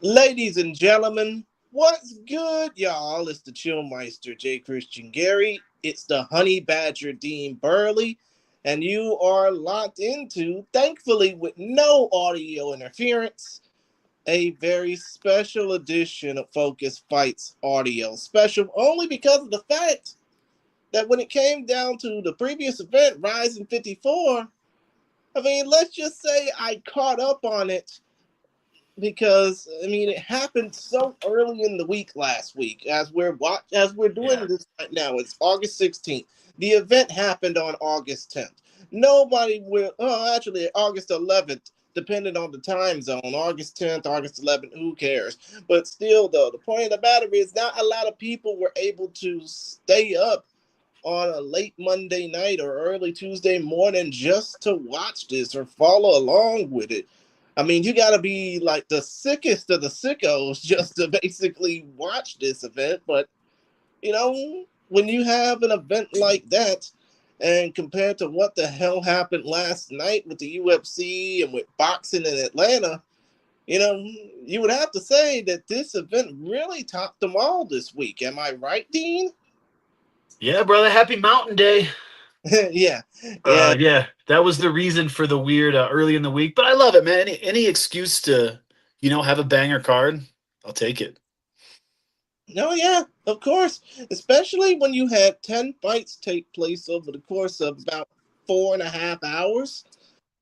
Ladies and gentlemen, what's good, y'all? It's the Chillmeister, J. Christian Gary. It's the Honey Badger, Dean Burley. And you are locked into, thankfully with no audio interference, a very special edition of Focus Fights Audio. Special only because of the fact that when it came down to the previous event, Rising 54, let's just say I caught up on it because it happened so early in the week last week. As we're doing Yeah. this right now, it's August 16th. The event happened on August 10th. Nobody will. Oh, actually, August 11th, depending on the time zone. August 10th, August 11th. Who cares? But still, though, the point of the matter is, not a lot of people were able to stay up on a late Monday night or early Tuesday morning just to watch this or follow along with it. You got to be like the sickest of the sickos just to basically watch this event. But, when you have an event like that, and compared to what the hell happened last night with the UFC and with boxing in Atlanta, you would have to say that this event really topped them all this week. Am I right, Dean? Yeah, brother. Happy Mountain Day. Yeah, yeah. Yeah, that was the reason for the weird early in the week, but I love it, man. Any excuse to, have a banger card, I'll take it. No, yeah, of course. Especially when you had 10 fights take place over the course of about 4.5 hours,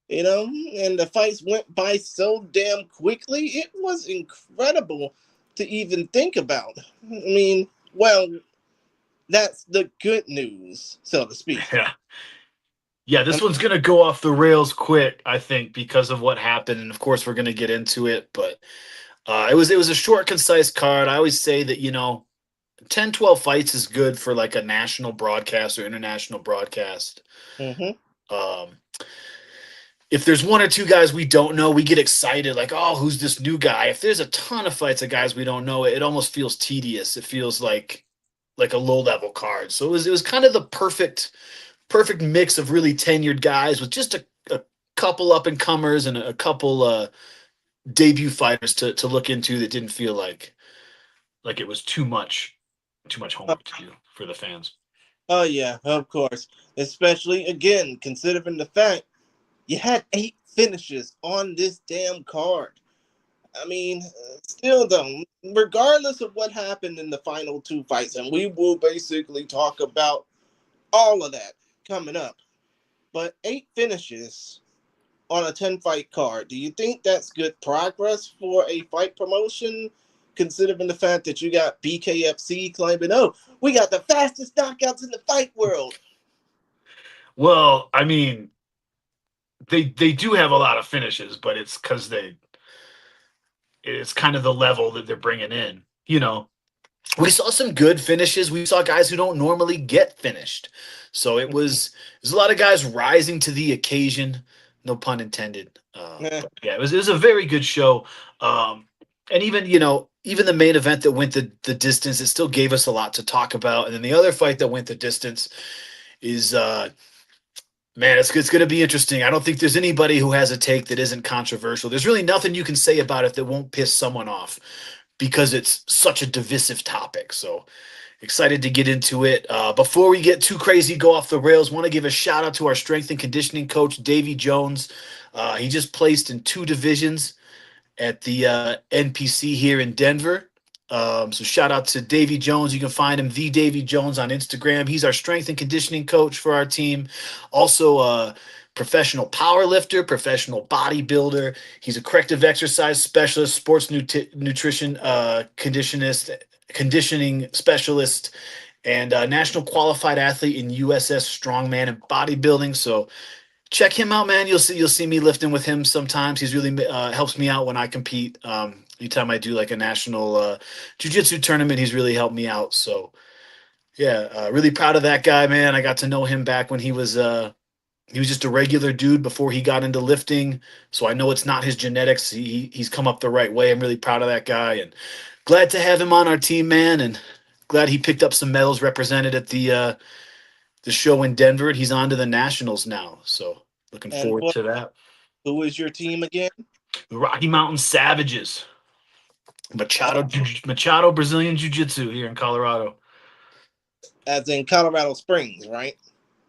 and the fights went by so damn quickly. It was incredible to even think about. Well, that's the good news, so to speak. Yeah. Yeah, this one's gonna go off the rails quick, I think, because of what happened, and of course we're gonna get into it. But it was a short, concise card. I always say that 10, 12 fights is good for like a national broadcast or international broadcast. Mm-hmm. Um, if there's one or two guys we don't know, we get excited, like, oh, who's this new guy? If there's a ton of fights of guys we don't know, it almost feels tedious. It feels like a low level card. So it was kind of the perfect mix of really tenured guys with just a couple up and comers and a couple debut fighters to look into that didn't feel like it was too much homework to do for the fans. Oh, yeah, of course. Especially, again, considering the fact you had 8 finishes on this damn card. Still though, regardless of what happened in the final two fights, and we will basically talk about all of that coming up. But 8 finishes on a 10 fight card, do you think that's good progress for a fight promotion? Considering the fact that you got BKFC claiming, oh, we got the fastest knockouts in the fight world. Well, they do have a lot of finishes, but it's because it's kind of the level that they're bringing in. We saw some good finishes. We saw guys who don't normally get finished. So there's a lot of guys rising to the occasion. No pun intended. Eh, But yeah, it was a very good show. And even the main event that went the distance, it still gave us a lot to talk about. And then the other fight that went the distance is man, it's going to be interesting. I don't think there's anybody who has a take that isn't controversial. There's really nothing you can say about it that won't piss someone off because it's such a divisive topic. So excited to get into it. Before we get too crazy, go off the rails, want to give a shout out to our strength and conditioning coach, Davey Jones. He just placed in 2 divisions at the NPC here in Denver. So shout out to Davey Jones. You can find him, the Davey Jones, on Instagram. He's our strength and conditioning coach for our team. Also a professional power lifter, professional bodybuilder. He's a corrective exercise specialist, sports nutrition conditioning specialist, and national qualified athlete in USS strongman and bodybuilding. So check him out, man. You'll see me lifting with him sometimes. He's really helps me out when I compete. Anytime I do like a national jiu-jitsu tournament, he's really helped me out. So yeah, really proud of that guy, man. I got to know him back when he was just a regular dude before he got into lifting. So I know it's not his genetics. He's come up the right way. I'm really proud of that guy and glad to have him on our team, man. And glad he picked up some medals represented at the show in Denver. And he's on to the nationals now. So looking and forward to that. who is your team again? The Rocky Mountain Savages. Machado Machado Brazilian Jiu Jitsu here in Colorado. as in Colorado Springs, right?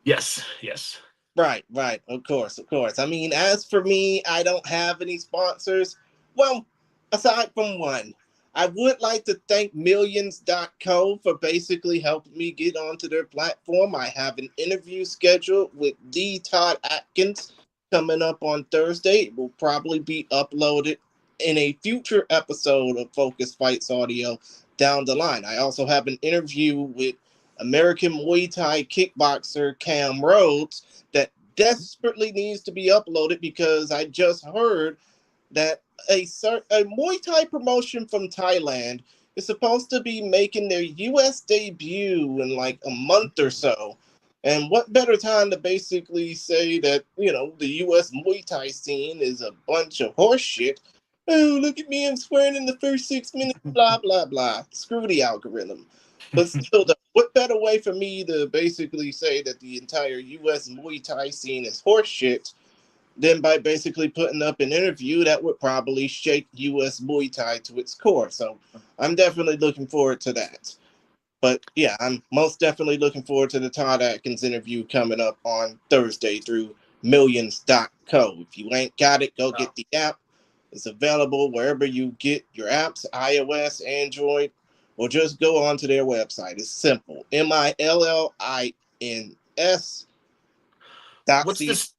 Yes, yes. Right, right. Of course, of course. I mean, as for me, I don't have any sponsors. Well, aside from one, I would like to thank Millions.co for basically helping me get onto their platform. I have an interview scheduled with D. Todd Atkins coming up on Thursday. It will probably be uploaded in a future episode of Focus Fights Audio down the line. I also have an interview with American Muay Thai kickboxer Cam Rhodes that desperately needs to be uploaded because I just heard that a Muay Thai promotion from Thailand is supposed to be making their U.S. debut in like a month or so. And what better time to basically say that, the U.S. Muay Thai scene is a bunch of horse shit? Oh, look at me, I'm swearing in the first 6 minutes, blah, blah, blah. Screw the algorithm. But still, what better way for me to basically say that the entire U.S. Muay Thai scene is horseshit than by basically putting up an interview that would probably shake U.S. Muay Thai to its core? So I'm definitely looking forward to that. But yeah, I'm most definitely looking forward to the Todd Atkins interview coming up on Thursday through millions.co. If you ain't got it, go get the app. It's available wherever you get your apps, iOS, Android, or just go onto their website. It's simple. Millins dot What's C. this?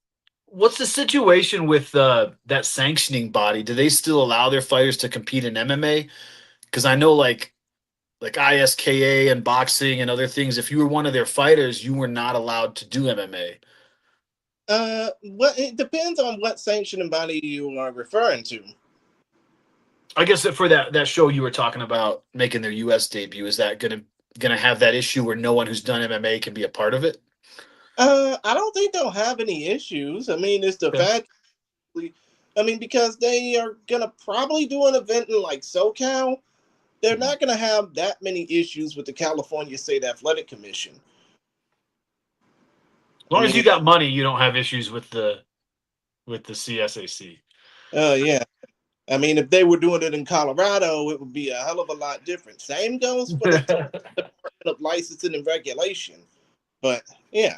What's the situation with that sanctioning body? Do they still allow their fighters to compete in MMA? Because I know like ISKA and boxing and other things. If you were one of their fighters, you were not allowed to do MMA. Well, it depends on what sanctioning body you are referring to. I guess that for that show you were talking about making their U.S. debut, is that gonna have that issue where no one who's done MMA can be a part of it? I don't think they'll have any issues. I mean, it's the Okay. fact. I mean, because they are gonna probably do an event in like SoCal, they're Mhm. not gonna have that many issues with the California State Athletic Commission. As I long as you mean, got money, you don't have issues with the CSAC. yeah. I mean, if they were doing it in Colorado, it would be a hell of a lot different. Same goes for the Department of Licensing and Regulation. But yeah,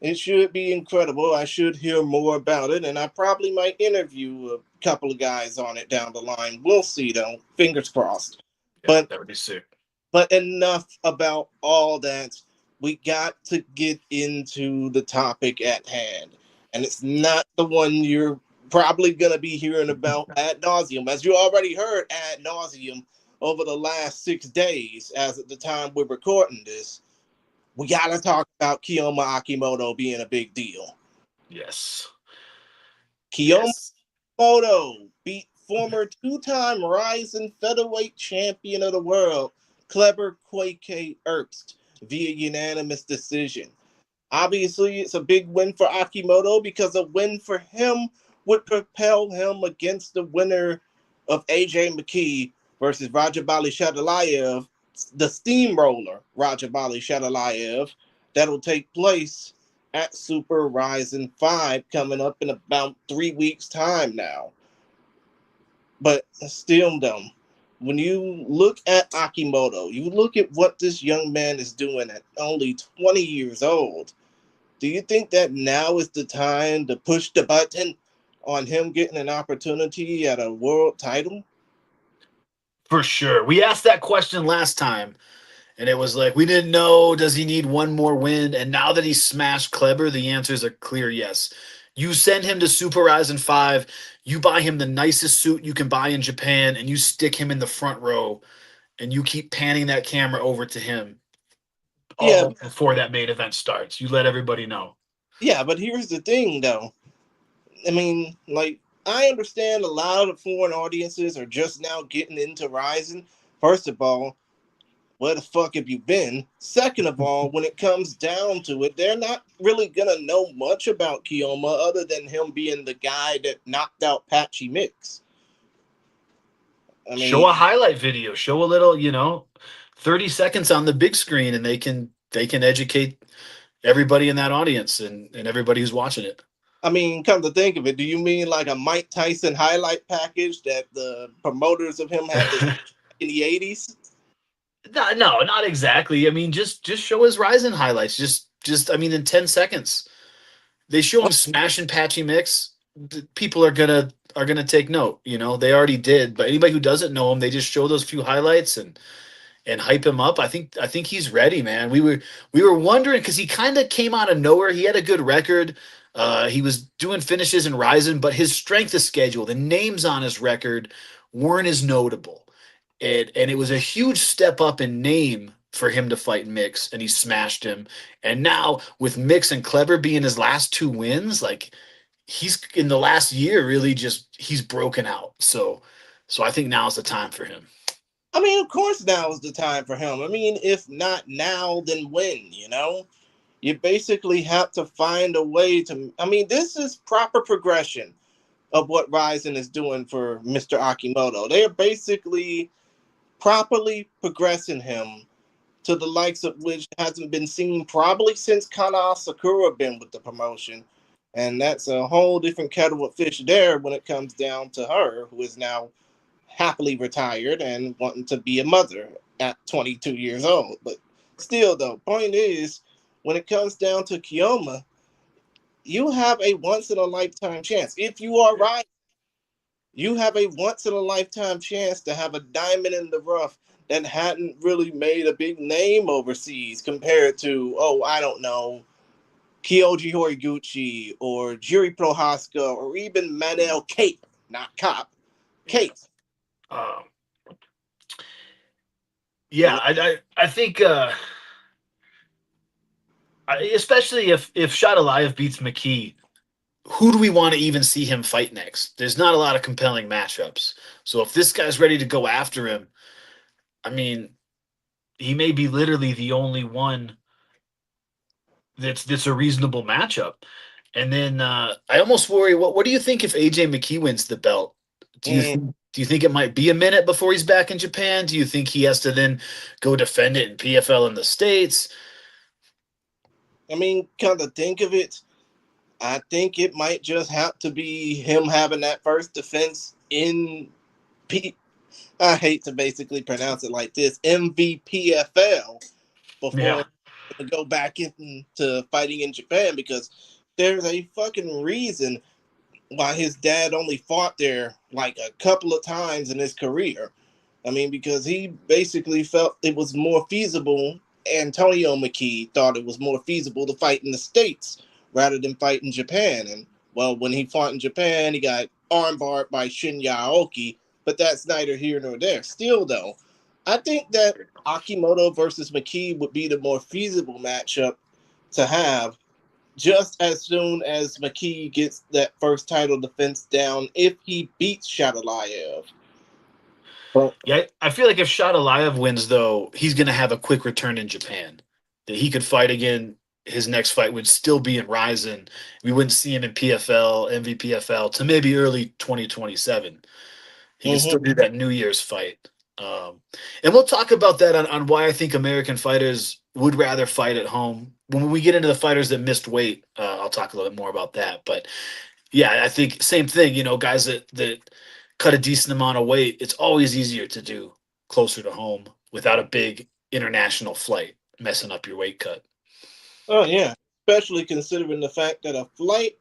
it should be incredible. I should hear more about it, and I probably might interview a couple of guys on it down the line. We'll see, though. Fingers crossed. Yeah, But that would be sick. enough about all that. We got to get into the topic at hand, and it's not the one you're probably gonna be hearing about ad nauseum, as you already heard ad nauseum over the last 6 days. As at the time we're recording this, we gotta talk about Kiyoma Akimoto being a big deal. Yes. Kiyoma Yes. Akimoto beat former two-time Rising featherweight champion of the world, Kleber Quake Ertz, via unanimous decision. Obviously, it's a big win for Akimoto because a win for him would propel him against the winner of AJ McKee versus Rajabali Shadalayev, the steamroller Rajabali Shadalayev, that'll take place at Super Rising 5 coming up in about 3 weeks' time now. But still, though, when you look at Akimoto, you look at what this young man is doing at only 20 years old. Do you think that now is the time to push the button on him getting an opportunity at a world title? For sure. We asked that question last time, and it was like, we didn't know, does he need one more win? And now that he's smashed Kleber, the answer is a clear yes. You send him to Super Rising 5, you buy him the nicest suit you can buy in Japan, and you stick him in the front row, and you keep panning that camera over to him Yeah, all before that main event starts. You let everybody know. yeah, but here's the thing though. I mean, like, I understand a lot of foreign audiences are just now getting into Rising. First of all, where the fuck have you been? Second of all, when it comes down to it, they're not really gonna know much about Kiyoma other than him being the guy that knocked out Patchy Mix. I Show mean, a highlight video, show a little, 30 seconds on the big screen, and they can educate everybody in that audience and everybody who's watching it. I mean, come to think of it, do you mean like a Mike Tyson highlight package that the promoters of him had to in the 80s? No, no, not exactly. I mean, just show his Ryzen highlights. Just I mean, in 10 seconds, they show him smashing Patchy Mix. People are gonna take note. You know, they already did. But anybody who doesn't know him, they just show those few highlights and hype him up. I think he's ready, man. We were wondering because he kind of came out of nowhere. He had a good record. He was doing finishes in Ryzen, but his strength of schedule, the names on his record weren't as notable. And it was a huge step up in name for him to fight Mix, and he smashed him. And now with Mix and Clever being his last two wins, like he's in the last year really just he's broken out. So I think now's the time for him. I mean, of course, now is the time for him. I mean, if not now, then when, you know? You basically have to find a way to. I mean, this is proper progression of what Ryzen is doing for Mr. Akimoto. They are basically properly progressing him to the likes of which hasn't been seen probably since Kana Sakura been with the promotion. And that's a whole different kettle of fish there when it comes down to her, who is now happily retired and wanting to be a mother at 22 years old. But still, though, point is, when it comes down to Kiyoma, you have a once in a lifetime chance. If you are right, you have a once in a lifetime chance to have a diamond in the rough that hadn't really made a big name overseas compared to, oh, I don't know, Kyoji Horiguchi or Jiri Prohaska or even Manel Cape, not Cop, Cape. Um, You yeah, know, I think especially if Shadalayev beats McKee, who do we want to even see him fight next? There's not a lot of compelling matchups. So if this guy's ready to go after him, I mean, he may be literally the only one that's a reasonable matchup. And then I almost worry. What do you think if AJ McKee wins the belt? mm, Do you think it might be a minute before he's back in Japan? Do you think he has to then go defend it in PFL in the States? I mean, kind of think of it. I think it might just have to be him having that first defense in P. I hate to basically pronounce it like this, MVPFL, Yeah. before to go back into fighting in Japan, because there's a fucking reason why his dad only fought there like a couple of times in his career. I mean, because he basically felt it was more feasible. Antonio McKee thought it was more feasible to fight in the States rather than fight in Japan. And well, when he fought in Japan, he got armbarred by Shinya Aoki, but that's neither here nor there. Still, though, I think that Akimoto versus McKee would be the more feasible matchup to have just as soon as McKee gets that first title defense down if he beats Shadalayev. But Yeah, I feel like if Shadalayev wins, though, he's going to have a quick return in Japan. That he could fight again. His next fight would still be in Ryzen. We wouldn't see him in PFL, MVPFL to maybe early 2027. He could mhm. still do that New Year's fight. Um, and we'll talk about that on why I think American fighters would rather fight at home. When we get into the fighters that missed weight, I'll talk a little bit more about that. But yeah, I think same thing. You know, guys that cut a decent amount of weight, it's always easier to do closer to home without a big international flight messing up your weight cut. Oh yeah, especially considering the fact that a flight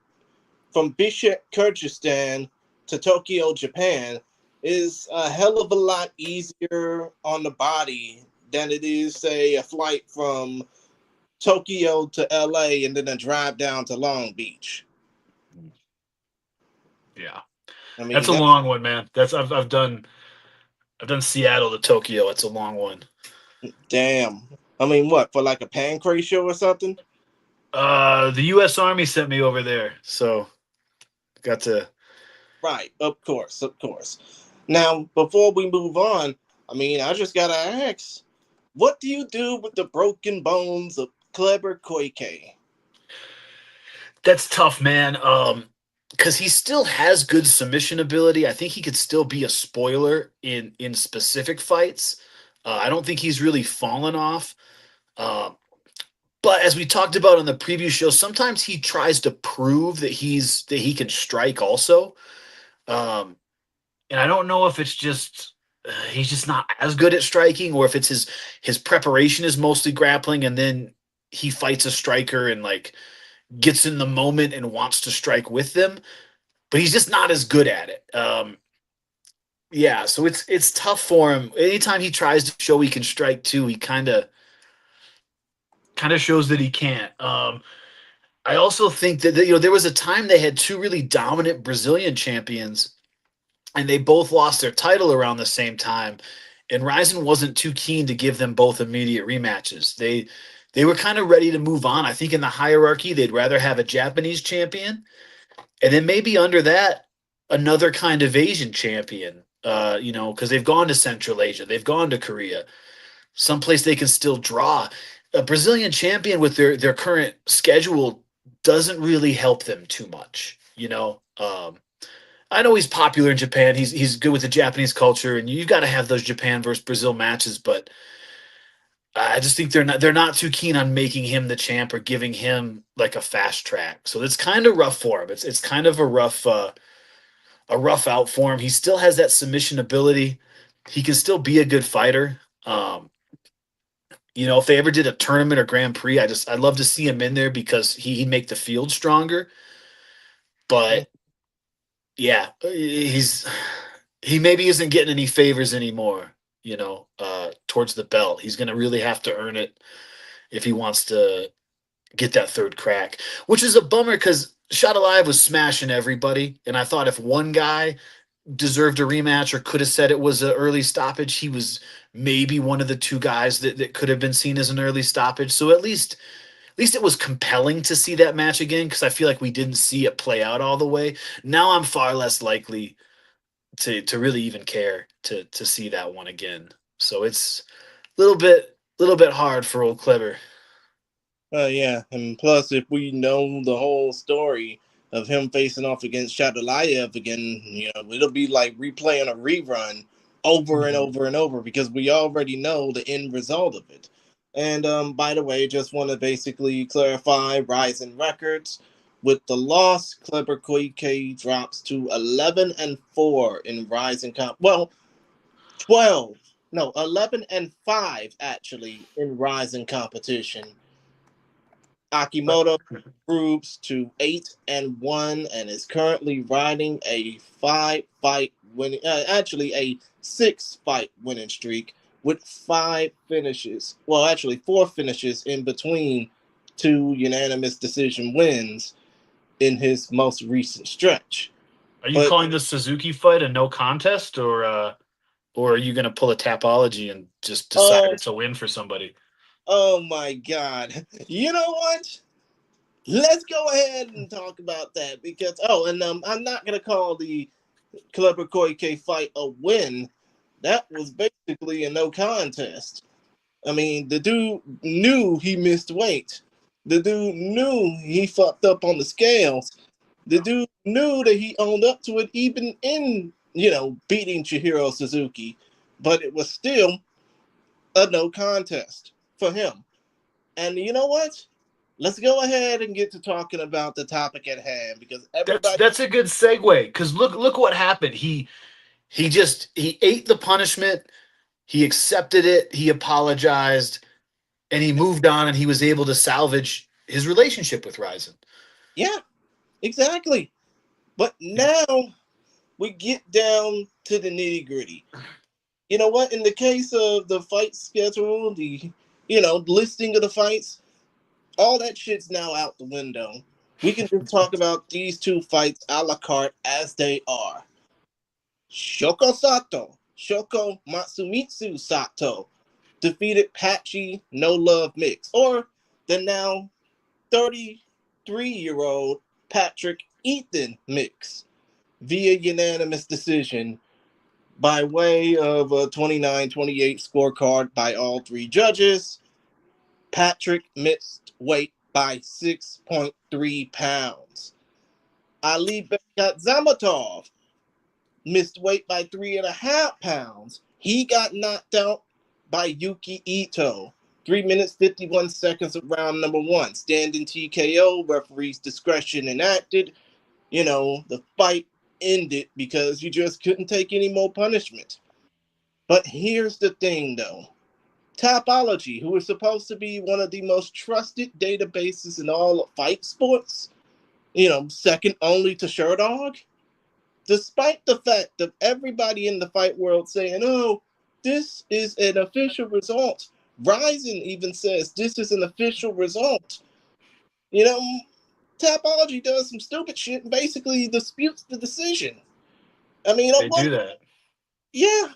from Bishkek, Kyrgyzstan to Tokyo, Japan is a hell of a lot easier on the body than it is, say, a flight from Tokyo to LA and then a drive down to Long Beach. Yeah, I that's mean, a that long one, man. That's I've done Seattle to Tokyo. It's a long one. damn. I mean, what, for like a pancrase show or something? The U.S. Army sent me over there, so got to. Right, of course, of course. Now, before we move on, I mean, I just gotta ask, what do you do with the broken bones of Clever Koike? That's tough, man. Because he still has good submission ability. I think he could still be a spoiler in specific fights. I don't think he's really fallen off. Uh, But as we talked about on the preview show, sometimes he tries to prove that he can strike also. Um, and I don't know if it's just he's just not as good at striking, or if it's his preparation is mostly grappling, and then he fights a striker and like gets in the moment and wants to strike with them, but he's just not as good at it. Yeah, so it's tough for him. Anytime he tries to show he can strike too, he kind of shows that he can't. I also think that there was a time they had two really dominant Brazilian champions, and they both lost their title around the same time. And Ryzen wasn't too keen to give them both immediate rematches. They were kind of ready to move on. I think in the hierarchy, they'd rather have a Japanese champion, and then maybe under that, another kind of Asian champion. Because they've gone to Central Asia, they've gone to Korea, someplace they can still draw. A Brazilian champion with their current schedule doesn't really help them too much. I know he's popular in Japan. He's good with the Japanese culture, and you've got to have those Japan versus Brazil matches. But I just think they're not too keen on making him the champ or giving him like a fast track. So it's kind of rough for him. It's kind of a rough out for him. He still has that submission ability. He can still be a good fighter. If they ever did a tournament or Grand Prix, I'd love to see him in there because he'd make the field stronger. But yeah, he maybe isn't getting any favors anymore, towards the belt. He's going to really have to earn it if he wants to get that third crack, which is a bummer because Shot Alive was smashing everybody. And I thought if one guy deserved a rematch or could have said it was an early stoppage, he was maybe one of the two guys that could have been seen as an early stoppage. So at least it was compelling to see that match again because I feel like we didn't see it play out all the way. Now I'm far less likely to really even care to see that one again. So it's a little bit hard for old Clever. Yeah, and plus, if we know the whole story of him facing off against Shadalayev again, it'll be like replaying a rerun over and over and over because we already know the end result of it. And by the way, just want to basically clarify Rising records. With the loss, Kleber Koike drops to 11-4 in Rising Cup. Well, 12, no, 11-5 actually in Rising competition. Akimoto improves to 8-1 and is currently riding a 5-fight winning, actually a 6-fight winning streak with 5 finishes. Well, actually 4 finishes in between 2 unanimous decision wins in his most recent stretch. Are you But calling this Suzuki fight a no contest, or are you going to pull a tapology and just decide oh, it's a win for somebody? oh my God! You know what? Let's go ahead and talk about that because and I'm not gonna call the Kleber Koike fight a win. That was basically a no contest. I mean, the dude knew he missed weight. The dude knew he fucked up on the scales. The dude knew that he owned up to it, even in beating Chihiro Suzuki. But it was still a no contest for him. And you know what? Let's go ahead and get to talking about the topic at hand because That's everybody. that's a good segue because look what happened. He ate the punishment. He accepted it. He apologized, and he moved on. And he was able to salvage his relationship with Ryzen. Yeah, exactly. But now we get down to the nitty gritty. You know what? In the case of the fight schedule, the listing of the fights, all that shit's now out the window. We can just talk about these two fights a la carte as they are. Shoko Matsumitsu Sato defeated Patchy No Love Mix, or the now 33-year-old Patrick Ethan Mix, via unanimous decision by way of a 29-28 scorecard by all three judges. Patrick missed weight by 6.3 pounds. Ali Zamatov missed weight by 3.5 pounds. He got knocked out by Yuki Ito. 3 minutes 51 seconds of round number one. Standing TKO, referee's discretion enacted. The fight ended because you just couldn't take any more punishment. But here's the thing though. Tapology, who is supposed to be one of the most trusted databases in all of fight sports, second only to Sherdog, despite the fact of everybody in the fight world saying, oh, this is an official result. Ryzen even says this is an official result. You know, Tapology does some stupid shit and basically disputes the decision. I mean, They do that. yeah.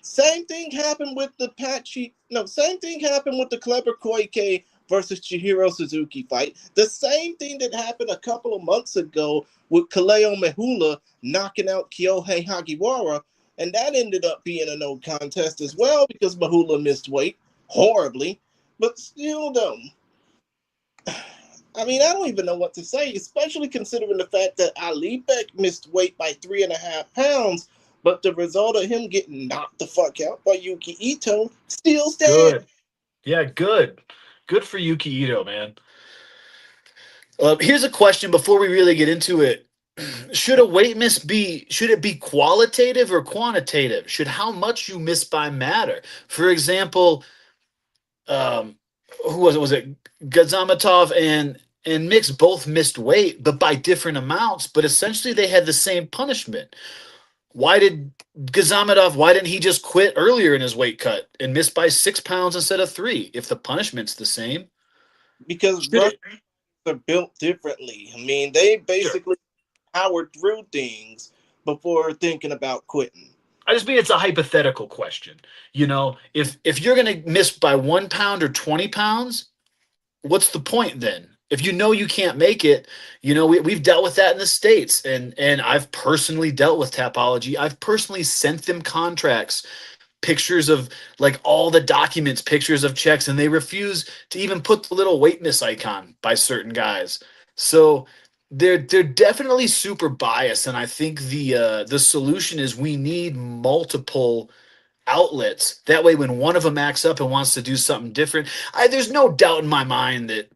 Same thing happened with the Patchy. No, same thing happened with the Clever Koike versus Chihiro Suzuki fight. The same thing that happened a couple of months ago with Kaleo Mehula knocking out Kyohei Hagiwara, and that ended up being a no contest as well because Mehula missed weight horribly. But still, though, I mean, I don't even know what to say, especially considering the fact that Ali Beck missed weight by 3.5 pounds, but the result of him getting knocked the fuck out by Yuki Ito still stands. Good. Yeah, good. Good for Yuki Ito, man. Here's a question before we really get into it. Should a weight miss should it be qualitative or quantitative? Should how much you miss by matter? For example, um, who was it? Was it Gazamatov and Mix both missed weight, but by different amounts, but essentially they had the same punishment. Why did why didn't he just quit earlier in his weight cut and miss by 6 pounds instead of three? If the punishment's the same, Because should Russians it? are built differently. I mean, they Sure. basically powered through things before thinking about quitting. I just mean it's a hypothetical question. If you're gonna miss by 1 pound or 20 pounds, what's the point then? If you know you can't make it, we've dealt with that in the States, and I've personally dealt with Tapology. I've personally sent them contracts, pictures of like all the documents, pictures of checks, and they refuse to even put the little weight miss icon by certain guys. So they're definitely super biased, and I think the solution is we need multiple outlets. That way, when one of them acts up and wants to do something different, there's no doubt in my mind that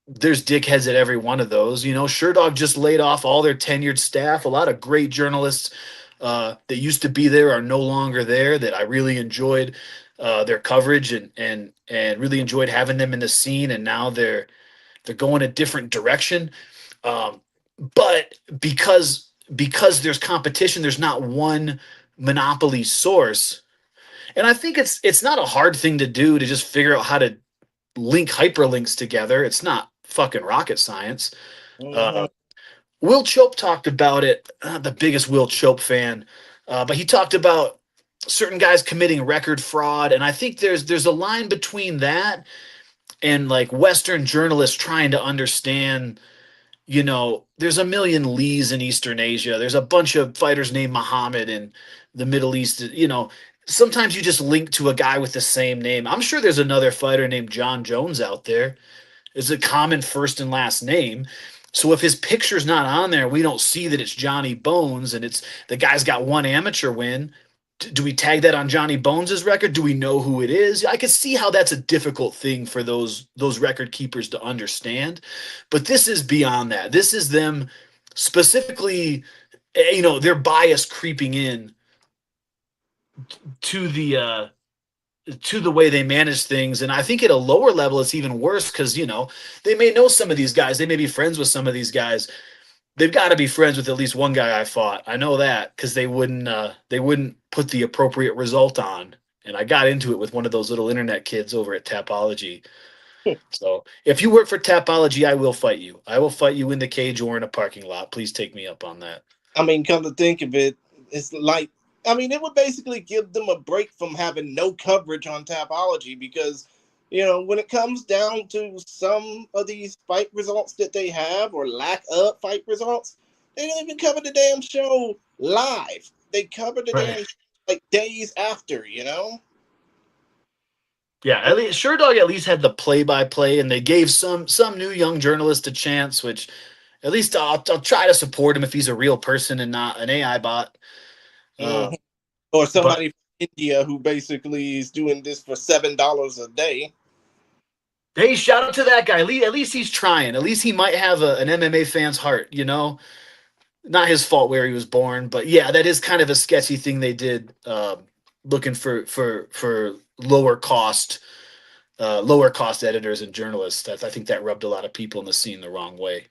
there's dickheads at every one of those. Sherdog just laid off all their tenured staff. A lot of great journalists that used to be there are no longer there. That I really enjoyed their coverage and really enjoyed having them in the scene. And now they're going a different direction. Um, but because there's competition, there's not one monopoly source. And I think it's not a hard thing to do to just figure out how to link hyperlinks together. It's not fucking rocket science. Mm-hmm. Uh, Will Chope talked about it. I'm not the biggest Will Chope fan, but he talked about certain guys committing record fraud, and I think there's a line between that and like Western journalists trying to understand. There's a million Lees in Eastern Asia. There's a bunch of fighters named Muhammad in the Middle East. Sometimes you just link to a guy with the same name. I'm sure there's another fighter named John Jones out there. It's a common first and last name. So if his picture's not on there, we don't see that it's Johnny Bones and it's the guy's got one amateur win. Do we tag that on Johnny Bones's record? Do we know who it is? I could see how that's a difficult thing for those record keepers to understand. But this is beyond that. This is them specifically, their bias creeping in to the way they manage things. And I think at a lower level, it's even worse because, they may know some of these guys. They may be friends with some of these guys. They've got to be friends with at least one guy I fought. I know that because they wouldn't put the appropriate result on. And I got into it with one of those little internet kids over at Tapology. So if you work for Tapology, I will fight you. I will fight you in the cage or in a parking lot. Please take me up on that. I mean, come to think of it, it's like, I mean, it would basically give them a break from having no coverage on Tapology because, when it comes down to some of these fight results that they have or lack of fight results, they don't even cover the damn show live. They cover the Right. damn show, like days after. Yeah, at least Sherdog at least had the play-by-play, and they gave some new young journalist a chance. Which at least I'll try to support him if he's a real person and not an AI bot. Mhm. Uh, Or but somebody from India who basically is doing this for $7 a day. Hey, shout out to that guy. At least he's trying. At least he might have an MMA fan's heart, you know? Not his fault where he was born, but yeah, that is kind of a sketchy thing they did, looking for lower cost editors and journalists. I think that rubbed a lot of people in the scene the wrong way.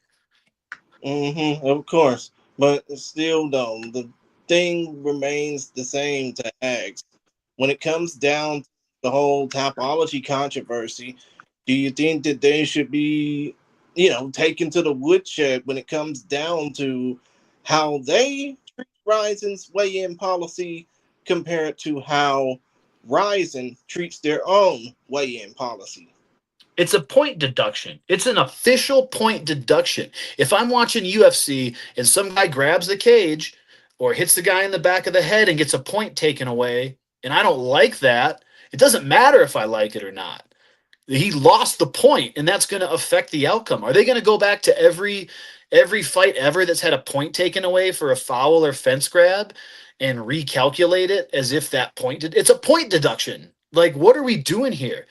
Of course. But still, though, the thing remains the same to ask. When it comes down to the whole topology controversy, do you think that they should be, taken to the woodshed when it comes down to how they treat Ryzen's weigh-in policy compared to how Ryzen treats their own weigh-in policy? It's a point deduction. It's an official point deduction. If I'm watching UFC and some guy grabs the cage or hits the guy in the back of the head and gets a point taken away, and I don't like that, it doesn't matter if I like it or not. He lost the point, and that's going to affect the outcome. Are they going to go back to every fight ever that's had a point taken away for a foul or fence grab and recalculate it as if that point did? It's a point deduction. Like, what are we doing here?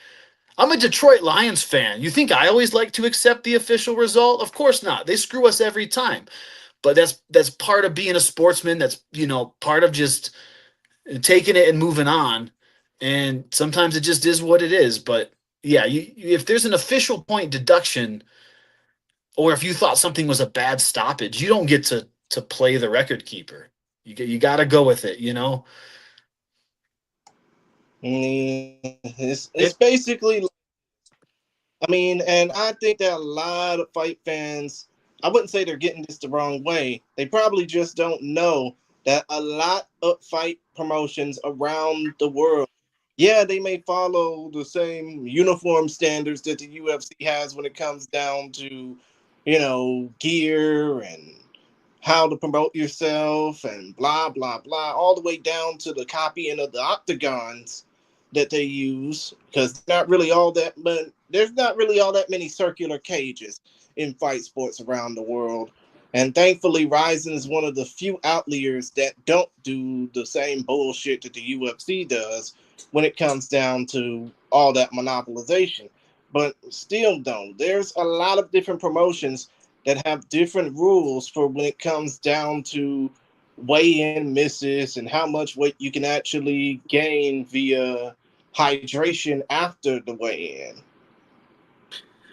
I'm a Detroit Lions fan. You think I always like to accept the official result? Of course not. They screw us every time. But that's part of being a sportsman. That's, part of just taking it and moving on. And sometimes it just is what it is. But yeah, if there's an official point deduction, or if you thought something was a bad stoppage, you don't get to play the record keeper. You got to go with it. It's It, basically, and I think that a lot of fight fans, I wouldn't say they're getting this the wrong way. They probably just don't know that a lot of fight promotions around the world, yeah, they may follow the same uniform standards that the UFC has when it comes down to, gear and how to promote yourself and blah blah blah, all the way down to the copying of the octagons that they use, because there's not really all that many circular cages in fight sports around the world. And thankfully Ryzen is one of the few outliers that don't do the same bullshit that the UFC does when it comes down to all that monopolization. But still, though, there's a lot of different promotions that have different rules for when it comes down to weigh-in misses and how much weight you can actually gain via hydration after the weigh-in.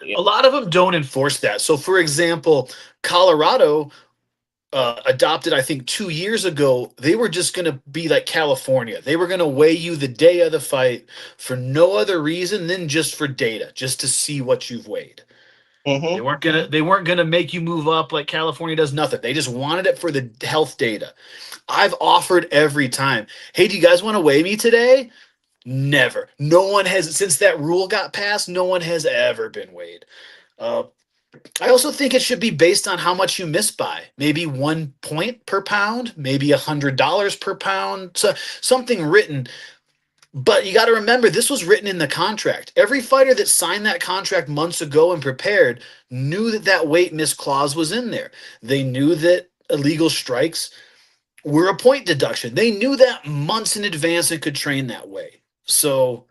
Yeah. a lot of them don't enforce that. So, for example, Colorado adopted, I think, 2 years ago. They were just going to be like California. They were going to weigh you the day of the fight for no other reason than just for data, just to see what you've weighed. They Mm-hmm. weren't gonna they weren't gonna make you move up like California does nothing. They just wanted it for the health data. I've offered every time. Hey, do you guys want to weigh me today? Never. No one has, since that rule got passed. No one has ever been weighed. Uh, I also think it should be based on how much you miss by. Maybe 1 point per pound, maybe $100 per pound. So something written. But you got to remember, this was written in the contract. Every fighter that signed that contract months ago and prepared knew that that weight miss clause was in there. They knew that illegal strikes were a point deduction. They knew that months in advance and could train that way. So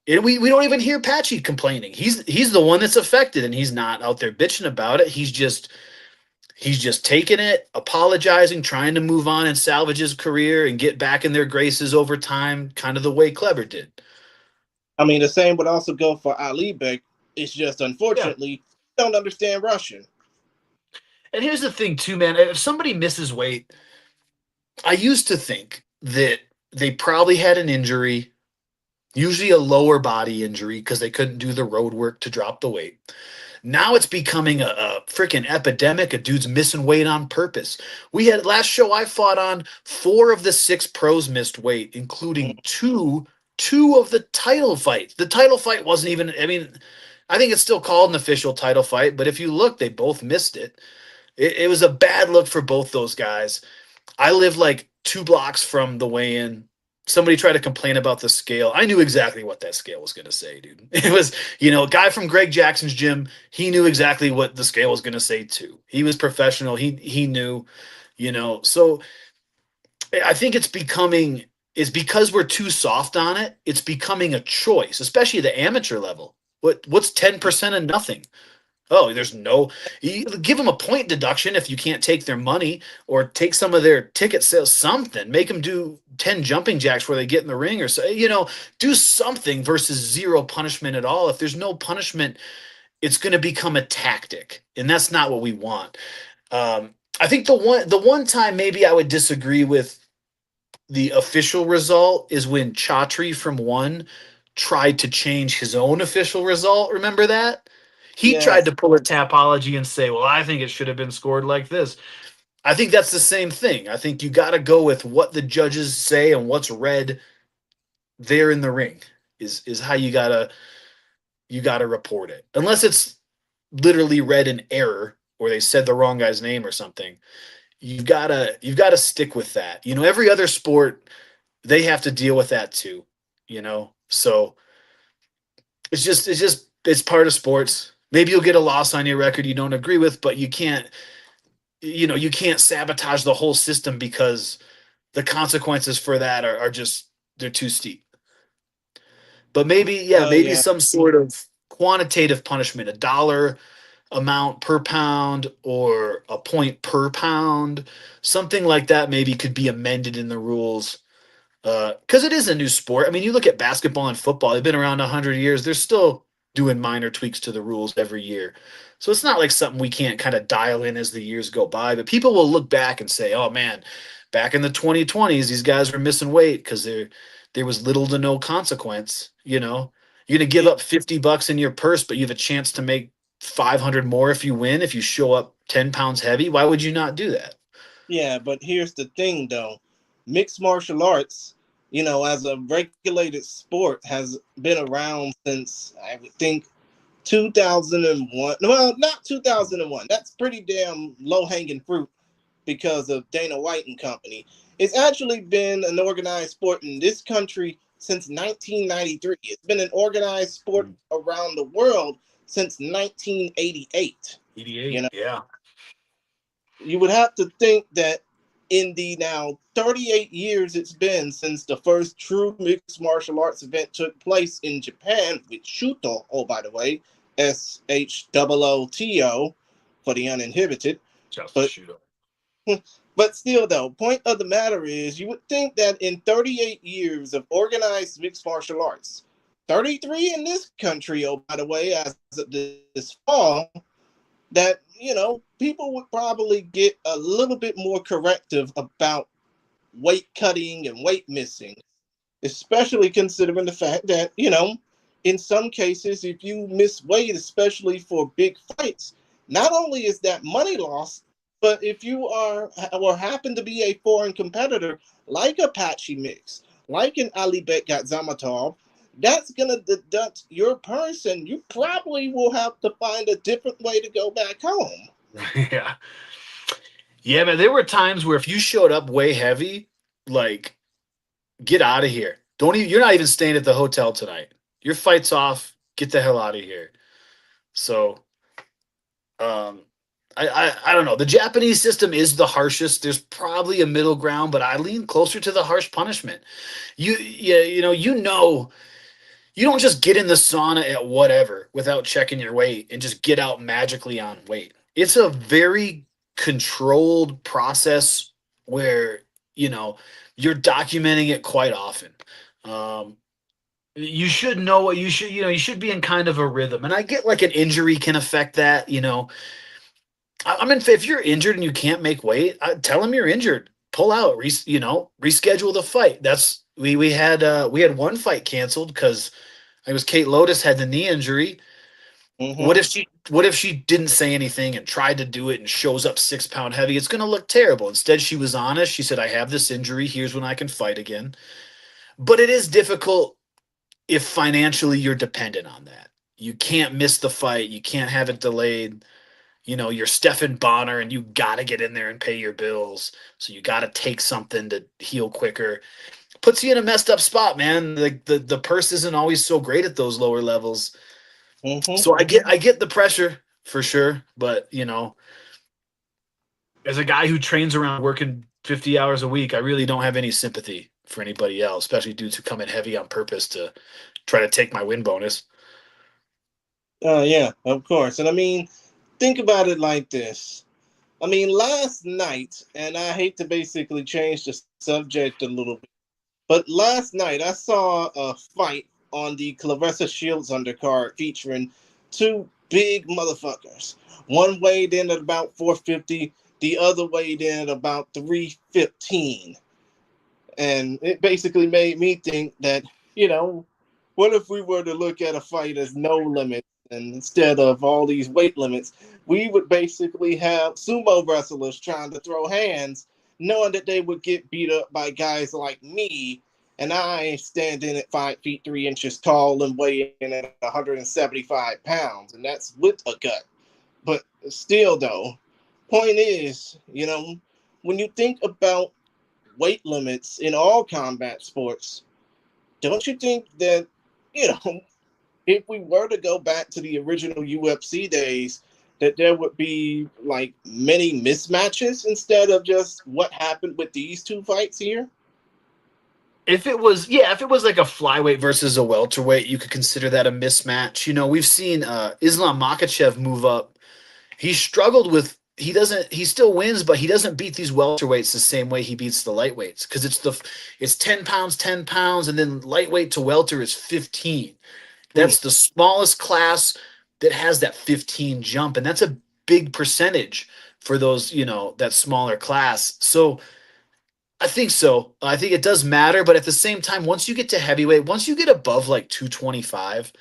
we don't even hear Patchy complaining. He's the one that's affected, and he's not out there bitching about it. He's just taking it, apologizing, trying to move on and salvage his career and get back in their graces over time, kind of the way Kleber did. The same would also go for Ali Bek. It's just Yeah. unfortunately don't understand Russian. And here's the thing, too, man. If somebody misses weight, I used to think that they probably had an injury, usually a lower body injury, because they couldn't do the road work to drop the weight. Now it's becoming a freaking epidemic. A dude's missing weight on purpose. We had last show I fought on, 4 of the 6 pros missed weight, including two of the title fights. The title fight wasn't even. I think it's still called an official title fight, but if you look, they both missed it. It was a bad look for both those guys. I live like 2 blocks from the weigh-in. Somebody tried to complain about the scale. I knew exactly what that scale was going to say, dude. It was, a guy from Greg Jackson's gym. He knew exactly what the scale was going to say too. He was professional. He knew, So I think it's because we're too soft on it. It's becoming a choice, especially the amateur level. What's 10% of nothing? Oh, there's no. You give them a point deduction if you can't take their money, or take some of their ticket sales. Something, make them do 10 jumping jacks where they get in the ring, or so, do something versus zero punishment at all. If there's no punishment, it's going to become a tactic, and that's not what we want. I think the one time maybe I would disagree with the official result is when Chatri from one tried to change his own official result. Remember that? He tried Yes. to pull a tapology and say, well, I think it should have been scored like this. I think that's the same thing. I think you got to go with what the judges say and what's read there in the ring is how you gotta report it. Unless it's literally read in error or they said the wrong guy's name or something. You've got to stick with that. Every other sport they have to deal with that too. So it's part of sports. Maybe you'll get a loss on your record you don't agree with, but you can't sabotage the whole system because the consequences for that are just they're too steep. But maybe, yeah, Well, maybe yeah, some sort of quantitative punishment, a dollar amount per pound or a point per pound, something like that maybe could be amended in the rules. Because it is a new sport. I mean, you look at basketball and football; they've been around 100 years. They're still doing minor tweaks to the rules every year, so it's not like something we can't kind of dial in as the years go by. But people will look back and say, "Oh man, back in the 2020s, these guys were missing weight because there was little to no consequence." You're gonna give yeah, up $50 in your purse, but you have a chance to make 500 more if you win. If you show up 10 pounds heavy, why would you not do that? yeah. But here's the thing, though: mixed martial arts, as a regulated sport, has been around since I would think 2001. Well, not 2001. That's pretty damn low hanging fruit because of Dana White and company. It's actually been an organized sport in this country since 1993. It's been an organized sport around the world since 1988. You 88, know, yeah. you would have to think that in the now 38 years it's been since the first true mixed martial arts event took place in Japan with Shuto, oh, by the way, SHOOTO for the uninhibited. Just But shoot up. But still, though, point of the matter is, you would think that in 38 years of organized mixed martial arts, 33 in this country, oh, by the way, as of this fall, that, people would probably get a little bit more corrective about weight cutting and weight missing, especially considering the fact that, in some cases, if you miss weight, especially for big fights, not only is that money lost, but if you are or happen to be a foreign competitor like Apache Mix, like an Alibek Zamatov, that's going to deduct your purse and you probably will have to find a different way to go back home. Yeah. Yeah, man. There were times where if you showed up way heavy, like, get out of here. Don't even. You're not even staying at the hotel tonight. Your fight's off. Get the hell out of here. So, um, I don't know. The Japanese system is the harshest. There's probably a middle ground, but I lean closer to the harsh punishment. Yeah, you don't just get in the sauna at whatever without checking your weight and just get out magically on weight. It's a very controlled process where, you know, you're documenting it quite often. Um, you should know what you should be in kind of a rhythm. And I get like an injury can affect that, I mean, if you're injured and you can't make weight, tell them you're injured. Pull out, reschedule the fight. We had one fight canceled because it was Kate Lotus had the knee injury. What Mm-hmm. if she didn't say anything and tried to do it and shows up 6 pound heavy? It's gonna look terrible. Instead, she was honest. She said, I have this injury. Here's when I can fight again. But it is difficult if financially you're dependent on that. You can't miss the fight. You can't have it delayed. You're Stephan Bonner and you got to get in there and pay your bills. So you got to take something to heal quicker. Puts you in a messed up spot, man. The purse isn't always so great at those lower levels. Mm-hmm. So I get the pressure for sure, but as a guy who trains around working 50 hours a week, I really don't have any sympathy for anybody else, especially dudes who come in heavy on purpose to try to take my win bonus. Yeah, of course. And I mean, think about it like this. I mean, last night, and I hate to basically change the subject a little bit, but last night I saw a fight on the Clarissa Shields undercard featuring two big motherfuckers. One weighed in at about 450, the other weighed in at about 315. And it basically made me think that, you know, what if we were to look at a fight as no limits, and instead of all these weight limits, we would basically have sumo wrestlers trying to throw hands, knowing that they would get beat up by guys like me, and I standing at 5 feet 3 inches tall and weighing at 175 pounds, and that's with a gut. But still, though, point is, when you think about weight limits in all combat sports, don't you think that, you know, if we were to go back to the original UFC days, that there would be like many mismatches instead of just what happened with these two fights here? If it was like a flyweight versus a welterweight, you could consider that a mismatch. You know, we've seen Islam Makhachev move up. He struggled with he still wins, but he doesn't beat these welterweights the same way he beats the lightweights because it's 10 pounds, and then lightweight to welter is 15. Mm. That's the smallest class that has that 15 jump, and that's a big percentage for those, that smaller class. So I think so. I think it does matter, but at the same time, once you get to heavyweight, once you get above like 225,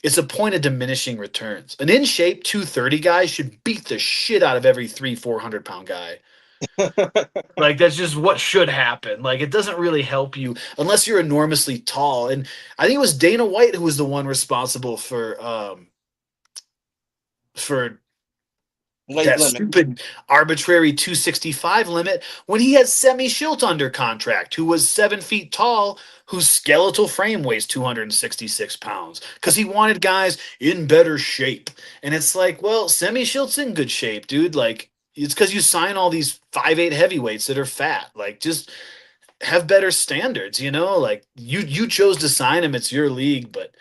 it's a point of diminishing returns. An in shape 230 guy should beat the shit out of every 300-400 pound guy. Like that's just what should happen. Like it doesn't really help you unless you're enormously tall. And I think it was Dana White who was the one responsible for Weight that limit. stupid arbitrary 265 limit when he had Semi Schilt under contract, who was 7 feet tall, whose skeletal frame weighs 266 pounds, because he wanted guys in better shape. And it's like, well, Semi Schilt's in good shape, dude. Like, it's because you sign all these 5'8" heavyweights that are fat. Like, just have better standards, Like, you chose to sign him, it's your league, but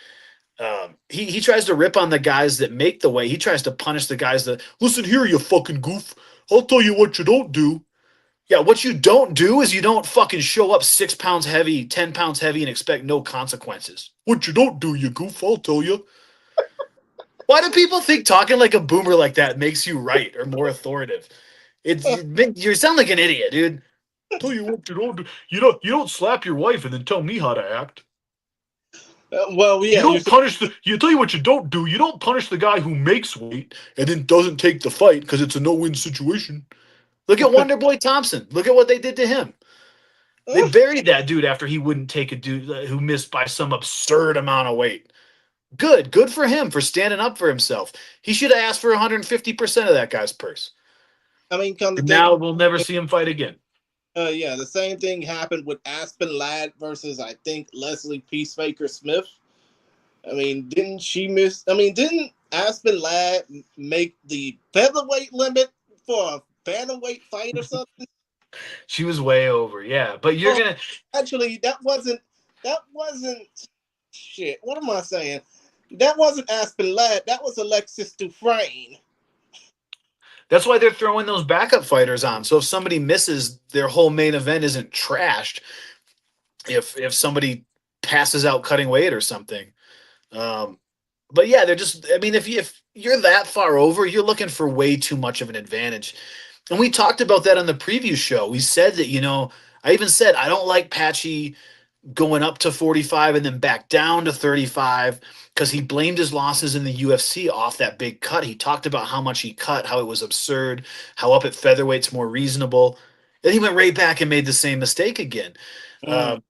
he tries to rip on the guys that make the weight. He tries to punish the guys that listen here, you fucking goof. I'll tell you what you don't do. Yeah, what you don't do is you don't fucking show up 6 pounds heavy, 10 pounds heavy, and expect no consequences. What you don't do, you goof. I'll tell you. Why do people think talking like a boomer like that makes you right or more authoritative? You sound like an idiot, dude. Tell you what you don't do. You don't slap your wife and then tell me how to act. Well, You yeah, don't punish the. You tell you what you don't do. You don't punish the guy who makes weight and then doesn't take the fight because it's a no-win situation. Look at Wonderboy Thompson. Look at what they did to him. They buried that dude after he wouldn't take a dude who missed by some absurd amount of weight. Good for him for standing up for himself. He should have asked for 150% of that guy's purse. I mean, come to And think, now we'll never see him fight again. yeah, the same thing happened with Aspen Ladd versus I think Leslie Peacemaker Smith. I mean, didn't she miss? I mean, didn't Aspen Ladd make the featherweight limit for a bantamweight fight or something? She was way over, yeah. But you're Oh, gonna. actually, that wasn't shit. What am I saying? That wasn't Aspen Ladd. That was Alexis Dufresne. That's why they're throwing those backup fighters on. So if somebody misses, their whole main event isn't trashed. If somebody passes out cutting weight or something. Um, but yeah, they're just. I mean, if you're that far over, you're looking for way too much of an advantage. And we talked about that on the preview show. We said that I even said I don't like Patchy going up to 45 and then back down to 35 because he blamed his losses in the UFC off that big cut. He talked about how much he cut, how it was absurd, how up at featherweight's more reasonable. Then he went right back and made the same mistake again. Mm.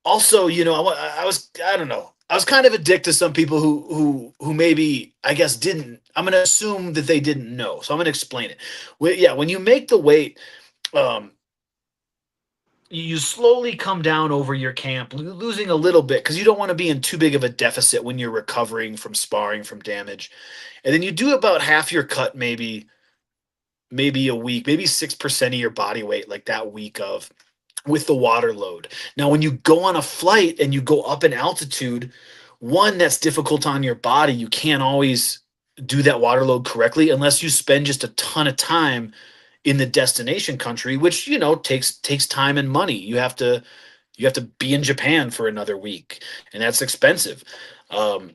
Also, I don't know. I was kind of a dick to some people who maybe I guess didn't. I'm going to assume that they didn't know, so I'm going to explain it. When you make the weight, um, you slowly come down over your camp, losing a little bit because you don't want to be in too big of a deficit when you're recovering from sparring from damage, and then you do about half your cut, maybe a week, maybe 6% of your body weight, like that week of with the water load. Now, when you go on a flight and you go up in altitude, one that's difficult on your body, you can't always do that water load correctly unless you spend just a ton of time in the destination country, which takes time and money. You have to be in Japan for another week, and that's expensive. Um,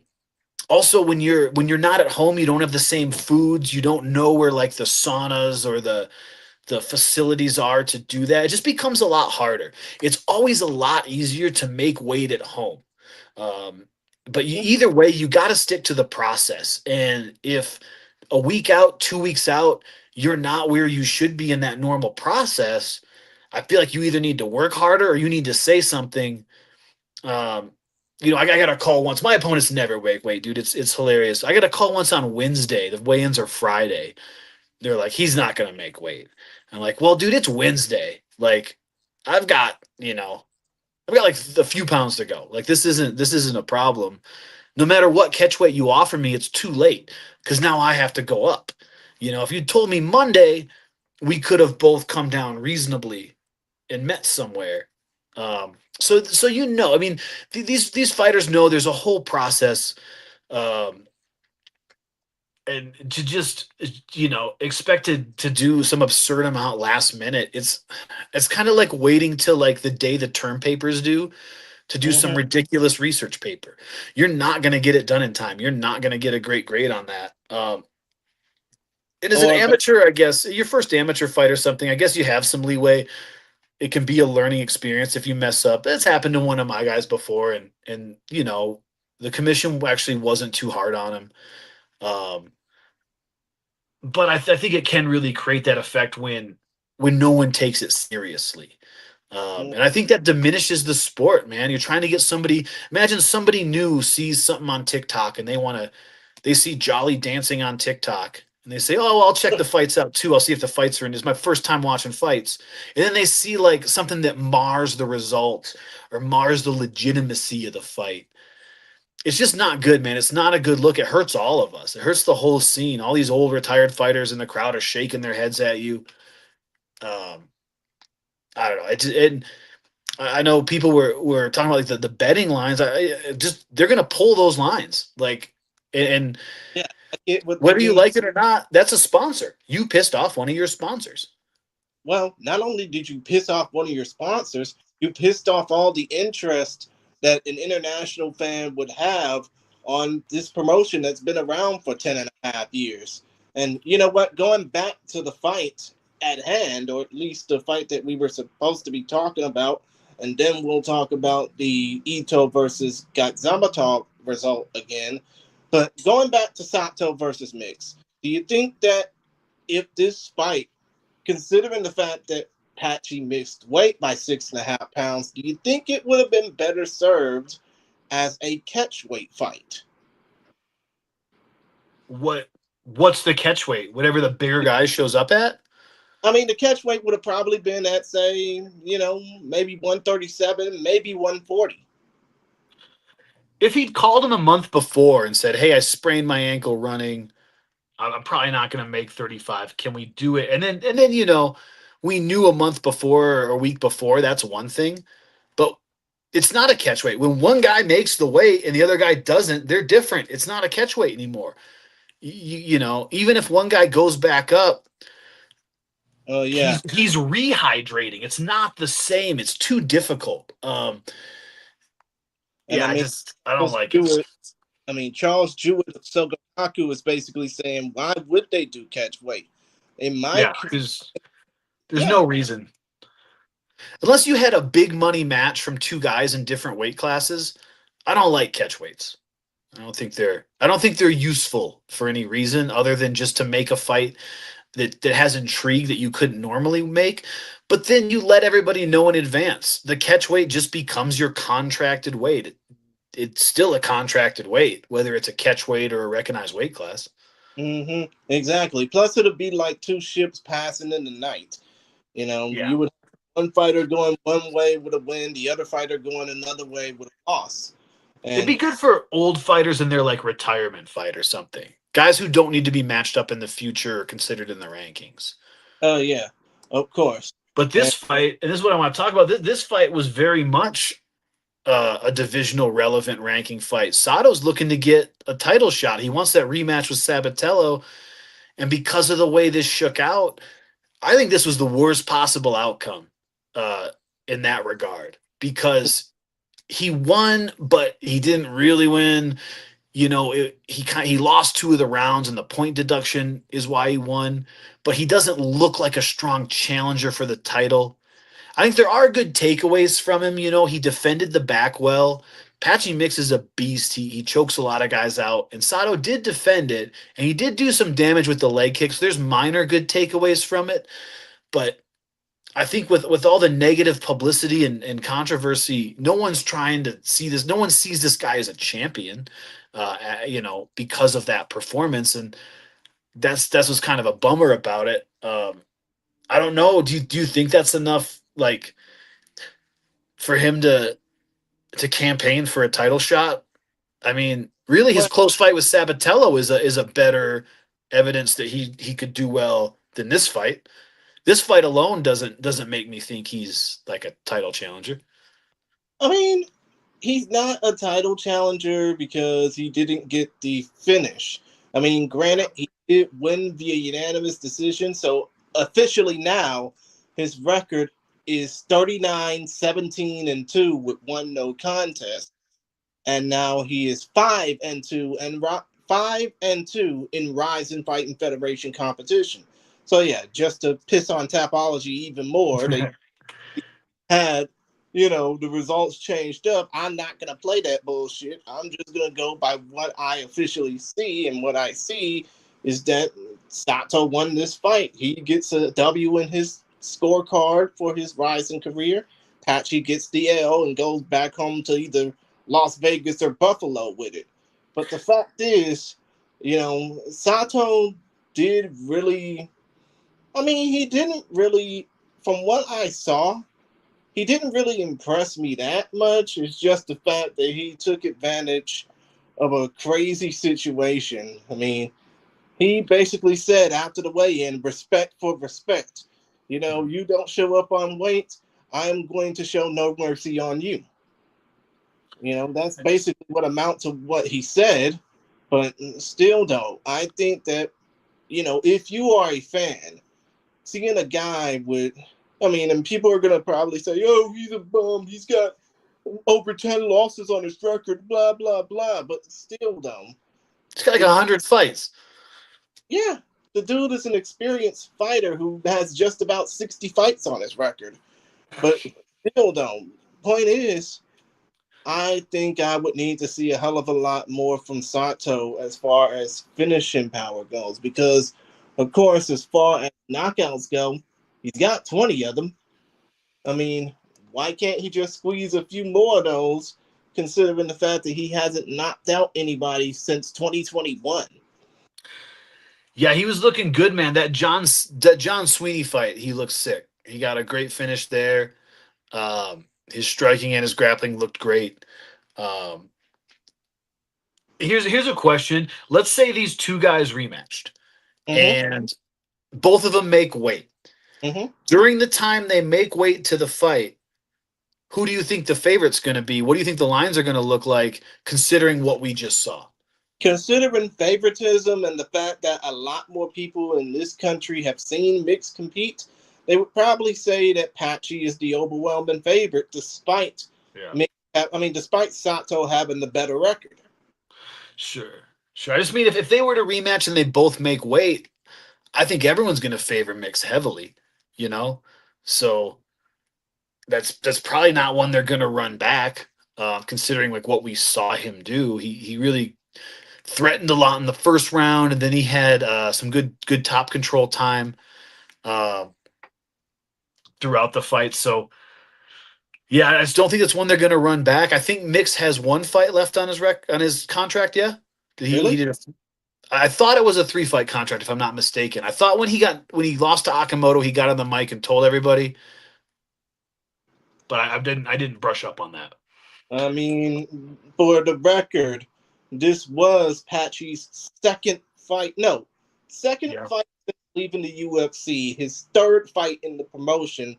Also, when you're not at home, you don't have the same foods. You don't know where like the saunas or the facilities are to do that. It just becomes a lot harder. It's always a lot easier to make weight at home. Um, but either way, you got to stick to the process. And if a week out, 2 weeks out, you're not where you should be in that normal process, I feel like you either need to work harder or you need to say something. um, I got a call once. My opponents never wait, dude. It's hilarious. I got a call once on Wednesday. The weigh-ins are Friday. They're like, he's not gonna make weight. I'm like, well, dude, it's Wednesday. Like, I've got, I've got like a few pounds to go. Like, this isn't a problem. No matter what catch weight you offer me, it's too late because now I have to go up. If you told me Monday, we could have both come down reasonably and met somewhere. So I mean, these fighters know there's a whole process, um, and to just expected to do some absurd amount last minute. It's kind of like waiting till like the day the term papers due to do some Mm-hmm. ridiculous research paper. You're not going to get it done in time. You're not going to get a great grade on that. And as an Or amateur, I guess your first amateur fight or something, I guess you have some leeway. It can be a learning experience if you mess up. That's happened to one of my guys before, and the commission actually wasn't too hard on him. Um, but I think it can really create that effect when no one takes it seriously. And I think that diminishes the sport, man. You're trying to get somebody. Imagine somebody new sees something on TikTok and they see Jolly dancing on TikTok and they say, "Oh, well, I'll check the fights out too. I'll see if the fights are in." It's my first time watching fights, and then they see like something that mars the result or mars the legitimacy of the fight. It's just not good, man. It's not a good look. It hurts all of us. It hurts the whole scene. All these old retired fighters in the crowd are shaking their heads at you. Um, I don't know. I know people were talking about like the betting lines. Just they're gonna pull those lines. Like, and yeah, with the whether you new. like it or not, that's a sponsor. You pissed off one of your sponsors. Well, not only did you piss off one of your sponsors, you pissed off all the interest that an international fan would have on this promotion that's been around for 10 and a half years. And you know what? Going back to the fight at hand, or at least the fight that we were supposed to be talking about, and then we'll talk about the Ito versus Gatzamatov result again. But going back to Sato versus Mix, do you think that if this fight, considering the fact that Patchy missed weight by 6.5 pounds, do you think it would have been better served as a catch weight fight? What's the catch weight? Whatever the bigger guy shows up at. I mean, the catch weight would have probably been at, say, maybe 137, maybe 140. If he'd called him a month before and said, "Hey, I sprained my ankle running. I'm probably not going to make 35. Can we do it?" And then we knew a month before or a week before. That's one thing, but it's not a catch weight. When one guy makes the weight and the other guy doesn't, they're different. It's not a catch weight anymore. Even if one guy goes back up, Oh, yeah. he's rehydrating. It's not the same. It's too difficult. And Yeah, I mean, I don't Charles like it. Jewett, Charles Jewett of Sogonaku is basically saying, why would they do catch weight? They Yeah, might, there's yeah. no reason unless you had a big money match from two guys in different weight classes. I don't like catch weights. I don't think they're useful for any reason other than just to make a fight that has intrigue that you couldn't normally make. But then you let everybody know in advance. The catch weight just becomes your contracted weight. It's still a contracted weight, whether it's a catch weight or a recognized weight class. Exactly. Plus, it'll be like two ships passing in the night. Yeah. You would have one fighter going one way with a win, the other fighter going another way with a loss. It'd be And good for old fighters in their like retirement fight or something. Guys who don't need to be matched up in the future or considered in the rankings. oh yeah, of course. But And this fight, and this is what I want to talk about. This fight was very much a divisional relevant ranking fight. Sato's looking to get a title shot. He wants that rematch with Sabatello, and because of the way this shook out, I think this was the worst possible outcome uh, in that regard because he won, but he didn't really win. He lost two of the rounds, and the point deduction is why he won. But he doesn't look like a strong challenger for the title. I think there are good takeaways from him. He defended the back well. Patchy Mix is a beast. He chokes a lot of guys out, and Sato did defend it, and he did do some damage with the leg kicks. There's minor good takeaways from it, but I think with all the negative publicity and controversy, no one's trying to see this. No one sees this guy as a champion, because of that performance, and that's what's kind of a bummer about it. I don't know. Do you think that's enough, like, for him to campaign for a title shot? I mean, really, his Well, close fight with Sabatello is a better evidence that he could do well than this fight. This fight alone doesn't make me think he's like a title challenger. I mean, he's not a title challenger because he didn't get the finish. I mean, granted, he did win via unanimous decision, so officially now his record is 39-17-2 with one no contest. And now he is 5-2 and 5-2 in Rise Fighting Federation competition. So yeah, just to piss on Tapology even more, they had, the results changed up. I'm not going to play that bullshit. I'm just going to go by what I officially see. And what I see is that Sato won this fight. He gets a W in his scorecard for his rising career. Patchy gets the L and goes back home to either Las Vegas or Buffalo with it. But the fact is, Sato did really, I mean, he didn't really, from what I saw, he didn't really impress me that much. It's just the fact that he took advantage of a crazy situation. I mean, he basically said after the weigh-in, respect for respect. You don't show up on weight, I'm going to show no mercy on you. That's basically what amounts to what he said. But still, though, I think that, if you are a fan, seeing a guy with, I mean, and people are gonna probably say, "Oh, he's a bum. He's got over 10 losses on his record." Blah blah blah. But still, though, He's got like the 100 fights. yeah, the dude is an experienced fighter who has just about 60 fights on his record. But still, though, point is, I think I would need to see a hell of a lot more from Sato as far as finishing power goes, because, of course, as far as knockouts go, he's got 20 of them. I mean, why can't he just squeeze a few more of those, considering the fact that he hasn't knocked out anybody since 2021? Yeah, he was looking good, man. That John Sweeney fight, he looked sick. He got a great finish there. His striking and his grappling looked great. Um, here's a question. Let's say these two guys rematched, Mm-hmm. and both of them make weight. Mm-hmm. During the time they make weight to the fight, who do you think the favorite's going to be? What do you think the lines are going to look like, considering what we just saw? Considering favoritism and the fact that a lot more people in this country have seen Mix compete, they would probably say that Patchy is the overwhelming favorite, despite Yeah. Mix, I mean, despite Sato having the better record. Sure. Sure. I just mean if they were to rematch and they both make weight, I think everyone's going to favor Mix heavily, you know? So that's probably not one they're going to run back, considering like what we saw him do. He really threatened a lot in the first round, and then he had some good top control time uh, throughout the fight. So yeah, I just don't think it's one they're going to run back. I think Mix has one fight left on his contract. Yeah, he Really? did. I thought it was a 3 fight contract, if I'm not mistaken. I thought when he lost to Akamoto, he got on the mic and told everybody, but I didn't brush up on that. I mean, for the record, this was Patchy's second fight. No, second Yeah. fight since leaving the UFC. His third fight in the promotion,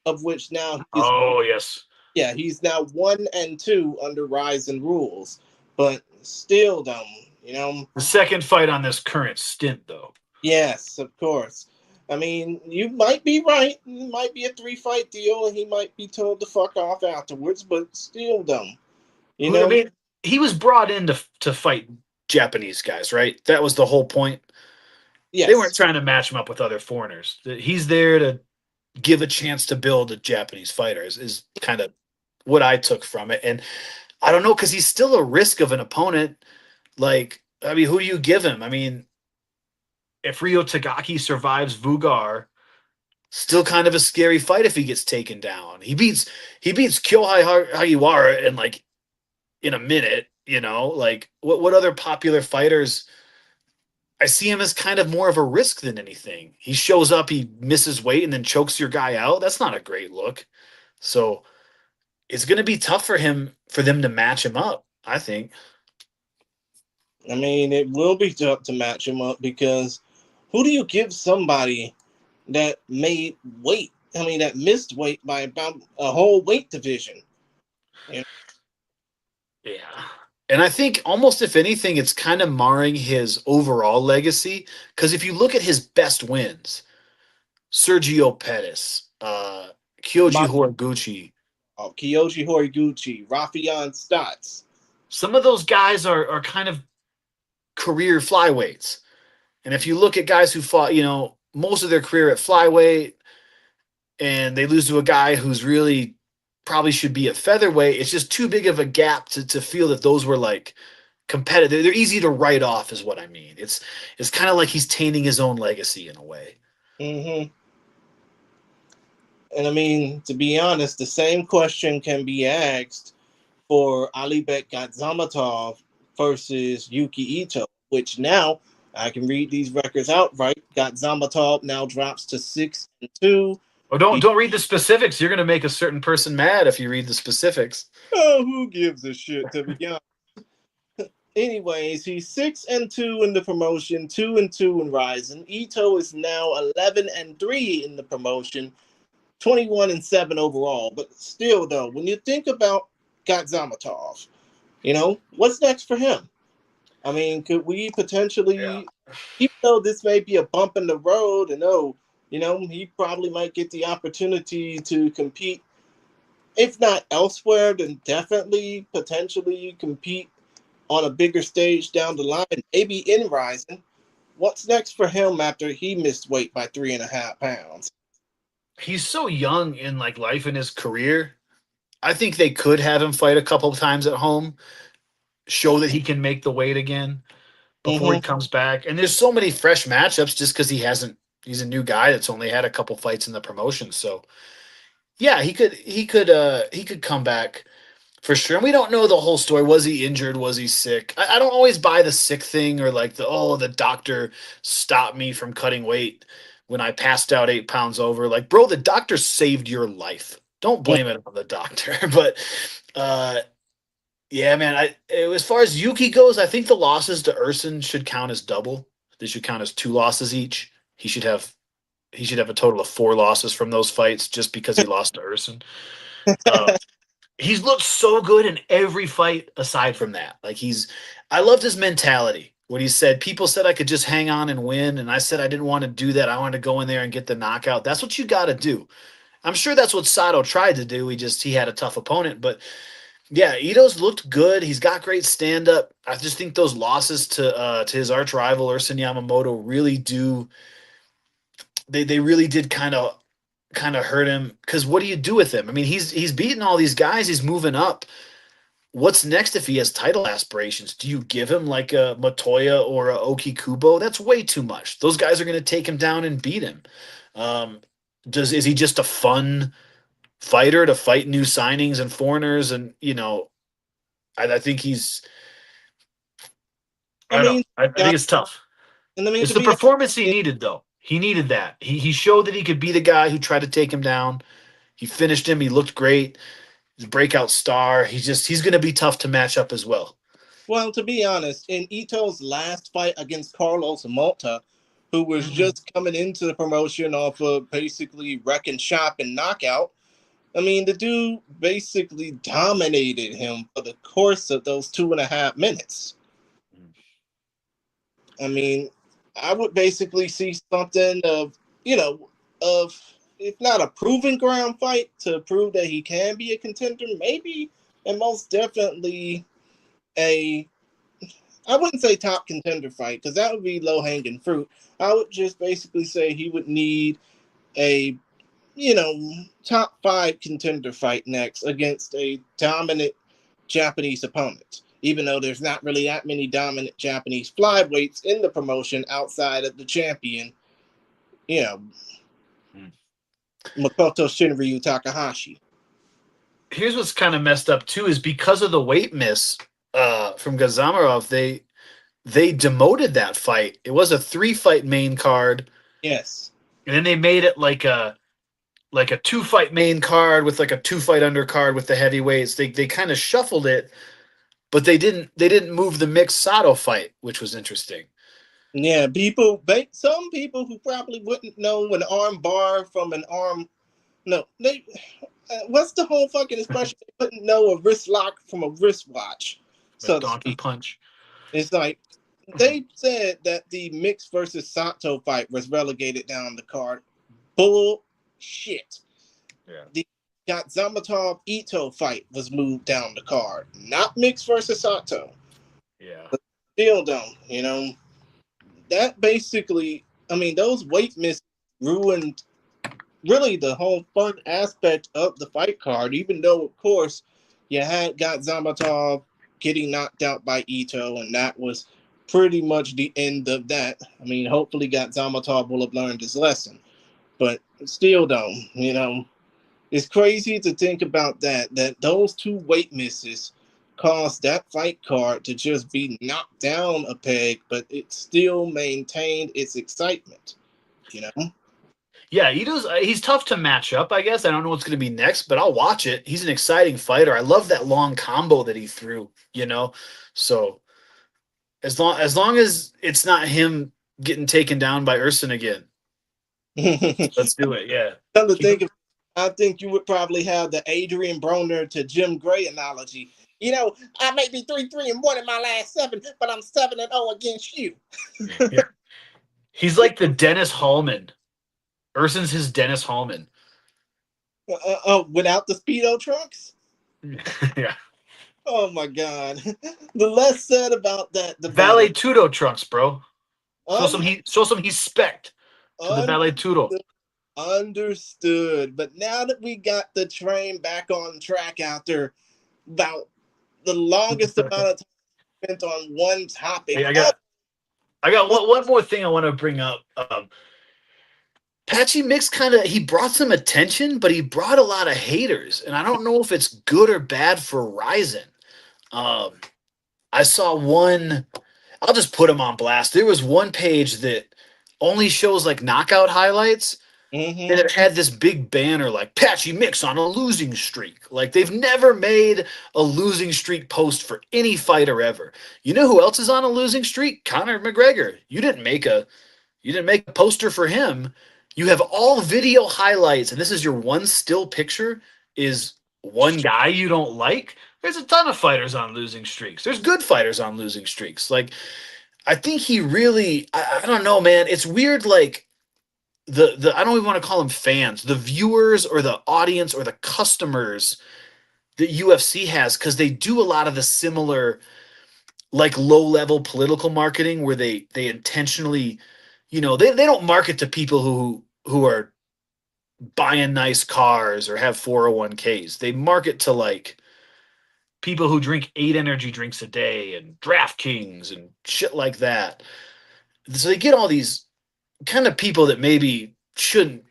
of which now he's Oh yes. Yeah, he's now 1-2 under Rising rules, but still, though, you know, The second fight on this current stint, though. yes, of course. I mean, you might be right. It might be a 3-fight deal, and he might be told to fuck off afterwards. But still, dumb. You Who I know? mean, he was brought in to fight Japanese guys, right? That was the whole point. They weren't Yes. trying to match him up with other foreigners. He's there to give a chance to build a Japanese fighter. Is kind of what I took from it, and I don't know because he's still a risk of an opponent. Like, I mean, who do you give him? I mean, if Ryo Tagaki survives Vugar, still kind of a scary fight if he gets taken down. He beats Kyohei Hagiwara in like in a minute. Like what other popular fighters? I see him as kind of more of a risk than anything. He shows up, he misses weight, and then chokes your guy out. That's not a great look. So it's going to be tough for them to match him up. I think. I mean, it will be tough to match him up because who do you give somebody that made weight? I mean, that missed weight by about a whole weight division. You know? Yeah. And I think almost if anything, it's kind of marring his overall legacy. Because if you look at his best wins, Sergio Pettis, Kyoji Horiguchi, Kiyoshi Horiguchi, Rafian Stotts. some of those guys are kind of career flyweights. And if you look at guys who fought, most of their career at flyweight and they lose to a guy who's really probably should be at featherweight, it's just too big of a gap to feel that those were like competitive. They're easy to write off, is what I mean. It's kind of like he's tainting his own legacy in a way. Mm-hmm. And I mean, to be honest, the same question can be asked for Alibek Gazmatov versus Yuki Ito, which now I can read these records outright. Gazmatov now drops to 6-2. Oh, don't He, don't read the specifics. You're going to make a certain person mad if you read the specifics. oh, who gives a shit, to be honest? Anyways, he's 6-2 in the promotion, 2-2 in Rising. Ito is now 11-3 in the promotion, 21-7 overall. But still, though, when you think about Gazmatov, what's next for him? I mean, could we Yeah. potentially, even though this may be a bump in the road, and he probably might get the opportunity to compete, if not elsewhere, then definitely potentially compete on a bigger stage down the line, maybe in Rising. What's next for him after he missed weight by 3.5 pounds? He's so young in like life in his career. I think they could have him fight a couple of times at home, show that he can make the weight again before he Mm-hmm. comes back. And there's so many fresh matchups just because he's a new guy that's only had a couple fights in the promotion. So yeah, he could come back for sure. And we don't know the whole story. Was he injured? Was he sick? I don't always buy the sick thing or like the doctor stopped me from cutting weight when I passed out 8 pounds over. Like, bro, the doctor saved your life. Don't blame it on the doctor. But uh yeah, man. As far as Yuki goes, I think the losses to Urson should count as double. They should count as two losses each. He should have a total of four losses from those fights just because he lost to Urson. Uh, he's looked so good in every fight aside from that. Like I loved his mentality. When he said people said I could just hang on and win, and I said I didn't want to do that. I wanted to go in there and get the knockout. That's what you got to do. I'm sure that's what Sato tried to do. He had a tough opponent, but yeah, Ito's looked good. He's got great stand up. I just think those losses to his arch rival Urson Yamamoto really do they really did kind of hurt him because what do you do with him? I mean, he's beaten all these guys. He's moving up. What's next if he has title aspirations? Do you give him like a Matoya or a Oki Kubo? That's way too much. Those guys are going to take him down and beat him. Um, is he just a fun fighter to fight new signings and foreigners? And I think he's. I I don't know. mean, I think yeah, it's tough. and I mean It's to the be performance he honest, needed, though. He needed that. He showed that he could be the guy who tried to take him down. He finished him. He looked great. He's a breakout star. He's going to be tough to match up as well. well, to be honest, in Ito's last fight against Carlos Malta, who was Mhm. just coming into the promotion off of basically wrecking shop and knockout, I mean, the dude basically dominated him for the course of those 2.5 minutes. I mean, I would basically see something of, you know, of if not a proven ground fight to prove that he can be a contender, maybe, and most definitely a, I wouldn't say top contender fight because that would be low hanging fruit. I would just basically say he would need a, you know, top five contender fight next against a dominant Japanese opponent. Even though there's not really that many dominant Japanese flyweights in the promotion outside of the champion, you know, Makoto Shinryu Takahashi. Here's what's kind of messed up too is because of the weight miss from Gazamarov, they demoted that fight. It was a 3-fight main card, Yes. and then they made it like a 2-fight main card with like a 2-fight undercard with the heavyweights. They kind of shuffled it, but they didn't move the mixed Sato fight, which was interesting. Yeah, some people who probably wouldn't know an arm bar from an arm. No, they. What's the whole fucking expression? They wouldn't know a wrist lock from a wristwatch, A so to donkey speak. punch. It's like they said that the Mix versus Sato fight was relegated down the card. Bullshit. Yeah. The Zamatov Ito fight was moved down the card, not Mix versus Sato. Yeah. But still, don't that basically? I mean, those weight misses ruined really the whole fun aspect of the fight card. Even though, of course, you had got Zamatov getting knocked out by Ito, and that was pretty much the end of that. I mean, hopefully, got Zamatov will have learned his lesson, but still, though, it's crazy to think about that. That those two weight misses caused that fight card to just be knocked down a peg, but it still maintained its excitement. You know. Yeah, he's tough to match up, I guess. I don't know what's going to be next, but I'll watch it. He's an exciting fighter. I love that long combo that he threw. So as long as it's not him getting taken down by Urson again, let's do it. Yeah. Come to think of, I think you would probably have the Adrian Broner to Jim Gray analogy. I may be 3-3-1 in my last seven, but I'm 7-0 against you. Yeah. He's like the Dennis Hallman. Urson's his Dennis Hallman. Without the Speedo trunks? Yeah. Oh my God. The less said about that, the Valet better. Tudo trunks, bro. Show Un- some respect to the Valet Tudo. Understood. But now that we got the train back on track after about the longest amount of time spent on one topic. Hey, I Oh, got I got what? one more thing I want to bring up. Patchy Mix he brought some attention, but he brought a lot of haters, and I don't know if it's good or bad for Ryzen. Um, I saw one. I'll just put him on blast. There was one page that only shows like knockout highlights, and Mm-hmm. it had this big banner like Patchy Mix on a losing streak. Like they've never made a losing streak post for any fighter ever. You know who else is on a losing streak? Conor McGregor. You didn't make a poster for him. You have all video highlights, and this is your one still picture is one guy you don't like. There's a ton of fighters on losing streaks. There's good fighters on losing streaks. Like I think he really I don't know, man. It's weird like the I don't even want to call them fans, the viewers or the audience or the customers that UFC has because they do a lot of the similar like low level political marketing where they intentionally they don't market to people who are buying nice cars or have 401ks. They market to like people who drink 8 energy drinks a day and DraftKings and shit like that. So they get all these kind of people that maybe shouldn't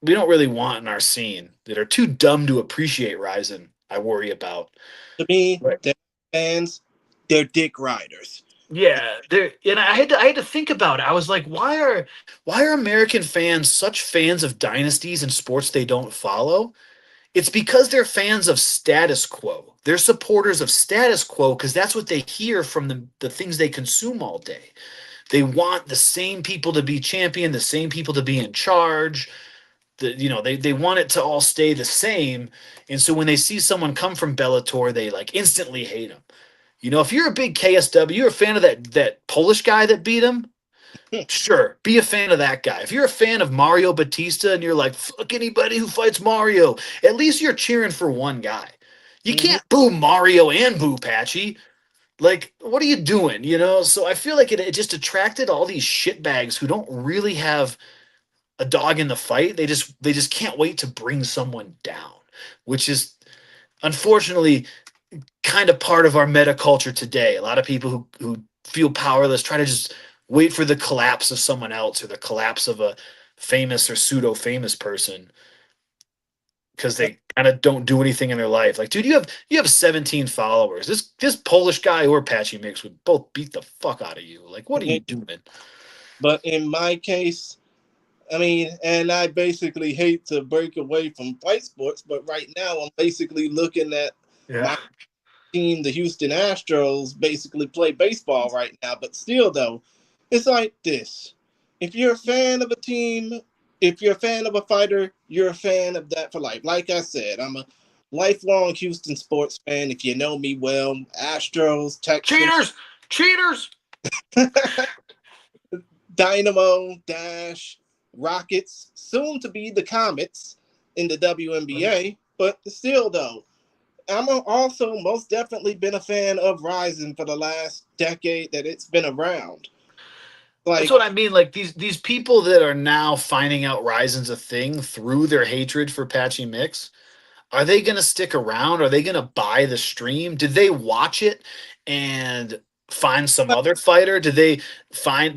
we don't really want in our scene that are too dumb to appreciate Ryzen. I worry about. To me, Right. they're fans, they're dick riders. Yeah, there and I had to think about it. I was like, why are American fans such fans of dynasties and sports they don't follow? It's because they're fans of status quo. They're supporters of status quo because that's what they hear from the things they consume all day. They want the same people to be champion, the same people to be in charge. they want it to all stay the same, and so when they see someone come from Bellator, they like instantly hate him. If you're a big KSW, you're a fan of that Polish guy that beat him. Sure, be a fan of that guy. If you're a fan of Mario Batista and you're like, fuck anybody who fights Mario, at least you're cheering for one guy. You Hmm. can't boo Mario and boo Patchy. Like, what are you doing? So I feel like it just attracted all these shitbags who don't really have a dog in the fight. They just can't wait to bring someone down, which is unfortunately kind of part of our meta culture today. A lot of people who feel powerless try to just wait for the collapse of someone else or the collapse of a famous or pseudo famous person because they kind of don't do anything in their life. Like, dude, you have 17 followers. This Polish guy or Patchy Mix would both beat the fuck out of you. Like, what are you doing? But in my case, I mean, and I basically hate to break away from fight sports, but right now I'm basically looking at Yeah. my team, the Houston Astros, basically play baseball right now. But still, though, it's like this: if you're a fan of a team, if you're a fan of a fighter, you're a fan of that for life. Like I said, I'm a lifelong Houston sports fan. If you know me well, Astros, Texans, Cheaters! Cheaters! Dynamo, Dash, Rockets, soon to be the Comets in the WNBA. But still, though, I'm also most definitely been a fan of Rising for the last decade that it's been around. That's Like, what I mean. Like these people that are now finding out Ryzen's a thing through their hatred for Patchy Mix. Are they going to stick around? Are they going to buy the stream? Did they watch it and find some other fighter? Did they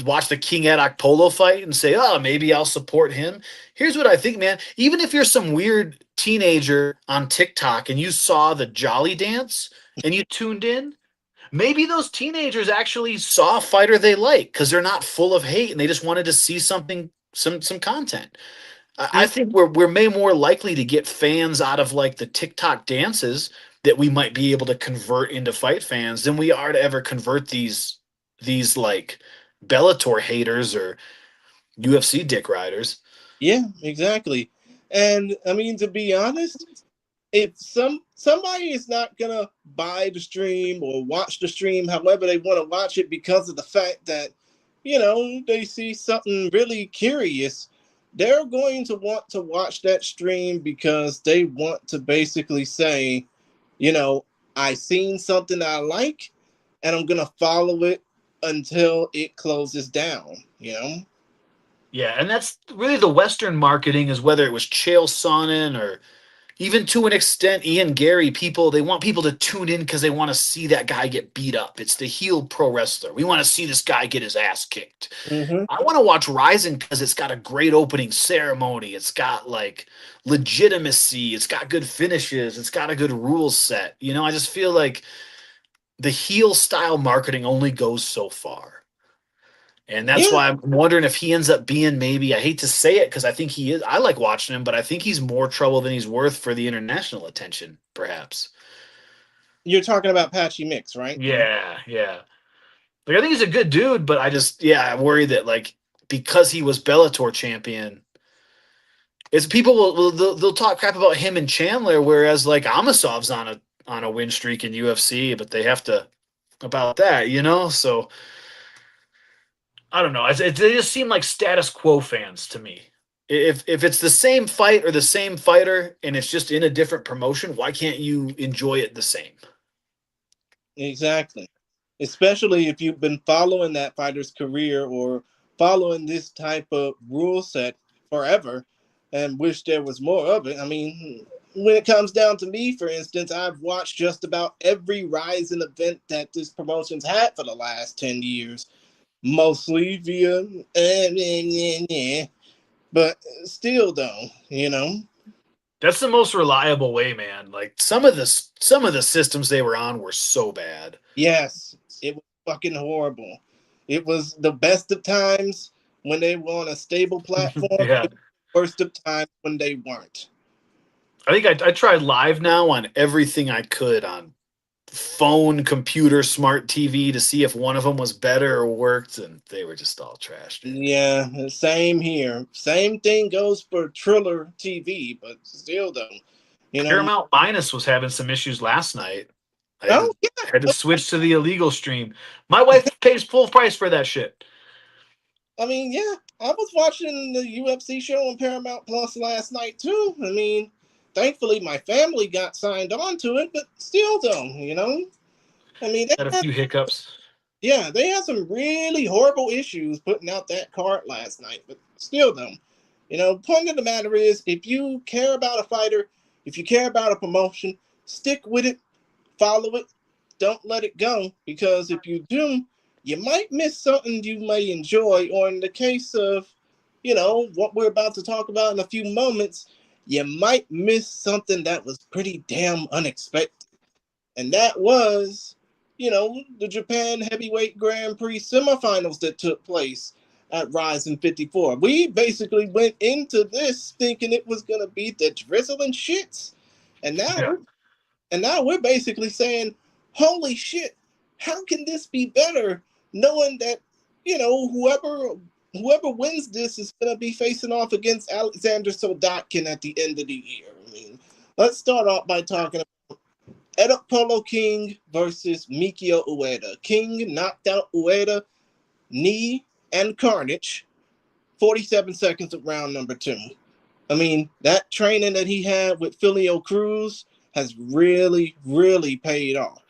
watch the King Edok Polo fight and say, "Oh, maybe I'll support him"? Here's what I think, man. Even if you're some weird teenager on TikTok and you saw the Jolly Dance and you tuned in, maybe those teenagers actually saw a fighter they like because they're not full of hate and they just wanted to see something, some content. I yeah, think we're way more likely to get fans out of like the TikTok dances that we might be able to convert into fight fans than we are to ever convert these like Bellator haters or UFC dick riders. yeah, exactly. And I mean, to be honest, if somebody is not gonna buy the stream or watch the stream, however they want to watch it, because of the fact that they see something really curious, they're going to want to watch that stream because they want to basically say, you know, I seen something I like, and I'm gonna follow it until it closes down. Yeah, and that's really the Western marketing is whether it was Chael Sonnen or even to an extent, Ian Gary, they want people to tune in because they want to see that guy get beat up. It's the heel pro wrestler. We want to see this guy get his ass kicked. Hmm. I want to watch Rising because it's got a great opening ceremony. It's got like legitimacy. It's got good finishes. It's got a good rules set. I just feel like the heel style marketing only goes so far. And that's Yeah, why I'm wondering if he ends up being maybe, I hate to say it because I think he is, I like watching him, but I think he's more trouble than he's worth for the international attention, perhaps. you're talking about Patchy Mix, right? Yeah, yeah. Like I think he's a good dude, but yeah, I worry that like because he was Bellator champion, it's people they'll talk crap about him and Chandler, whereas like Amasov's on a win streak in UFC, but they have to about that. So I don't know. They just seem like status quo fans to me. If it's the same fight or the same fighter and it's just in a different promotion, why can't you enjoy it the same? Exactly. Especially if you've been following that fighter's career or following this type of rule set forever and wish there was more of it. I mean, when it comes down to me, for instance, I've watched just about every Rising event that this promotion's had for the last 10 years, mostly via, but still, though. That's the most reliable way, man. Like some of the systems they were on were so bad. Yes, it was fucking horrible. It was the best of times when they were on a stable platform. Yeah. It was the worst of times when they weren't. I think I tried live now on everything I could on phone, computer, smart TV to see if one of them was better or worked, and they were just all trash, dude. Yeah, same here. Same thing goes for Triller TV, but still though, you know. Paramount Minus was having some issues last night. I Oh had to yeah, switch to the illegal stream. My wife pays full price for that shit. I mean, yeah, I was watching the UFC show on Paramount Plus last night too. I mean, thankfully my family got signed on to it, but still though, you know. I mean, Had a had, few hiccups. yeah, they had some really horrible issues putting out that card last night, but still though, you know, point of the matter is, if you care about a fighter, if you care about a promotion, stick with it, follow it, don't let it go, because if you do, you might miss something you may enjoy, or in the case of, you know, what we're about to talk about in a few moments, you might miss something that was pretty damn unexpected. And that was, you know, the Japan Heavyweight Grand Prix semifinals that took place at Rising 54. We basically went into this thinking it was going to be the drizzling shits. And now Yeah. we're and now we're basically saying, holy shit, how can this be better? Knowing that, you know, whoever wins this is gonna be facing off against Alexander Sodotkin at the end of the year. I mean, let's start off by talking about Edo Polo King versus Mikio Ueda. King knocked out Ueda, knee and carnage, 47 seconds of round number two. I mean, that training that he had with Filio Cruz has really, really paid off.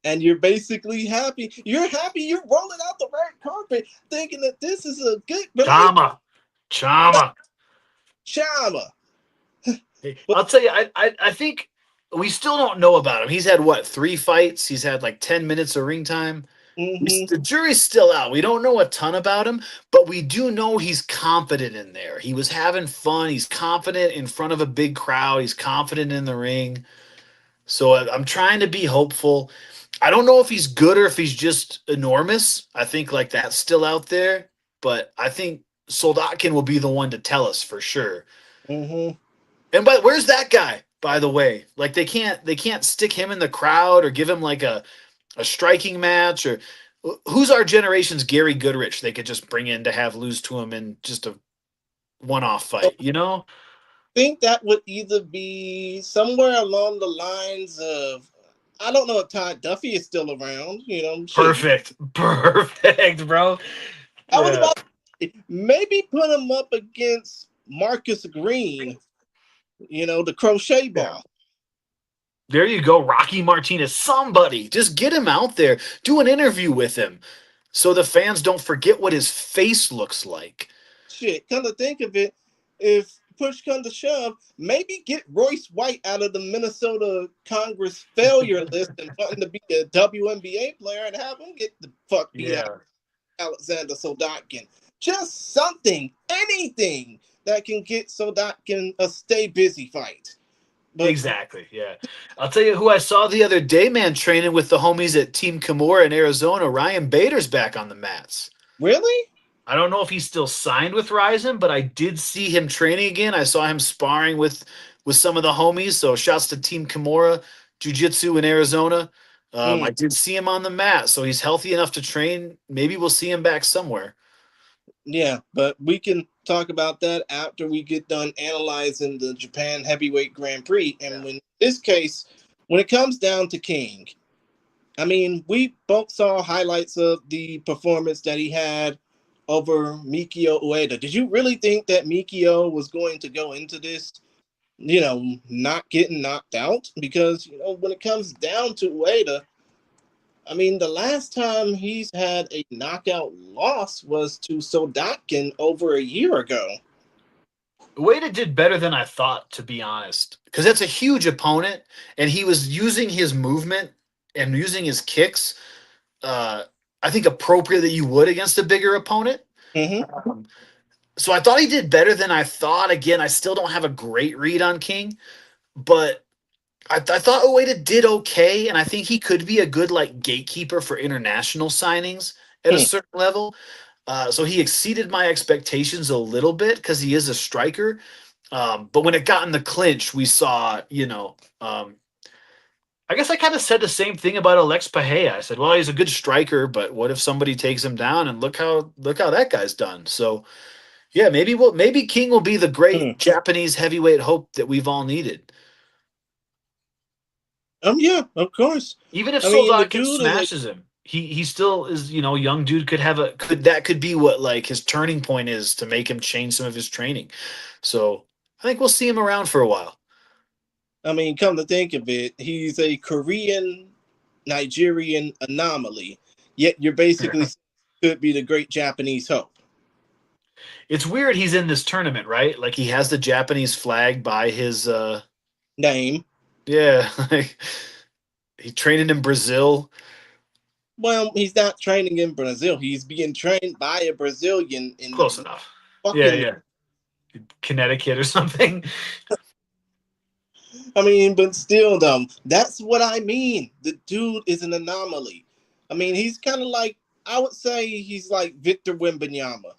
And you're basically happy. You're happy you're rolling out the red carpet thinking that this is a good relationship. Chama. Chama. Shama. Hey, But I'll tell you, I think we still don't know about him. He's had what, 3 fights? He's had like 10 minutes of ring time. mm-hmm, The jury's still out. We don't know a ton about him, but we do know he's confident in there. He was having fun. He's confident in front of a big crowd. He's confident in the ring. So I'm trying to be hopeful. I don't know if he's good or if he's just enormous. I think like that's still out there, but I think Soldotkin will be the one to tell us for sure. mm-hmm. And but where's that guy? By the way, like they can't stick him in the crowd or give him like a striking match or who's our generation's Gary Goodrich they could just bring in to have lose to him in just a one-off I fight, you know? think that would either be somewhere along the lines of, I don't know if Todd Duffy is still around, you know, shit. Perfect. Perfect, bro. I was Yeah. about to say, maybe put him up against Marcus Green, you know, the crochet Yeah. ball. There you go, Rocky Martinez. Somebody just get him out there. Do an interview with him so the fans don't forget what his face looks like. Shit, come to think of it, if push comes to shove, maybe get Royce White out of the Minnesota Congress failure list and wanting to be a WNBA player and have him get the fuck beat out Yeah. of Alexander Sodotkin. Just something, anything that can get Sodotkin a stay busy fight. But Exactly. Yeah. I'll tell you who I saw the other day, man, training with the homies at Team Kimura in Arizona. Ryan Bader's back on the mats. really? I don't know if he's still signed with Ryzen, but I did see him training again. I saw him sparring with some of the homies. So shouts to Team Kimura Jiu Jitsu in Arizona. I Mm, did see him on the mat, so he's healthy enough to train. Maybe we'll see him back somewhere. yeah, but we can talk about that after we get done analyzing the Japan Heavyweight Grand Prix. And Yeah. in this case, when it comes down to King, I mean, we both saw highlights of the performance that he had over Mikio Ueda. Did you really think that Mikio was going to go into this, you know, not getting knocked out? Because, you know, when it comes down to Ueda, I mean, the last time he's had a knockout loss was to Sodotkin over a year ago. Ueda did better than I thought, to be honest, because that's a huge opponent, and he was using his movement and using his kicks. Uh, I think appropriate that you would against a bigger opponent. Mm-hmm. Um, so I thought he did better than I thought. Again, I still don't have a great read on King, but I thought Ueda did okay, and I think he could be a good like gatekeeper for international signings at a Hmm. certain level. So he exceeded my expectations a little bit because he is a striker. But when it got in the clinch, we saw, I guess I kind of said the same thing about Alex Pahea. I said, well, he's a good striker, but what if somebody takes him down? And look how that guy's done. So yeah, maybe King will be the Hmm. great Japanese heavyweight hope that we've all needed. Yeah, of course. Even if I mean, the Soldatkin dude is a. smashes him, he still is, young dude could have a could be what like his turning point is to make him change some of his training. So I think we'll see him around for a while. I mean, come to think of it, he's a Korean Nigerian anomaly. Yet you're basically could be the great Japanese hope. It's weird he's in this tournament, right? Like he has the Japanese flag by his Name. yeah, like he trained in Brazil. Well, he's not training in Brazil. He's being trained by a Brazilian in Close the enough. Yeah, fucking. yeah. Connecticut or something. I mean, but still, though, that's what I mean. The dude is an anomaly. I mean, he's kind of like, I would say he's like Victor Wembanyama.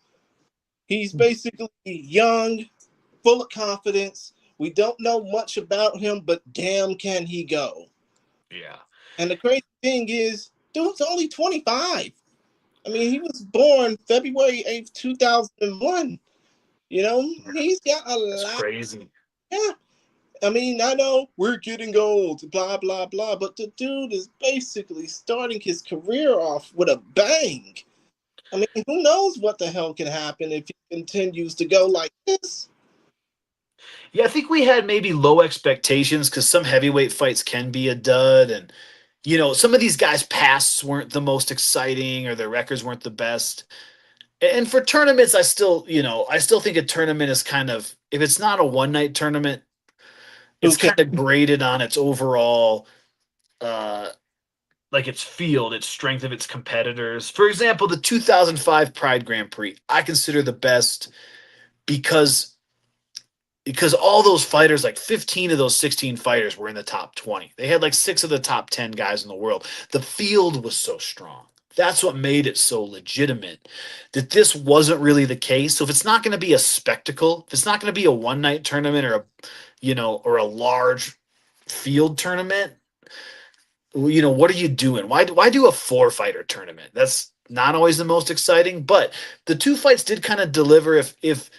He's basically young, full of confidence. We don't know much about him, but damn, can he go? Yeah. And the crazy thing is, dude's only 25. I mean, he was born February 8th, 2001. You know, he's got a That's lot. crazy. Yeah. I mean, I know we're getting old, blah, blah, blah, but the dude is basically starting his career off with a bang. I mean, who knows what the hell can happen if he continues to go like this? Yeah, I think we had maybe low expectations because some heavyweight fights can be a dud, and some of these guys' pasts weren't the most exciting or their records weren't the best. And for tournaments, I still think a tournament is kind of, if it's not a one night tournament, it's Okay. kind of graded on its overall, uh, like its field, its strength of its competitors. For example, the 2005 Pride Grand Prix, I consider the best because all those fighters, like 15 of those 16 fighters, were in the top 20. They had like 6 of the top 10 guys in the world. The field was so strong. That's what made it so legitimate. That this wasn't really the case. So if it's not going to be a spectacle, if it's not going to be a one night tournament or a large field tournament, what are you doing? Why do a four fighter tournament? That's not always the most exciting, but the two fights did kind of deliver. If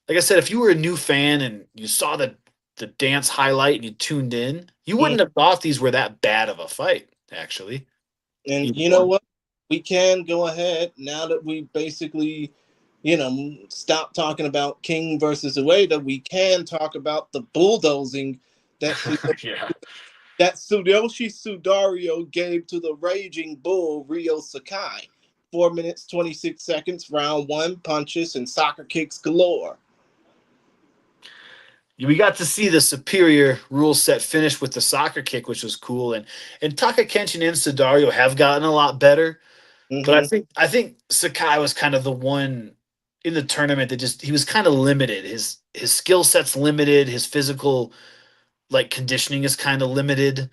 like I said, if you were a new fan and you saw the dance highlight and you tuned in, you Mm. wouldn't have thought these were that bad of a fight, actually. And Either you know one. what? We can go ahead now that we basically, stop talking about King versus Ueda. We can talk about the bulldozing that Yeah. that Tsuyoshi Sudario gave to the raging bull Ryo Sakai. 4 minutes 26 seconds, round one, punches and soccer kicks galore. We got to see the superior rule set finish with the soccer kick, which was cool. And Taka Kenshin and Sudario have gotten a lot better. But I Hmm. think I think Sakai was kind of the one in the tournament that just he was kind of limited. His skill set's limited. His physical like conditioning is kind of limited.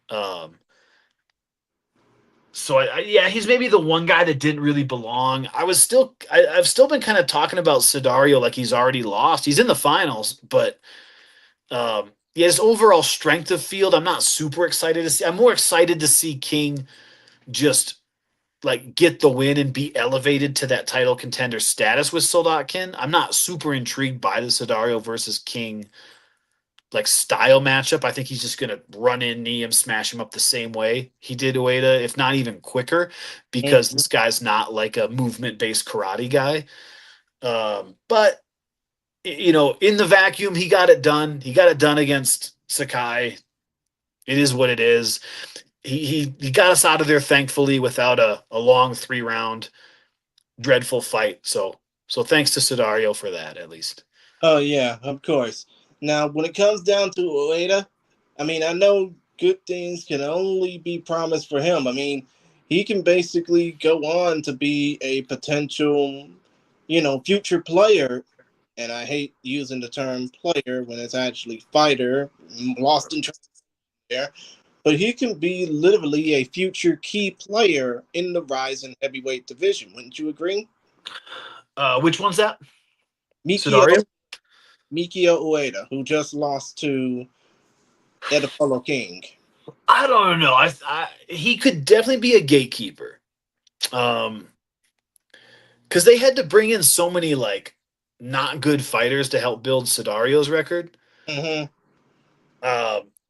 Um, so yeah, he's maybe the one guy that didn't really belong. I've still been kind of talking about Sidario like he's already lost. He's in the finals, but yeah, his overall strength of field, I'm not super excited to see. I'm more excited to see King just like get the win and be elevated to that title contender status with Soldatkin. I'm not super intrigued by the Sidario versus King like style matchup. I think he's just gonna run in, knee him, smash him up the same way he did Ueda, if not even quicker, because this guy's not like a movement based karate guy. But in the vacuum, he got it done. He got it done against Sakai. It is what it is. He got us out of there thankfully without a long 3 round dreadful fight. So thanks to Sidario for that at least. Oh yeah, of course. Now, when it comes down to Ueda, I mean, I know good things can only be promised for him. I mean, he can basically go on to be a potential, future player. And I hate using the term player when it's actually fighter, lost in there. But he can be literally a future key player in the rising heavyweight division. Wouldn't you agree? Which one's that? Mikio Sidario? Mikio Ueda, who just lost to Ed Apollo King. I don't know. He could definitely be a gatekeeper. Um, because they had to bring in so many like not good fighters to help build Sidario's record. Hmm.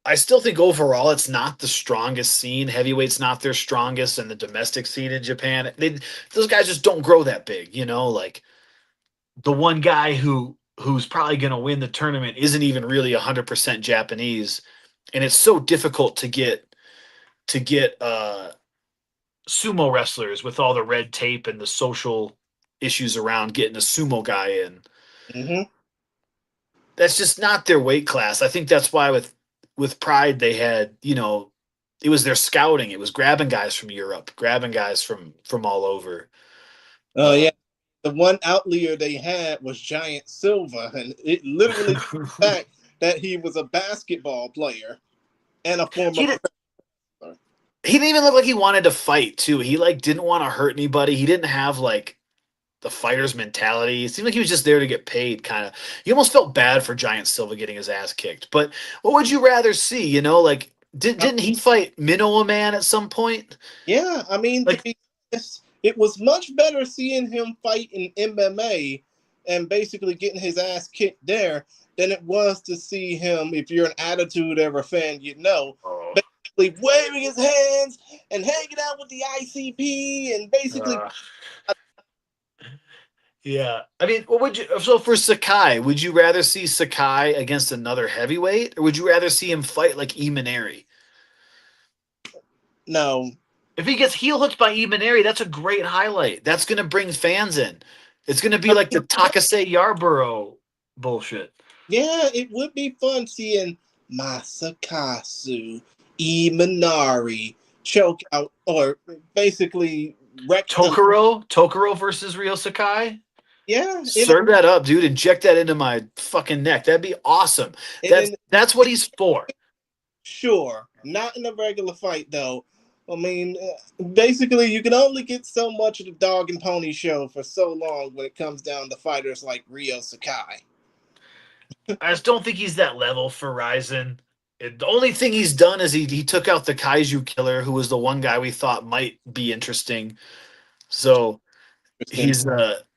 I still think overall it's not the strongest scene. Heavyweight's not their strongest, and the domestic scene in Japan, those guys just don't grow that big. Like the one guy who's probably going to win the tournament isn't even really 100% Japanese, and it's so difficult to get sumo wrestlers with all the red tape and the social issues around getting a sumo guy in. Hmm. That's just not their weight class. I think that's why with Pride they had, it was their scouting. It was grabbing guys from Europe, grabbing guys from all over. Oh yeah, the one outlier they had was Giant Silva, and it literally the fact that he was a basketball player and a former he did, professor. he didn't even look like he wanted to fight too. He like didn't want to hurt anybody. He didn't have like the fighter's mentality. It seemed like he was just there to get paid, kind of. You almost felt bad for Giant Silva getting his ass kicked. But what would you rather see? Like didn't he fight Minoa Man at some point? Yeah, I mean, to Like, be honest, it was much better seeing him fight in MMA and basically getting his ass kicked there than it was to see him, if you're an Attitude Era fan, oh, basically waving his hands and hanging out with the ICP and basically. uh, yeah. I mean, what would you? So for Sakai, would you rather see Sakai against another heavyweight, or would you rather see him fight like Imanari? No. If he gets heel hooked by Imanari, that's a great highlight. That's going to bring fans in. It's going to be like the Takase Yarborough bullshit. Yeah, it would be fun seeing Masakasu, Imanari choke out, or basically wreck the. Tokoro versus Ryo Sakai. Yeah, Serve that up, dude. Inject that into my fucking neck. That'd be awesome. and That's what he's for. sure, not in a regular fight though. I mean, basically, you can only get so much of the dog and pony show for so long when it comes down to fighters like Ryo Sakai. I just don't think he's that level for Ryzen. The only thing he's done is he took out the Kaiju killer, who was the one guy we thought might be interesting. So Interesting. he's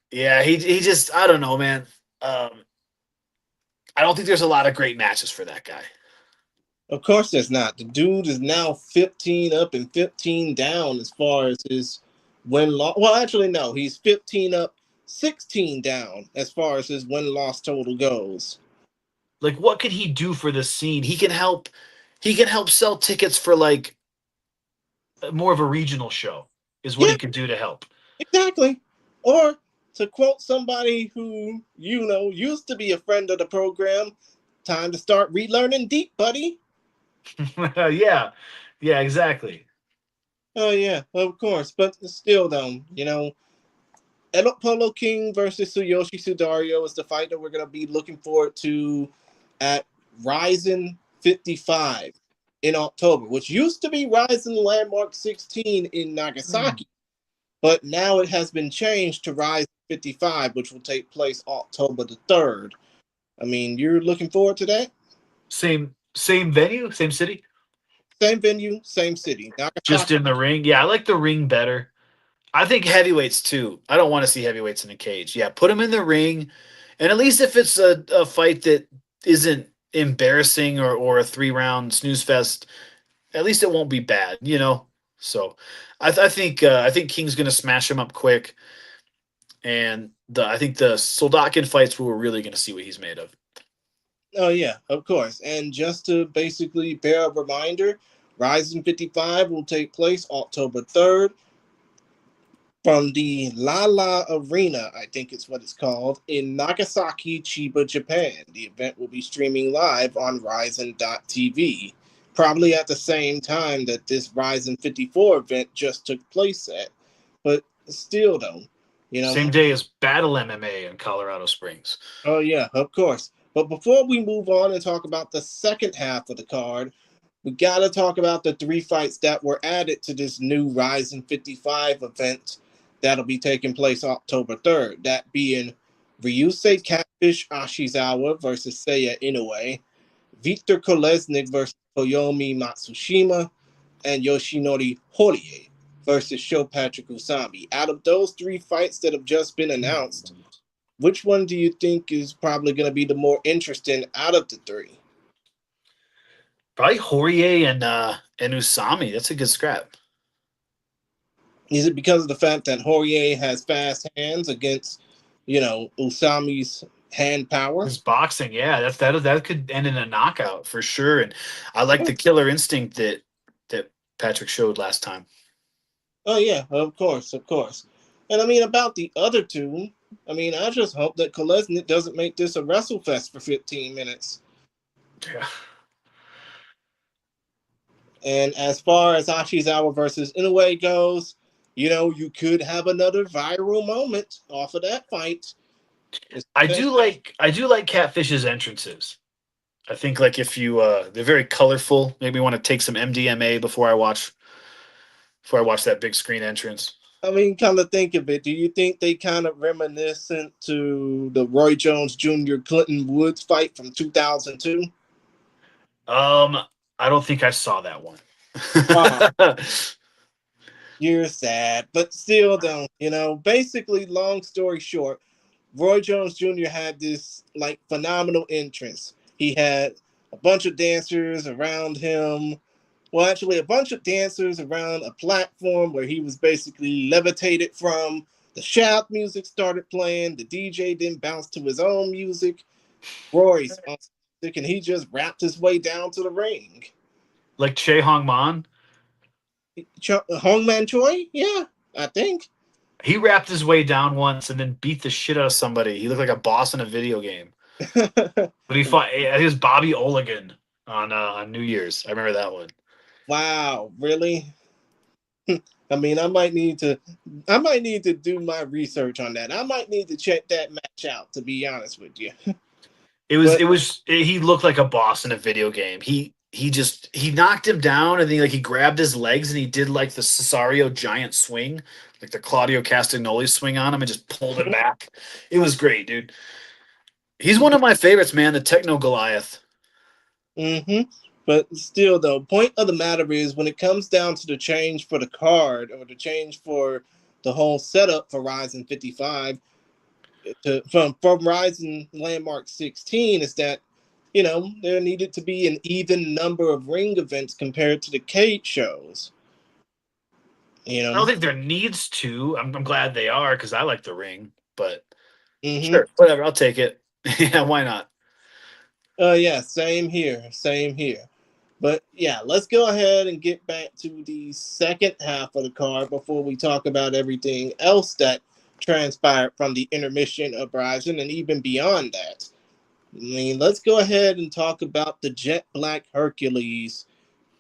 yeah, he just, I don't know, man. Um I don't think there's a lot of great matches for that guy. Of course, there's not. The dude is now 15 up and 15 down as far as his win loss. Well, actually, no, he's 15 up, 16 down as far as his win loss total goes. Like, what can he do for the scene? He can help sell tickets for like more of a regional show is what Yeah, he could do to help. exactly. Or to quote somebody who, used to be a friend of the program, time to start relearning deep, buddy. Yeah. Yeah, exactly. Oh, yeah, of course. But still, though, Ed Polo King versus Tsuyoshi Sudario is the fight that we're going to be looking forward to at Ryzen 55 in October, which used to be Ryzen Landmark 16 in Hmm. Nagasaki, but now it has been changed to Ryzen 55, which will take place October the 3rd. I mean, you're looking forward to that? Same venue, same city, Same venue, same city. just Nagasaki. in the ring. Yeah, I like the ring better. I think heavyweights too. I don't want to see heavyweights in a cage. Yeah, put them in the ring, and at least if it's a fight that isn't embarrassing or a 3 round snooze fest, at least it won't be bad. So, I think King's gonna smash him up quick, and I think the Soldatkin fights we're really gonna see what he's made of. Oh, yeah, of course. And just to basically bear a reminder, Ryzen 55 will take place October 3rd from the Lala Arena, I think it's what it's called, in Nagasaki, Chiba, Japan. The event will be streaming live on Ryzen.tv, probably at the same time that this Ryzen 54 event just took place at. But still, though, you know, Same day as Battle MMA in Colorado Springs. oh, yeah, of course. But before we move on and talk about the second half of the card, we got to talk about the 3 fights that were added to this new Ryzen 55 event that'll be taking place October 3rd. That being Ryusei Fish Ashizawa versus Seiya Inoue, Viktor Kolesnik versus Toyomi Matsushima, and Yoshinori Horie versus Sho Patrick Usami. Out of those three fights that have just been announced, which one do you think is probably going to be the more interesting out of the three? Probably Horie and Usami. That's a good scrap. Is it because of the fact that Horie has fast hands against, Usami's hand power? His boxing, yeah, that could end in a knockout for sure. And I like the killer instinct that Patrick showed last time. Oh yeah, of course, of course. And I mean about the other two, I mean I just hope that Kolesnik doesn't make this a wrestle fest for 15 minutes. Yeah. And as far as Ashizawa versus Inoue goes, you could have another viral moment off of that fight. I do like Catfish's entrances. I think like if you they're very colorful. Maybe want to take some MDMA before I watch that big screen entrance. I mean, kind of think of it. Do you think they kind of reminiscent to the Roy Jones Jr. Clinton Woods fight from 2002? Um, I don't think I saw that one. Oh, you're sad, but still don't. Basically, long story short, Roy Jones Jr. had this like phenomenal entrance. He had a bunch of dancers around him. Well, actually, a bunch of dancers around a platform where he was basically levitated from. The shout music started playing. The DJ then bounced to his own music. Roy's on music, and he just rapped his way down to the ring. Like Che Hong Man, Hongman Choi? Yeah, I think. he rapped his way down once and then beat the shit out of somebody. He looked like a boss in a video game. But he fought. I think it was Bobby Oligan on New Year's. I remember that one. Wow, really? I mean, I might need to do my research on that. I might need to check that match out, to be honest with you. It was But it was he looked like a boss in a video game. He knocked him down and he grabbed his legs and he did like the Cesario giant swing, like the Claudio Castagnoli swing on him and just pulled him back. It was great, dude. He's one of my favorites, man, the Techno Goliath. hmm but still, though, point of the matter is when it comes down to the change for the card or the change for the whole setup for Ryzen 55 from Ryzen Landmark 16 is that there needed to be an even number of ring events compared to the cage shows. You I know. don't think there needs to. I'm glad they are because I like the ring, but hmm sure, whatever. I'll take it. Yeah, why not? Yeah, same here, same here. But yeah, let's go ahead and get back to the second half of the card before we talk about everything else that transpired from the intermission uprising and even beyond that. I mean, let's go ahead and talk about the Jet Black Hercules,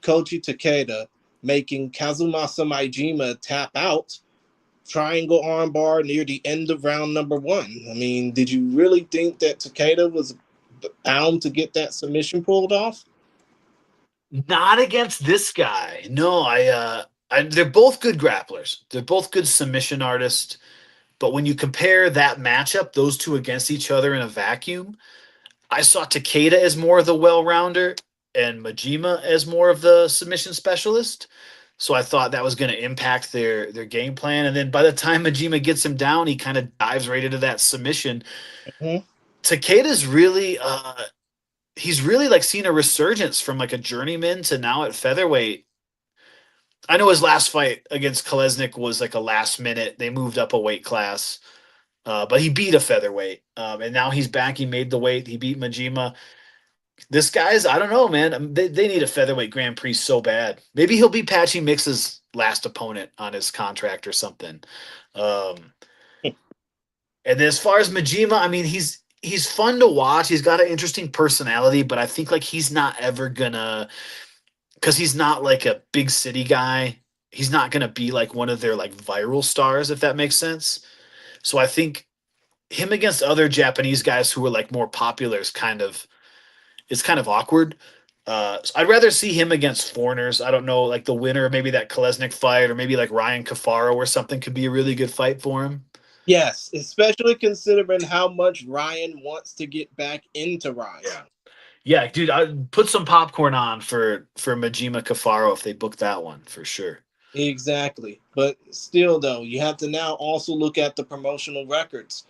Koji Takeda, making Kazumasa Maijima tap out, triangle armbar near the end of round number one. I mean, did you really think that Takeda was bound to get that submission pulled off? Not against this guy. No, they're both good grapplers. They're both good submission artists. But when you compare that matchup, those two against each other in a vacuum, I saw Takeda as more of the well-rounder and Majima as more of the submission specialist. So I thought that was going to impact their game plan. And then by the time Majima gets him down, he kind of dives right into that submission. Mm-hmm. Takeda's really he's really like seen a resurgence from like a journeyman to now at featherweight. I know his last fight against Kolesnik was like a last minute. They moved up a weight class, but he beat a featherweight, and now he's back. He made the weight. He beat Majima. This guy's I don't know, man. They need a featherweight Grand Prix so bad. Maybe he'll be Patchy Mix's last opponent on his contract or something. Um, and then as far as Majima, I mean, he's fun to watch. He's got an interesting personality, but I think like he's not ever gonna because he's not like a big city guy. He's not gonna be like one of their like viral stars, if that makes sense. So I think him against other Japanese guys who are like more popular is kind of awkward. So I'd rather see him against foreigners. I don't know, like the winner, maybe that Kolesnik fight, or maybe like Ryan Cafaro or something could be a really good fight for him. Yes, especially considering how much Ryan wants to get back into Yeah. Rising. Yeah, dude, I put some popcorn on for Majima Kafaro if they book that one for sure. Exactly. But still, though, you have to now also look at the promotional records.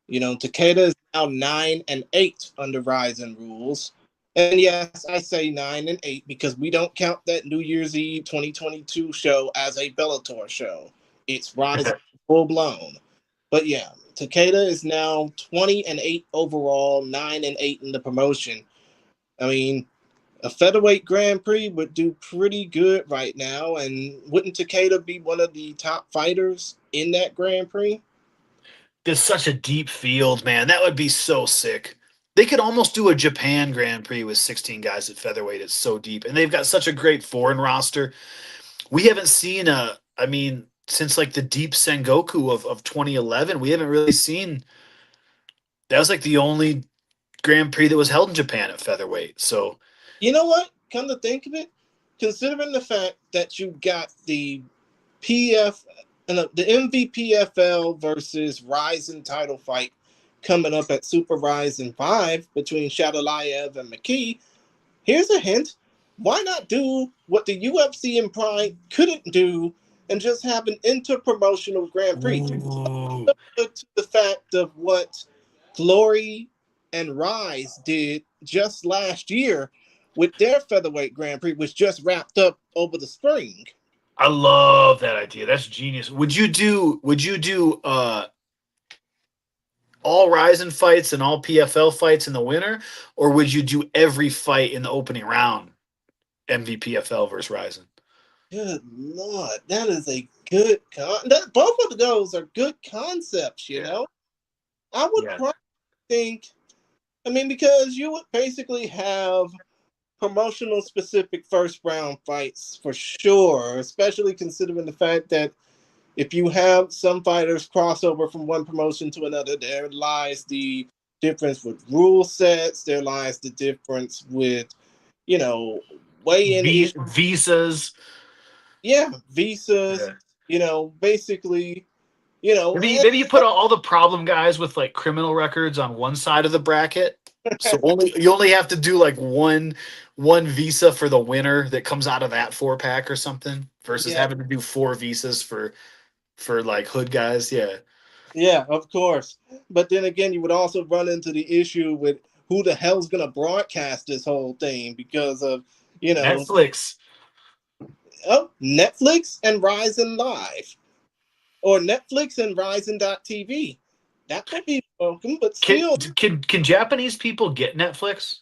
Takeda is now 9-8 under Ryzen rules. And yes, I say 9-8 because we don't count that New Year's Eve 2022 show as a Bellator show. It's Ryzen full blown. But yeah, Takeda is now 20-8 overall, 9-8 in the promotion. I mean, a featherweight Grand Prix would do pretty good right now, and wouldn't Takeda be one of the top fighters in that Grand Prix? There's such a deep field, man. That would be so sick. They could almost do a Japan Grand Prix with 16 guys at featherweight. It's so deep. And they've got such a great foreign roster. We haven't seen I mean, since like the Deep Sengoku of 2011, we haven't really seen that was like the only Grand Prix that was held in Japan at featherweight. So You know what? Come to think of it, considering the fact that you got the PF and the MVPFL versus Ryzen title fight coming up at Super Ryzen 5 between Shadalayev and McKee, here's a hint. Why not do what the UFC and Pride couldn't do and just have an interpromotional Grand Prix? ooh, To the fact of what Glory and Rise did just last year with their featherweight Grand Prix, which just wrapped up over the spring. I love that idea. That's genius. Would you do all Ryzen fights and all PFL fights in the winter, or would you do every fight in the opening round MVPFL versus Ryzen? Good lord, that is a good both of those are good concepts. Yeah. I would Yeah. probably think. I mean, because you would basically have promotional specific first round fights for sure, especially considering the fact that if you have some fighters crossover from one promotion to another, there lies the difference with rule sets, there lies the difference with, you know, weigh in issues. Visas. Yeah, visas, Yeah. basically, Maybe you put all the problem guys with like criminal records on one side of the bracket. So you only have to do like one visa for the winner that comes out of that 4 pack or something versus yeah, having to do 4 visas for like hood guys. Yeah. yeah, of course. But then again, you would also run into the issue with who the hell's going to broadcast this whole thing because of, you know, Netflix. oh, Netflix and Ryzen Live or Netflix and Ryzen.tv. That would be welcome, but Can still, can Japanese people get Netflix?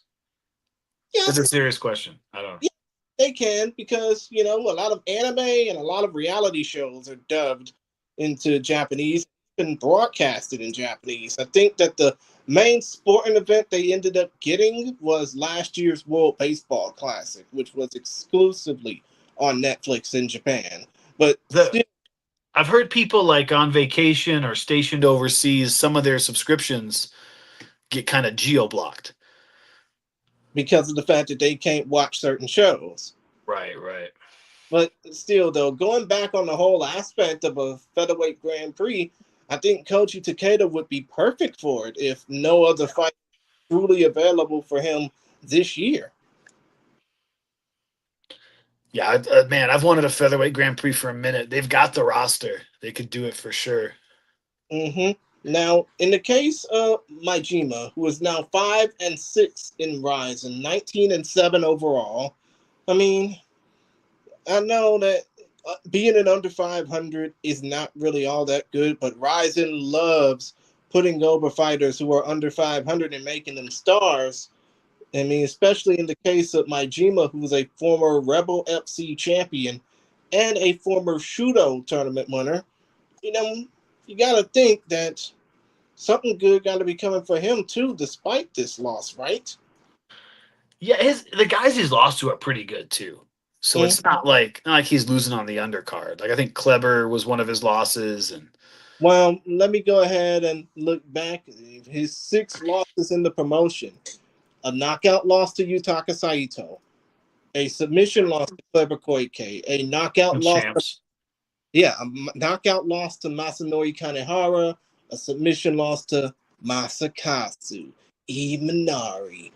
It's yes, a serious question. I don't know. yeah, they can because, a lot of anime and a lot of reality shows are dubbed into Japanese and broadcasted in Japanese. I think that the main sporting event they ended up getting was last year's World Baseball Classic, which was exclusively on Netflix in Japan. But The still, I've heard people like on vacation or stationed overseas, some of their subscriptions get kind of geo blocked. because of the fact that they can't watch certain shows. Right, right. But still, though, going back on the whole aspect of a featherweight Grand Prix, I think Koji Takeda would be perfect for it if no other fight truly available for him this year. Yeah, man, I've wanted a featherweight Grand Prix for a minute. They've got the roster; they could do it for sure. hmm Now, in the case of Majima, who is now 5-6 in Rise and 19-7 overall, I mean, I know that being an under 500 is not really all that good, but Ryzen loves putting over fighters who are under 500 and making them stars. I mean, especially in the case of Majima, who's a former Rebel FC champion and a former Shudo tournament winner. You know, you got to think that something good got to be coming for him too, despite this loss, right? Yeah, the guys he's lost to are pretty good too. So Mm. it's not like he's losing on the undercard. Like I think Kleber was one of his losses, and Well, let me go ahead and look back. His 6 losses in the promotion: a knockout loss to Yutaka Saito, a submission loss to Kleber Koike, a knockout some loss. champs. Yeah, knockout loss to Masanori Kanehara, a submission loss to Masakazu Imanari,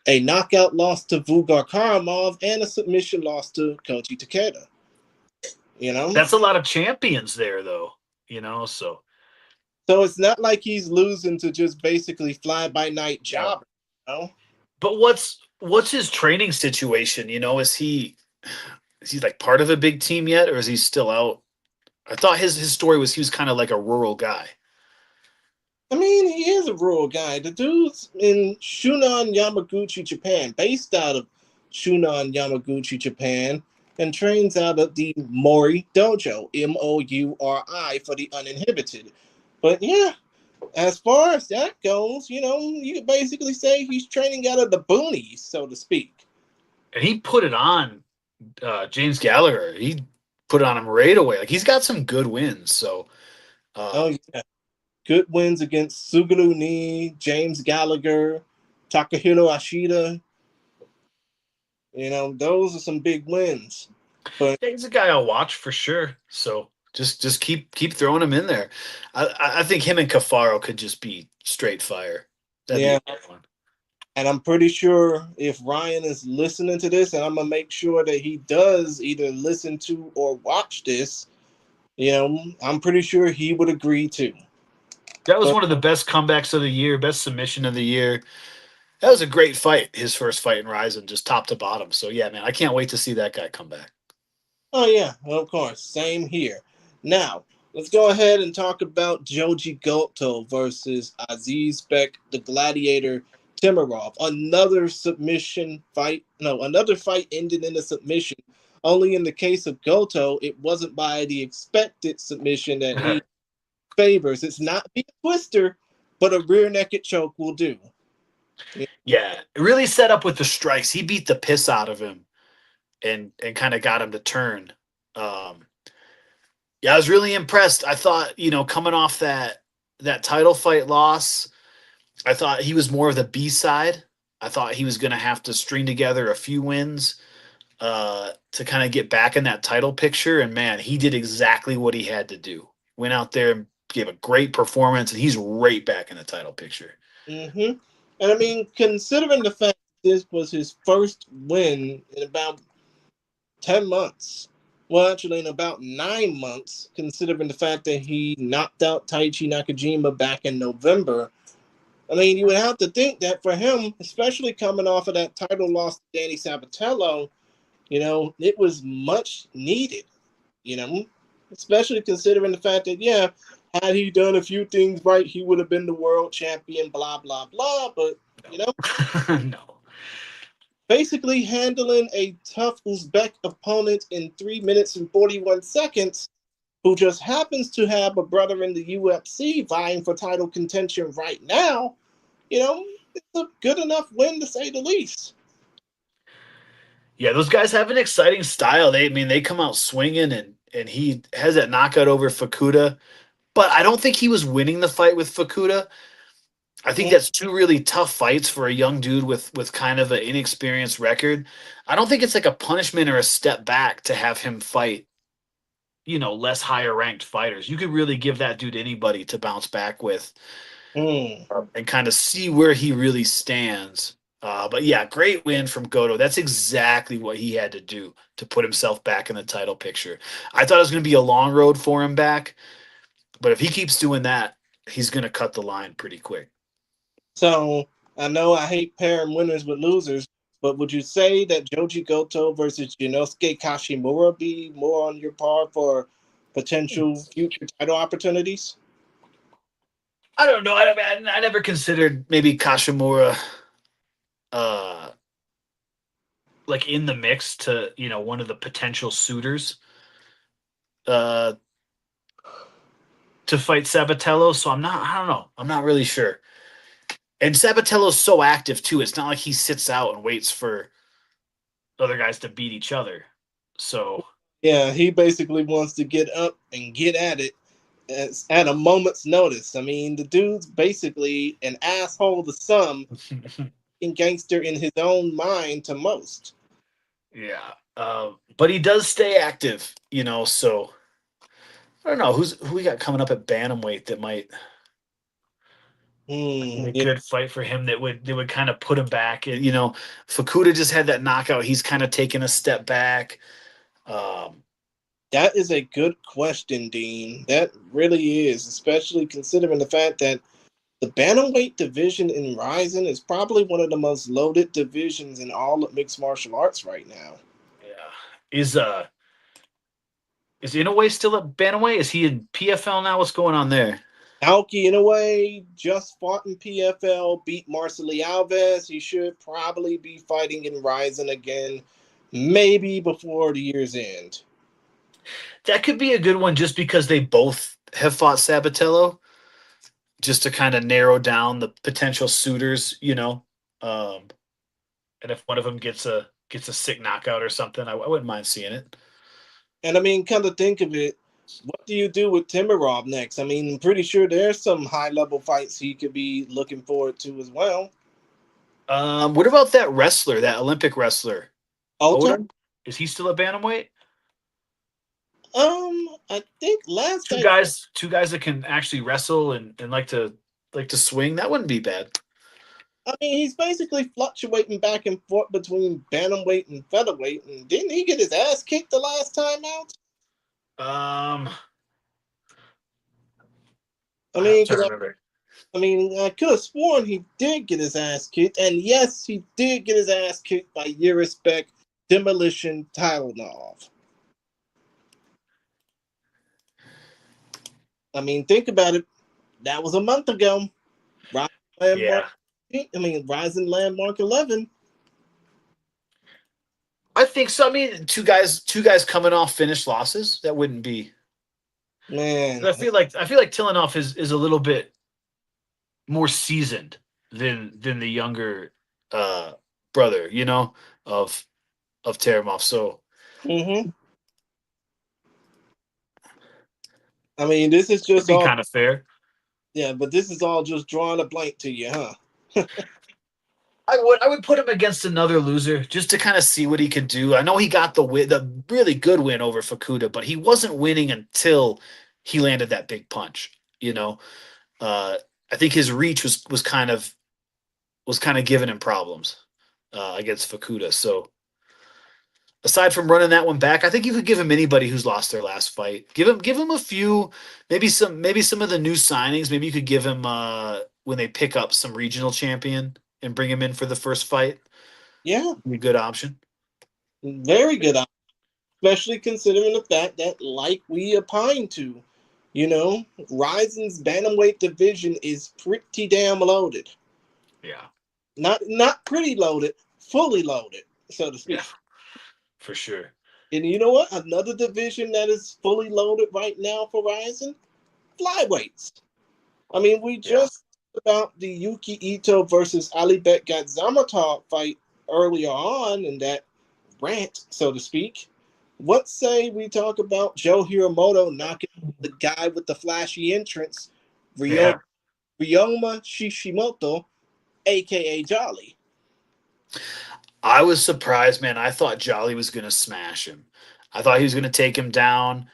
a knockout loss to Vugar Karamov, and a submission loss to Koji Takeda. You know, That's a lot of champions there, though. So so it's not like he's losing to just basically fly by night no. jobber. You know? But what's his training situation? Is he like part of a big team yet, or is he still out? I thought his story was he was kind of like a rural guy. I mean, he is a rural guy. The dude's in Shunan, Yamaguchi, Japan, based out of Shunan, Yamaguchi, Japan, and trains out of the Mori Dojo, Mouri, for the uninhibited. But yeah, as far as that goes, you could basically say he's training out of the boonies, so to speak. And he put it on James Gallagher. He put it on him right away. Like he's got some good wins. So Oh yeah, good wins against Suguru Ni, James Gallagher, Takahiro Ashida. Those are some big wins. But he's a guy I'll watch for sure. So just keep throwing him in there. I think him and Cafaro could just be straight fire. That'd be yeah, a good one. and I'm pretty sure if Ryan is listening to this, and I'm gonna make sure that he does either listen to or watch this, I'm pretty sure he would agree too. That was But one of the best comebacks of the year, best submission of the year. That was a great fight. His first fight in Ryzen, just top to bottom. So yeah, man, I can't wait to see that guy come back. oh yeah, of course, same here. Now let's go ahead and talk about Joji Goto versus Aziz Bek, the Gladiator Timarov. Another submission fight. No, another fight ended in a submission. Only in the case of Goto, it wasn't by the expected submission that he favors. It's not being a twister, but a rear naked choke will do. Yeah, it really set up with the strikes. He beat the piss out of him and kind of got him to turn. Um, yeah, I was really impressed. I thought, coming off that title fight loss, I thought he was more of the B side. I thought he was going to have to string together a few wins to kind of get back in that title picture. And man, he did exactly what he had to do. Went out there and gave a great performance, and he's right back in the title picture. Mm-hmm. And I mean, considering the fact this was his first win in about 10 months, well, actually, in about 9 months, considering the fact that he knocked out Taichi Nakajima back in November. I mean, you would have to think that for him, especially coming off of that title loss to Danny Sabatello, it was much needed, you know, especially considering the fact that, yeah, had he done a few things right, he would have been the world champion, blah, blah, blah. But, No. basically handling a tough Uzbek opponent in 3 minutes and 41 seconds, who just happens to have a brother in the UFC vying for title contention right now, it's a good enough win to say the least. Yeah, those guys have an exciting style. They come out swinging, and he has that knockout over Fukuda. But I don't think he was winning the fight with Fukuda. I think that's two really tough fights for a young dude with kind of an inexperienced record. I don't think it's like a punishment or a step back to have him fight, less higher ranked fighters. You could really give that dude anybody to bounce back with Mm. and kind of see where he really stands. But yeah, great win from Goto. That's exactly what he had to do to put himself back in the title picture. I thought it was going to be a long road for him back, but if he keeps doing that, he's going to cut the line pretty quick. So I know I hate pairing winners with losers, but would you say that Joji Goto versus Jinosuke Kashimura be more on your par for potential future title opportunities? I don't know. I never considered maybe Kashimura uh like in the mix to one of the potential suitors uh to fight Sabatello. So I don't know. I'm not really sure. And Sabatello's so active too. It's not like he sits out and waits for other guys to beat each other. So Yeah, he basically wants to get up and get at it at a moment's notice. I mean, the dude's basically an asshole to some and gangster in his own mind to most. yeah. But he does stay active, so I don't know who we got coming up at bantamweight that might. In a Yeah, good fight for him that would kind of put him back. And, Fukuda just had that knockout. He's kind of taken a step back. Um, that is a good question, Dean. That really is, especially considering the fact that the bantamweight division in Ryzen is probably one of the most loaded divisions in all of mixed martial arts right now. yeah. Is Inoue still at Bantamweight? Is he in PFL now? What's going on there? Aoki, in a way, just fought in PFL, beat Marceli Alves. He should probably be fighting in Ryzen again, maybe before the year's end. That could be a good one just because they both have fought Sabatello, just to kind of narrow down the potential suitors. Um, and if one of them gets a sick knockout or something, I wouldn't mind seeing it. And I mean, come to think of it, what do you do with Timirov next? I mean, I'm pretty sure there's some high level fights he could be looking forward to as well. What about that wrestler, that Olympic wrestler, Ota, Oda? Is he still a bantamweight? I think last Two I, guys, two guys that can actually wrestle and like to swing. That wouldn't be bad. I mean, he's basically fluctuating back and forth between bantamweight and featherweight. And didn't he get his ass kicked the last time out? Um, I I have mean, to because remember. I mean, I could have sworn he did get his ass kicked, and yes, he did get his ass kicked by Yurispek Demolition Tylenov. I mean, think about it. That was a month ago. Rising Landmark, Yeah, Rising Landmark 11. I think so. I mean, two guys coming off finished losses. That wouldn't be. Man, I feel like Tilinov is a little bit more seasoned than the younger uh brother, of Teремov. So hmm I mean, this is it'd just be all, kind of fair. yeah, but this is all just drawing a blank to you, huh? I would put him against another loser just to kind of see what he could do. I know he got the really good win over Fukuda, but he wasn't winning until he landed that big punch. Uh, I think his reach was kind of giving him problems against Fukuda. So aside from running that one back, I think you could give him anybody who's lost their last fight. Give him a few, maybe some of the new signings. Maybe you could give him when they pick up some regional champion and bring him in for the first fight. Yeah, Be a good option. very good, especially considering the fact that, like we opined to, Ryzen's bantamweight division is pretty damn loaded. Yeah, Not pretty loaded, fully loaded, so to yeah, speak. for sure. And you know what? Another division that is fully loaded right now for Ryzen, flyweights. I mean, we Yeah, just talked about the Yuki Ito versus Alibek Gazmatov fight earlier on in that rant, so to speak. What say we talk about Joe Hiromoto knocking the guy with the flashy entrance, Ryoma, yeah. Shishimoto, aka Jolly? I was surprised, man. I thought Jolly was gonna smash him. I thought he was gonna take him down.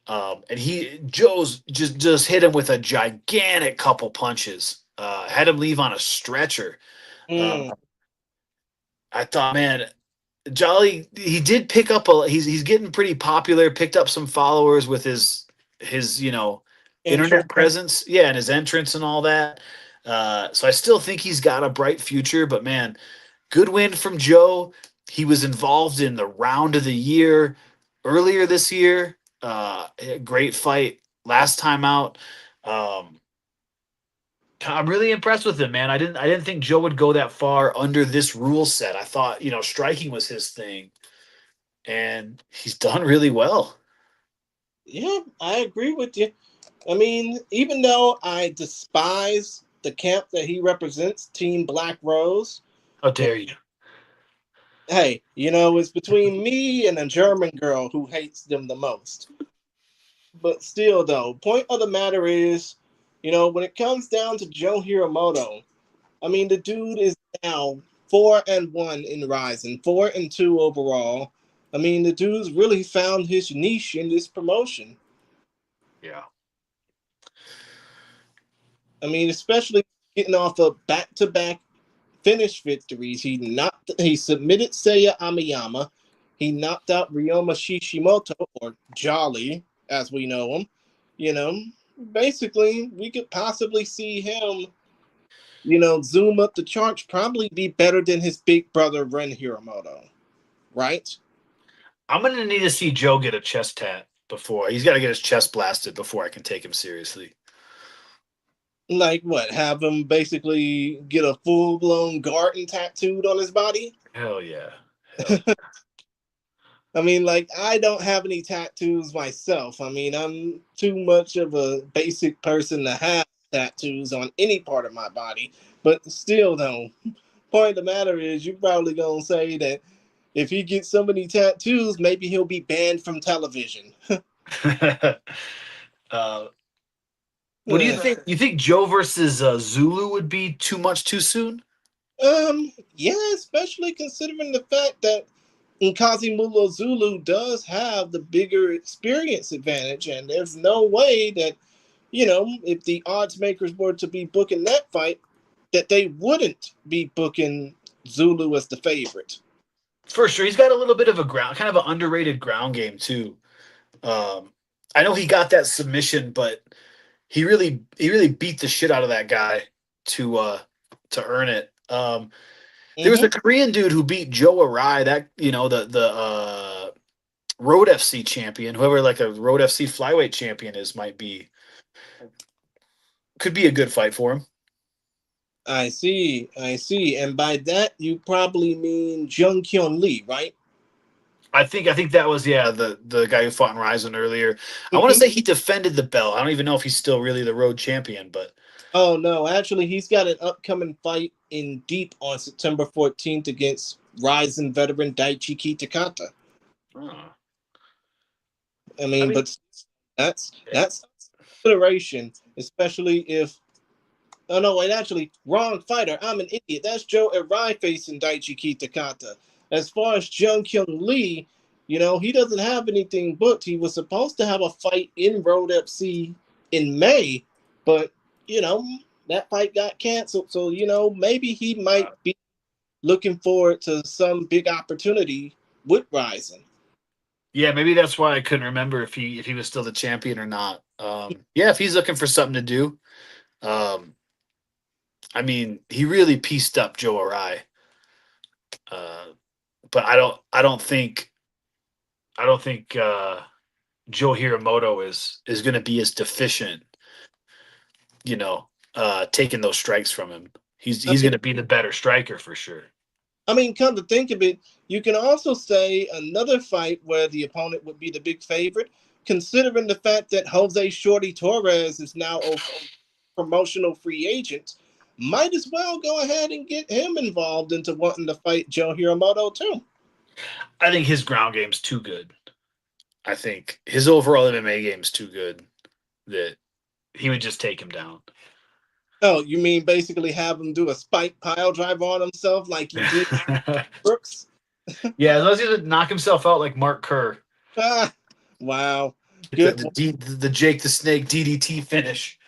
And Joe's just hit him with a gigantic couple punches. Had him leave on a stretcher. Uh, Mm, I thought, man, Jolly, he did pick up he's getting pretty popular. Picked up some followers with his entrance. internet presence, yeah, and his entrance and all that. So I still think he's got a bright future. But man, good win from Joe. He was involved in the round of the year earlier this year. Great fight last time out. Um, I'm really impressed with him, man. I didn't think Joe would go that far under this rule set. I thought, striking was his thing, and he's done really well. Yeah, I agree with you. I mean, even though I despise the camp that he represents, Team Black Rose, How eh, dare you? hey, it's between me and a German girl who hates them the most. But still, though, point of the matter is, when it comes down to Joe Hiromoto, I mean, the dude is now 4-1 in Rising, 4-2 overall. I mean, the dude's really found his niche in this promotion. Yeah. I mean, especially getting off of back-to-back finish victories. He submitted Seiya Amiyama. He knocked out Ryoma Shishimoto, or Jolly, as we know him. You know, basically, we could possibly see him, zoom up the charts, probably be better than his big brother Ren Hiramoto, right? I'm gonna need to see Joe get a chest tat before he's got to get his chest blasted before I can take him seriously. Like what? Have him basically get a full blown garden tattooed on his body? Hell yeah, hell yeah. I mean, like, I don't have any tattoos myself. I mean, I'm too much of a basic person to have tattoos on any part of my body. But still, though, point of the matter is, you're probably going to say that if he gets so many tattoos, maybe he'll be banned from television. uh, what do you Uh, think? You think Joe versus Zulu would be too much too soon? yeah, especially considering the fact that Nkazimulo Zulu does have the bigger experience advantage, and there's no way that, if the odds makers were to be booking that fight, that they wouldn't be booking Zulu as the favorite. For sure, he's got a little bit of a ground, kind of an underrated ground game too. Um, I know he got that submission, but he really beat the shit out of that guy to uh to earn it. There was a Mm-hmm. Korean dude who beat Joe Arai, that the Road FC champion, whoever like a Road FC flyweight champion is, might be could be a good fight for him. I see. And by that, you probably mean Jung Kyun Lee, right? I think that was, yeah, the guy who fought in Ryzen earlier. I want to Mm-hmm. say he defended the belt. I don't even know if he's still really the road champion, but Oh, no. Actually, he's got an upcoming fight in Deep on September 14th against Ryzen veteran Daichi Kitakata. oh, I I mean, mean, but that's consideration, especially if. Oh no, wait, actually, wrong fighter. I'm an idiot. That's Joe Arai facing Daichi Kitakata. As far as Jung Kyung Lee, he doesn't have anything booked. He was supposed to have a fight in Road FC in May, but you know that fight got canceled. So maybe he might uh, be looking forward to some big opportunity with Rising. yeah, maybe that's why I couldn't remember if he was still the champion or not. Yeah, if he's looking for something to do, um, I mean, he really pieced up Joe Arai, uh, but I don't think Joe Hiramoto is going to be as deficient, you know, taking those strikes from him. He's I he's mean, going to be the better striker for sure. come to think of it, you can also say another fight where the opponent would be the big favorite, considering the fact that Jose Shorty Torres is now a promotional free agent. Might as well go ahead and get him involved into wanting to fight Joe Hiramoto too. I think his ground game's too good. I think his overall MMA game's too good that he would just take him down. Oh, you mean basically have him do a spike pile driver on himself like he did Brooks? Yeah, as long as he doesn't knock himself out like Mark Kerr. Ah, wow. Get Good. the Jake the Snake DDT finish.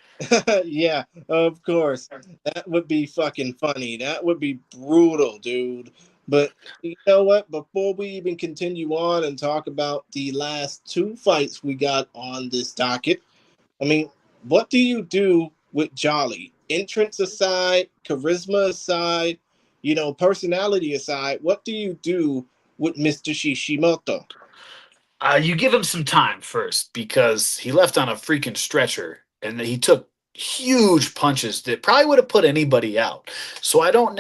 Yeah, of course. That would be fucking funny. That would be brutal, dude. But you know what? Before we even continue on and talk about the last two fights we got on this docket, I mean, what do you do with Jolly? Entrance aside, charisma aside, personality aside, what do you do with Mr. Shishimoto? You give him some time first because he left on a freaking stretcher and he took huge punches that probably would have put anybody out. So I don't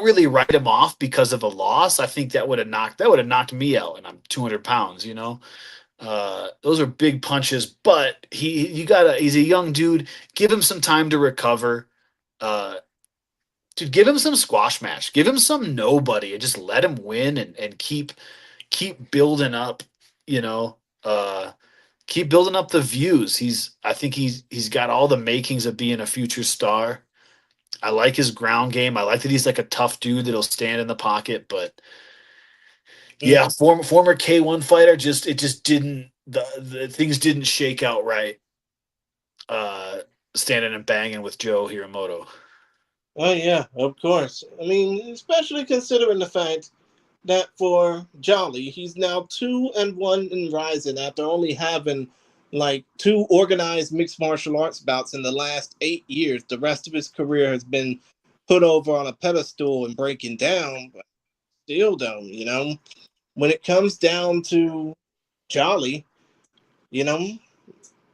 really write him off because of a loss. I think that would have knocked me out, and I'm 200 pounds. Those are big punches, but he's a young dude. Give him some time to recover. Uh, Dude, give him some squash match. Give him some nobody, and just let him win and keep building up. You know, uh, keep building up the views. I think he's got all the makings of being a future star. I like his ground game. I like that he's like a tough dude that'll stand in the pocket. But yeah, former K1 fighter, just it just didn't the things didn't shake out right. standing and banging with Joe Hiramoto. Oh yeah, of course. I mean, especially considering the fact that for Jolly, he's now 2-1 in Rising after only having like two organized mixed martial arts bouts in the last 8 years. The rest of his career has been put over on a pedestal and breaking down. But still, though, when it comes down to Jolly, you know,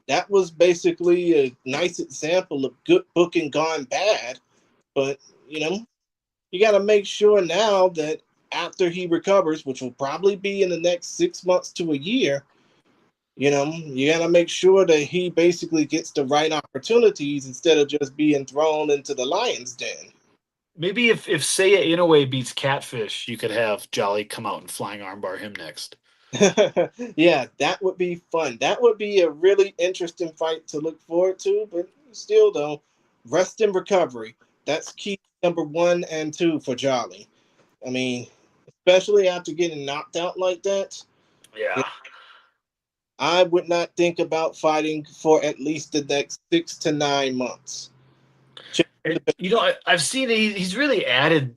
that was basically a nice example of good booking gone bad. But you know, you got to make sure now that after he recovers, which will probably be in the next 6 months to a year, you got to make sure that he basically gets the right opportunities instead of just being thrown into the lion's den. Maybe if Seiya Inoue beats Catfish, you could have Jolly come out and flying armbar him next. Yeah, that would be fun. That would be a really interesting fight to look forward to. But still, though, rest and recovery. That's key number one and two for Jolly. I mean, especially after getting knocked out like that. Yeah. I would not think about fighting for at least the next 6 to 9 months. And I've seen he's really added,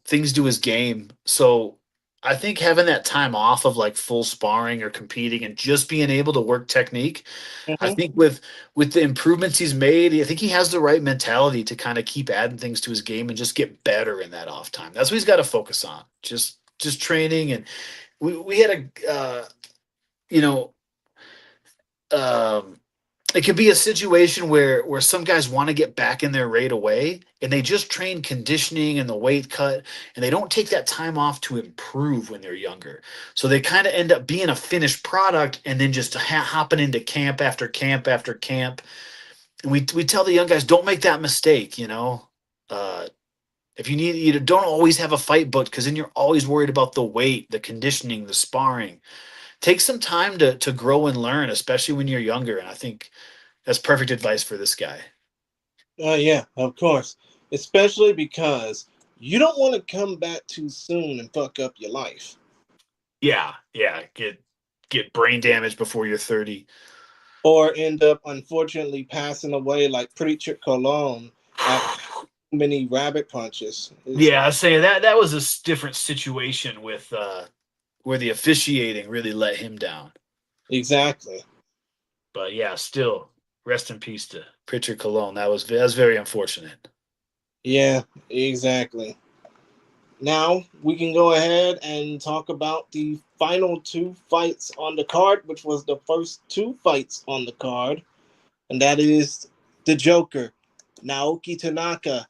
things to his game. So I think having that time off of like full sparring or competing and just being able to work technique, I Mhm. think with the improvements he's made, I think he has the right mentality to kind of keep adding things to his game and just get better in that off time. That's what he's got to focus on. Just training. And we had a you know um it could be a situation where some guys want to get back in there right away and they just train conditioning and the weight cut and they don't take that time off to improve when they're younger, so they kind of end up being a finished product and then just hopping into camp after camp after camp. And we tell the young guys, don't make that mistake. uh, if you don't always have a fight booked, because then you're always worried about the weight, the conditioning, the sparring. Take some time to grow and learn, especially when you're younger, and I think that's perfect advice for this guy. Yeah, of course. Especially because you don't want to come back too soon and fuck up your life. Yeah, yeah. Get brain damage before you're 30. Or end up unfortunately passing away like Preacher Cologne after many rabbit punches. Yeah, I was saying that was a different situation with where the officiating really let him down. Exactly. But yeah, still rest in peace to Pritchard Cologne. That was very unfortunate. Yeah, exactly. Now we can go ahead and talk about the final two fights on the card, which was the first two fights on the card, and that is the Joker, Naoki Tanaka,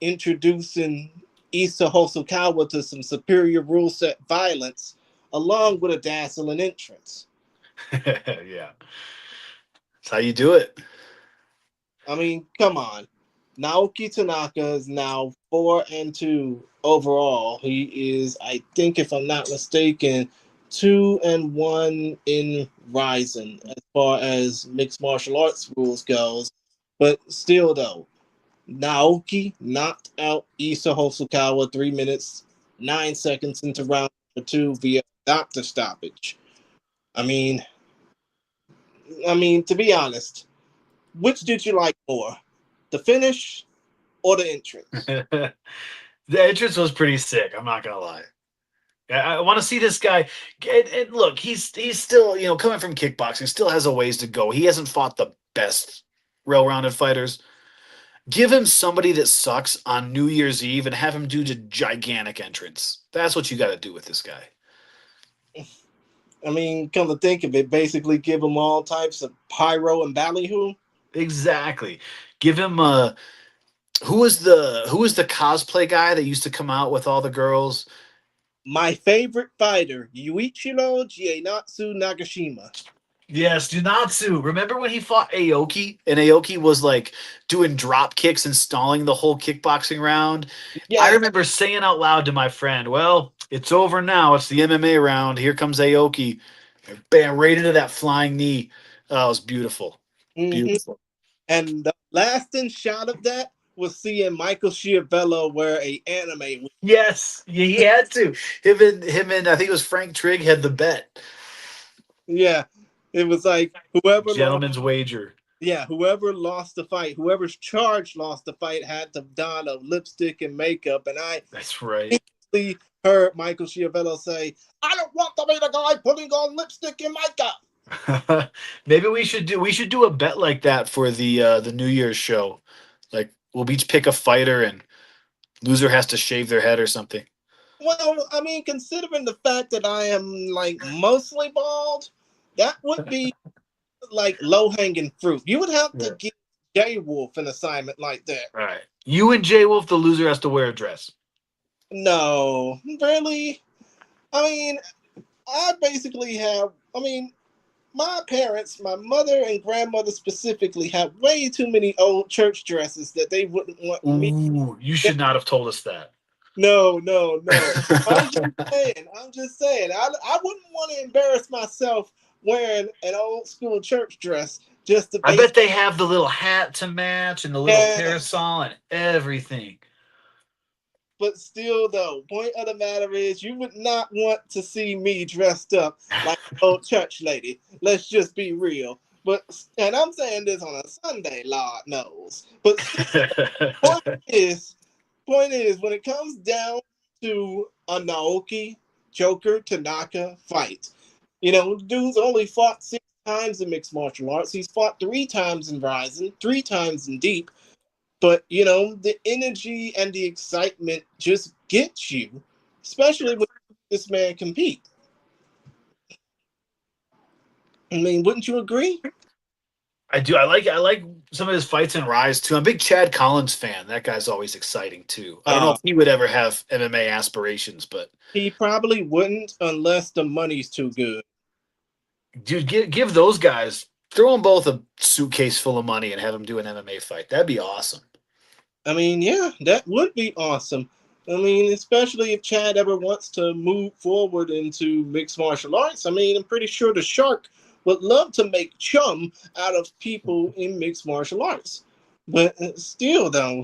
introducing Issa Hosokawa to some superior rule set violence, along with a dazzling entrance. Yeah, that's how you do it. I mean, come on. Naoki Tanaka is now 4-2 overall. He is, I think, if I'm not mistaken, 2-1 in Rising as far as mixed martial arts rules goes. But still, though, Naoki knocked out Issa Hosokawa 3 minutes 9 seconds into round number two via doctor stoppage. I mean, to be honest, which did you like more, the finish or the entrance? The entrance was pretty sick. I'm not gonna lie. I want to see this guy. And look, he's still, coming from kickboxing, still has a ways to go. He hasn't fought the best well-rounded fighters. Give him somebody that sucks on New Year's Eve and have him do the gigantic entrance. That's what you got to do with this guy. I mean, come to think of it, basically give them all types of pyro and ballyhoo. Exactly. Give him who was the cosplay guy that used to come out with all the girls? My favorite fighter, Yuichiro Jienatsu Nagashima. Yes, Junatsu. Remember when he fought Aoki and Aoki was like doing drop kicks and stalling the whole kickboxing round? I Yes. remember saying out loud to my friend, "Well, it's over now. It's the MMA round. Here comes Aoki." Bam, right into that flying knee. Oh, it was beautiful. Hmm. Beautiful. And the lasting shot of that was seeing Michael Schiavello wear a anime wig. Yes, he had to. Him and I think it was Frank Trigg had the bet. Yeah. It was like whoever lost Gentleman's wager. Yeah, whoever lost the fight, whoever's charged lost the fight, had to don a lipstick and makeup. And I That's right. instantly heard Michael Schiavello say, "I don't want to be the guy putting on lipstick and makeup." Maybe we should do a bet like that for the New Year's show. Like we'll each pick a fighter and loser has to shave their head or something. Well, I mean, considering the fact that I am like mostly bald, that would be like low hanging fruit. You would have to Yeah. give Jay Wolf an assignment like that. All right. You and Jay Wolf, the loser has to wear a dress. No, really. I mean, I basically have. I mean, my parents, my mother and grandmother specifically, have way too many old church dresses that they wouldn't want me. Ooh, you should not have told us that. No, no, no. I'm just saying. I'm just saying. I wouldn't want to embarrass myself wearing an old school church dress just to I base. bet they have the little hat to match and the little Yeah, parasol and everything. but still, though, point of the matter is, you would not want to see me dressed up like an old church lady. Let's just be real. But and I'm saying this on a Sunday, Lord knows. But still, point is, point is, when it comes down to a Naoki Joker Tanaka fight, dude's only fought 6 times in mixed martial arts. He's fought 3 times in Rising, 3 times in Deep. But the energy and the excitement just gets you, especially when this man compete. I mean, wouldn't you agree? I do. I like some of his fights in Rise too. I'm a big Chad Collins fan. That guy's always exciting too. I don't know Uh, if he would ever have MMA aspirations, but he probably wouldn't unless the money's too good. dude, give those guys throw them both a suitcase full of money and have them do an MMA fight. That'd be awesome. I mean, yeah, that would be awesome. I mean, especially if Chad ever wants to move forward into mixed martial arts. I mean, I'm pretty sure the Shark would love to make chum out of people in mixed martial arts. But still, though,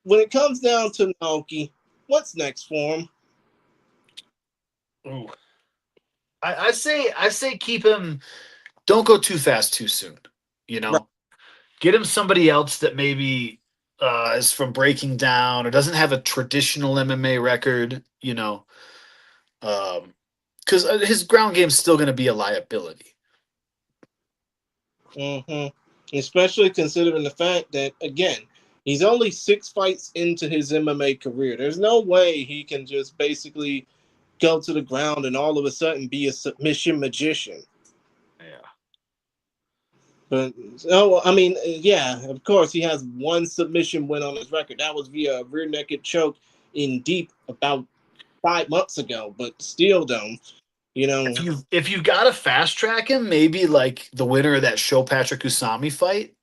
when it comes down to Naoki, what's next for him? Ooh. I say keep him. Don't go too fast too soon. You Right. know, get him somebody else that maybe is from Breaking Down or doesn't have a traditional MMA record. Because his ground game's still going to be a liability. hmm Especially considering the fact that, again, he's only 6 fights into his MMA career. There's no way he can just basically go to the ground and all of a sudden be a submission magician. Yeah. But oh, I mean, yeah, of course he has one submission win on his record. That was via a rear naked choke in Deep about 5 months ago. But still, though, you know, If you got to fast track him, maybe like the winner of that Show Patrick Usami fight,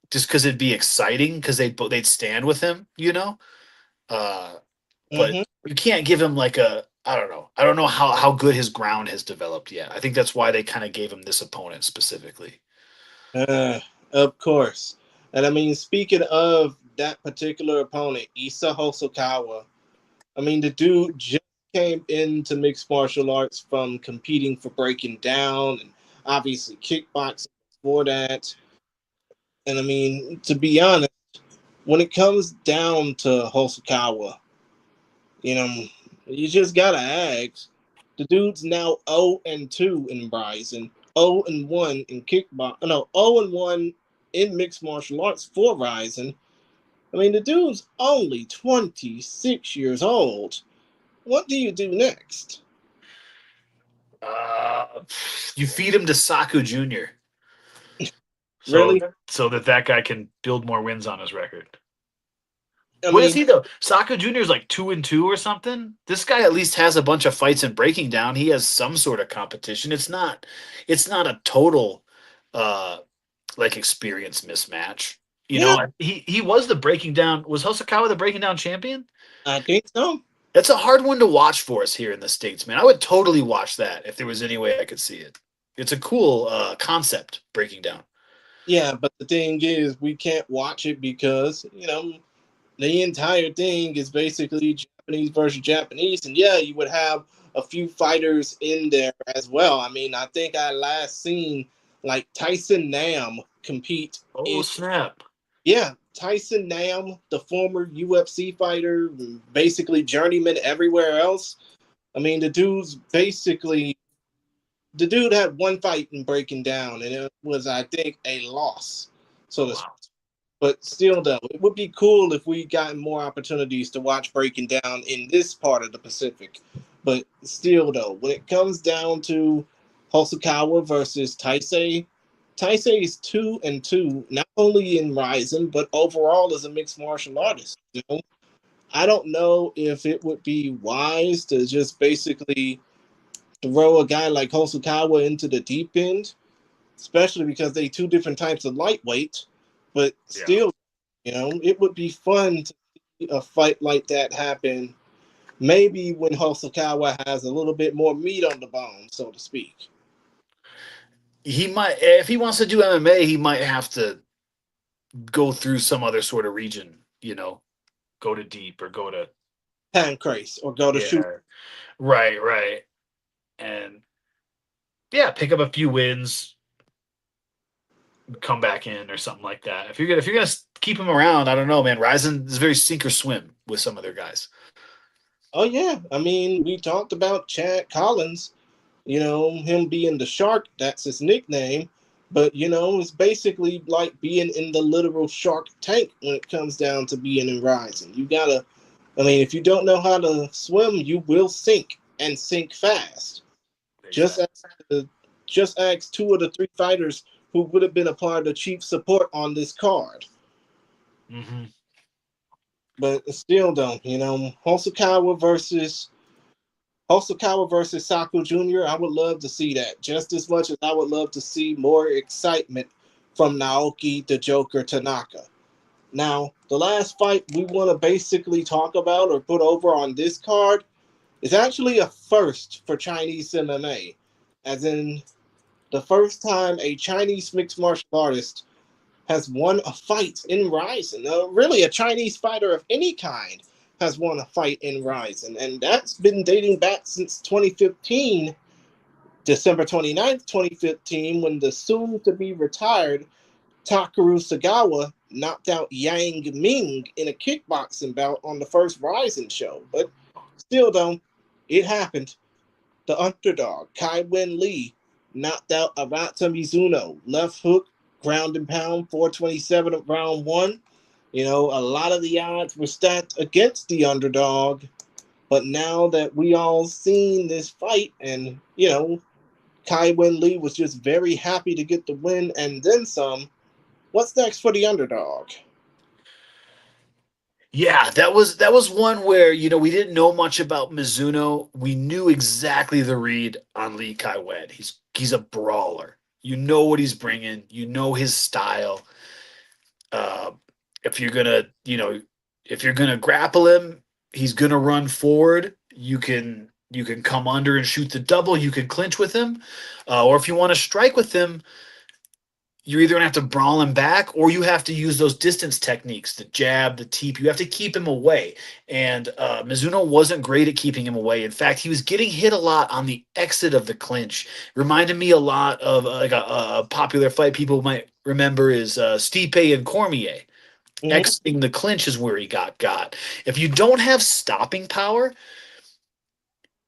just because it'd be exciting because they'd stand with him. Uh, but mhm. you can't give him like a I don't know. I don't know how good his ground has developed yet. I think that's why they kind of gave him this opponent specifically. Uh, of course. And I mean, speaking of that particular opponent, Isa Hosokawa, I mean, the dude just came into mixed martial arts from competing for Breaking Down and obviously kickboxing before that. And I mean, to be honest, when it comes down to Hosokawa, you know, you just gotta ask. The dude's now 0-2 in Rising, 0-1 in kickbox. No, 0-1 in mixed martial arts for Rising. I mean, the dude's only 26 years old. What do you do next? Uh, you feed him to Saku Jr. so Really? so that guy can build more wins on his record. I What is mean, he though? Saku Jr. is like 2-2 or something. This guy at least has a bunch of fights in Breaking Down. He has some sort of competition. It's not a total uh like experience mismatch. yeah, He was the Breaking Down. Was Hosokawa the Breaking Down champion? I think so. That's a hard one to watch for us here in the States, man. I would totally watch that if there was any way I could see it. It's a cool concept, Breaking Down. Yeah, but the thing is, we can't watch it because, the entire thing is basically Japanese versus Japanese. And yeah, you would have a few fighters in there as well. I mean, I think I last seen like Tyson Nam compete Oh in. snap! Yeah, Tyson Nam, the former UFC fighter, basically journeyman everywhere else. I mean, the dude had one fight in Breaking Down, and it was, I think, a loss. So to Wow. But still, though, it would be cool if we got more opportunities to watch Breaking Down in this part of the Pacific. But still, though, when it comes down to Hosokawa versus Taisei, Taisei is 2-2, not only in Rising, but overall as a mixed martial artist. I don't know if it would be wise to just basically throw a guy like Hosokawa into the deep end, especially because they two different types of lightweight. But Yeah. still, it would be fun to see a fight like that happen. Maybe when Hosokawa has a little bit more meat on the bone, so to speak. He might, if he wants to do MMA, he might have to go through some other sort of region. Go to deep or go to Pancrase or go to shoot. yeah. Right, right, and yeah, pick up a few wins, come back in or something like that. If you're gonna keep him around, I don't know, man. Ryzen is very sink or swim with some of their guys. Oh yeah, I mean we talked about Chad Collins. Him being the shark, that's his nickname. But it's basically like being in the literal shark tank when it comes down to being in Rising. I mean, if you don't know how to swim, you will sink and sink fast. Just Exactly. ask, just ask two of the three fighters who would have been a part of the chief support on this card. Hmm. But still, though, Hosokawa versus Saku Jr., I would love to see that just as much as I would love to see more excitement from Naoki the Joker Tanaka. Now, the last fight we want to basically talk about or put over on this card is actually a first for Chinese MMA, as in the first time a Chinese mixed martial artist has won a fight in Rising. Really, a Chinese fighter of any kind has won a fight in Rising, and that's been dating back since 2015, December 29th, 2015, when the soon to be retired Takaru Sagawa knocked out Yang Ming in a kickboxing bout on the first Rising show. But still, though, it happened. The underdog, Kai Wen Lee, knocked out Arata Mizuno. Left hook, ground and pound, 427 of round one. A lot of the odds were stacked against the underdog. But now that we all seen this fight, and Kai Wen Lee was just very happy to get the win and then some. What's next for the underdog? Yeah, that was one where we didn't know much about Mizuno. We knew exactly the read on Lee Kai Wen. He's a brawler. You know what he's bringing. You know his style. Uh, if you're gonna, if you're gonna grapple him, he's gonna run forward. You can come under and shoot the double. You can clinch with him, or if you want to strike with him, you're either gonna have to brawl him back or you have to use those distance techniques, the jab, the teep. You have to keep him away. And Mizuno wasn't great at keeping him away. In fact, he was getting hit a lot on the exit of the clinch. Reminded me a lot of like a popular fight people might remember is Stipe and Cormier. Mm-hmm. Exiting the clinch is where he got. If you don't have stopping power,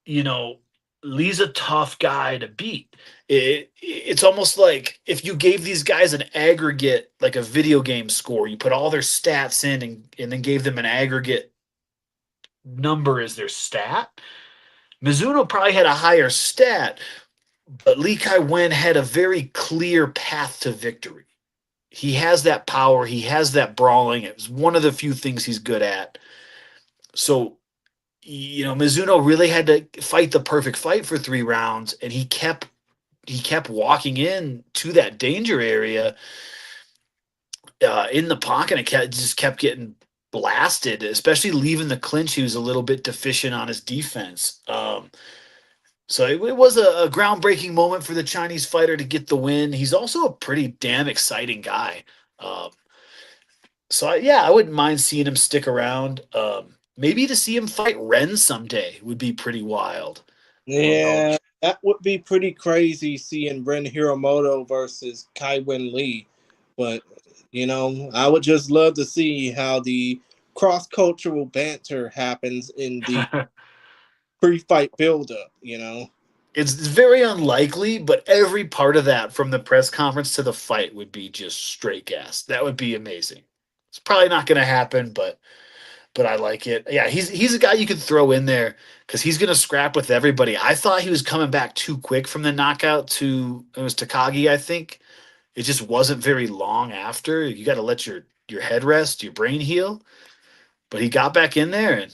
you know, Lee's a tough guy to beat. It's almost like if you gave these guys an aggregate, like a video game score, you put all their stats in and then gave them an aggregate number as their stat. Mizuno probably had a higher stat, but Lee Kai Wen had a very clear path to victory. He has that power, he has that brawling. It was one of the few things he's good at. So Mizuno really had to fight the perfect fight for 3 rounds, and he kept walking in to that danger area in the pocket and just kept getting blasted, especially leaving the clinch. He was a little bit deficient on his defense. So it was a groundbreaking moment for the Chinese fighter to get the win. He's also a pretty damn exciting guy. Um, yeah, I wouldn't mind seeing him stick around. Maybe to see him fight Ren someday would be pretty wild. I don't know. Yeah, That would be pretty crazy seeing Ren Hiromoto versus Kai Wen Lee. But, I would just love to see how the cross cultural banter happens in the pre fight build up. It's very unlikely, but every part of that, from the press conference to the fight, would be just straight gas. That would be amazing. It's probably not going to happen, but I like it. Yeah, he's a guy you could throw in there because he's going to scrap with everybody. I thought he was coming back too quick from the knockout to it was Takagi, I think. It just wasn't very long after. You got to let your head rest, your brain heal. But he got back in there,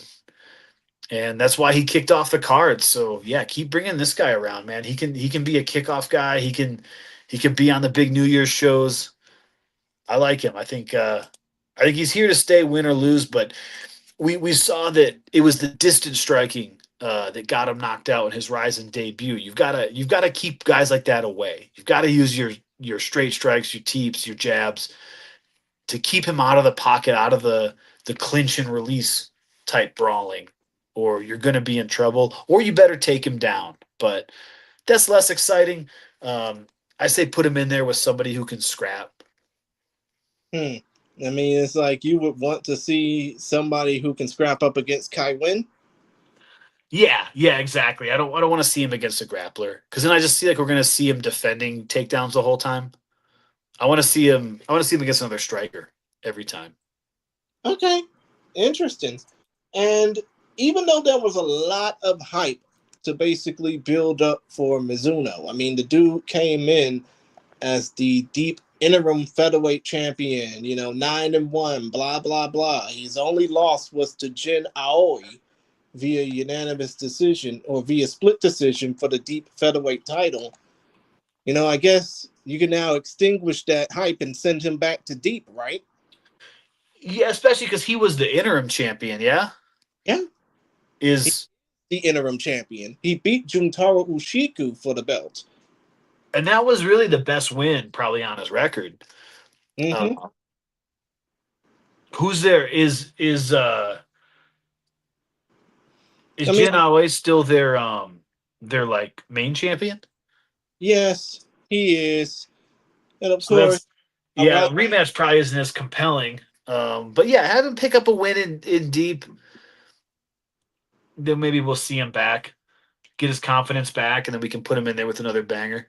and that's why he kicked off the cards. So yeah, keep bringing this guy around, man. He can be a kickoff guy. He can be on the big New Year's shows. I like him. I think he's here to stay, win or lose. But we saw that it was the distance striking that got him knocked out in his Ryzen debut. You've got to keep guys like that away. You've got to use your straight strikes, your teeps, your jabs to keep him out of the pocket, out of the clinch and release type brawling, or you're going to be in trouble, or you better take him down. But that's less exciting. I say put him in there with somebody who can scrap. Hmm. I mean, it's like you would want to see somebody who can scrap up against Kai Wen. Yeah, yeah, exactly. I don't want to see him against a grappler because then I just see like we're going to see him defending takedowns the whole time. I want to see him against another striker every time. Okay, interesting. And even though there was a lot of hype to basically build up for Mizuno, I mean, the dude came in as the deep interim featherweight champion, 9-1, blah, blah, blah. His only loss was to Jin Aoi via unanimous decision or via split decision for the deep featherweight title. I guess you can now extinguish that hype and send him back to deep, right? Yeah, especially because he was the interim champion. Yeah, Yeah. He's is the interim champion. He beat Juntaro Ushiku for the belt. and that was really the best win probably on his record. Uh, Mm-hmm. who's there? Is I mean, Jin Aoi still their like main champion? yes, he is. And of So course, that's I yeah. right. A rematch probably isn't as compelling. But yeah, have him pick up a win in deep. Then maybe we'll see him back, get his confidence back, and then we can put him in there with another banger.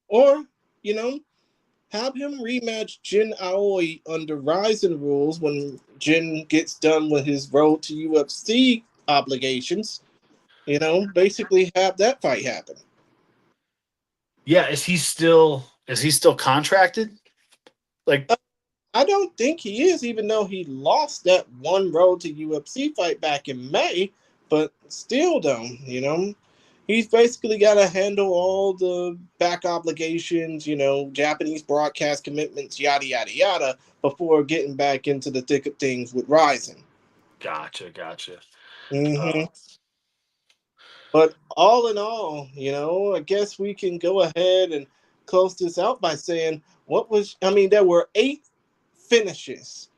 Or, you know, have him rematch Jin Aoi under Ryzen rules when Jin gets done with his road to UFC obligations. Basically have that fight happen. Yeah, is he still contracted? Like, I don't think he is, even though he lost that one road to UFC fight back in May. But still, though, he's basically got to handle all the back obligations, Japanese broadcast commitments, yada, yada, yada, before getting back into the thick of things with Rising. gotcha, gotcha. Uh, Hmm. But all in all, I guess we can go ahead and close this out by saying there were 8 finishes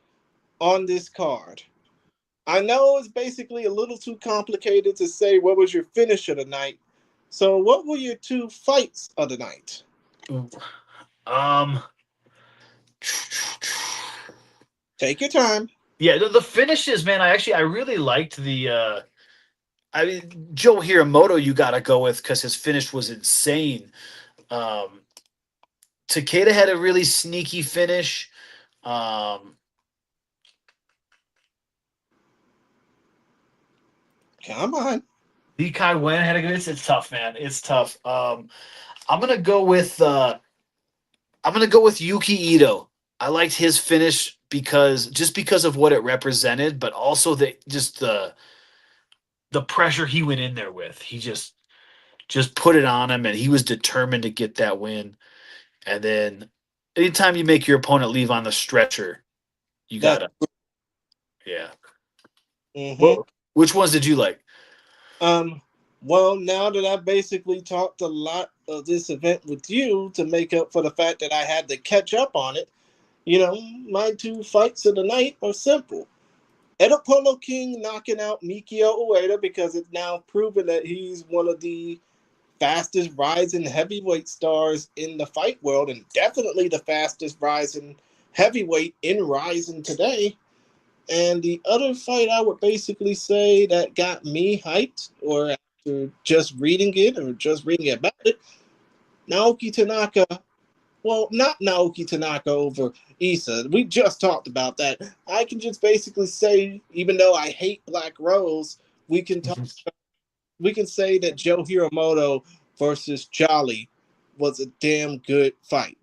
on this card. I know it's basically a little too complicated to say what was your finish of the night. So, what were your 2 fights of the night? um, Take your time. yeah, the finishes, man. I really liked the. I mean, Joe Hiramoto, you got to go with because his finish was insane. Um, Takeda had a really sneaky finish. Um, Come on. Lee Kai Wen had a good. It's tough, man. It's tough. I'm gonna go with Yuki Ito. I liked his finish because of what it represented, but also the pressure he went in there with. He just put it on him, and he was determined to get that win. And then anytime you make your opponent leave on the stretcher, you That's gotta yeah. mm-hmm. Well, which ones did you like? um. Well, now that I basically talked a lot of this event with you to make up for the fact that I had to catch up on it, my 2 fights of the night are simple. Edo Polo King knocking out Mikio Ueda because it's now proven that he's one of the fastest rising heavyweight stars in the fight world, and definitely the fastest rising heavyweight in rising today. And the other fight I would basically say that got me hyped, or after just reading it or just reading about it, Naoki Tanaka. Well, not Naoki Tanaka over Issa. We just talked about that. I can just basically say, even though I hate Black Rose, we can talk we can say that Joe Hiromoto versus Jolly was a damn good fight.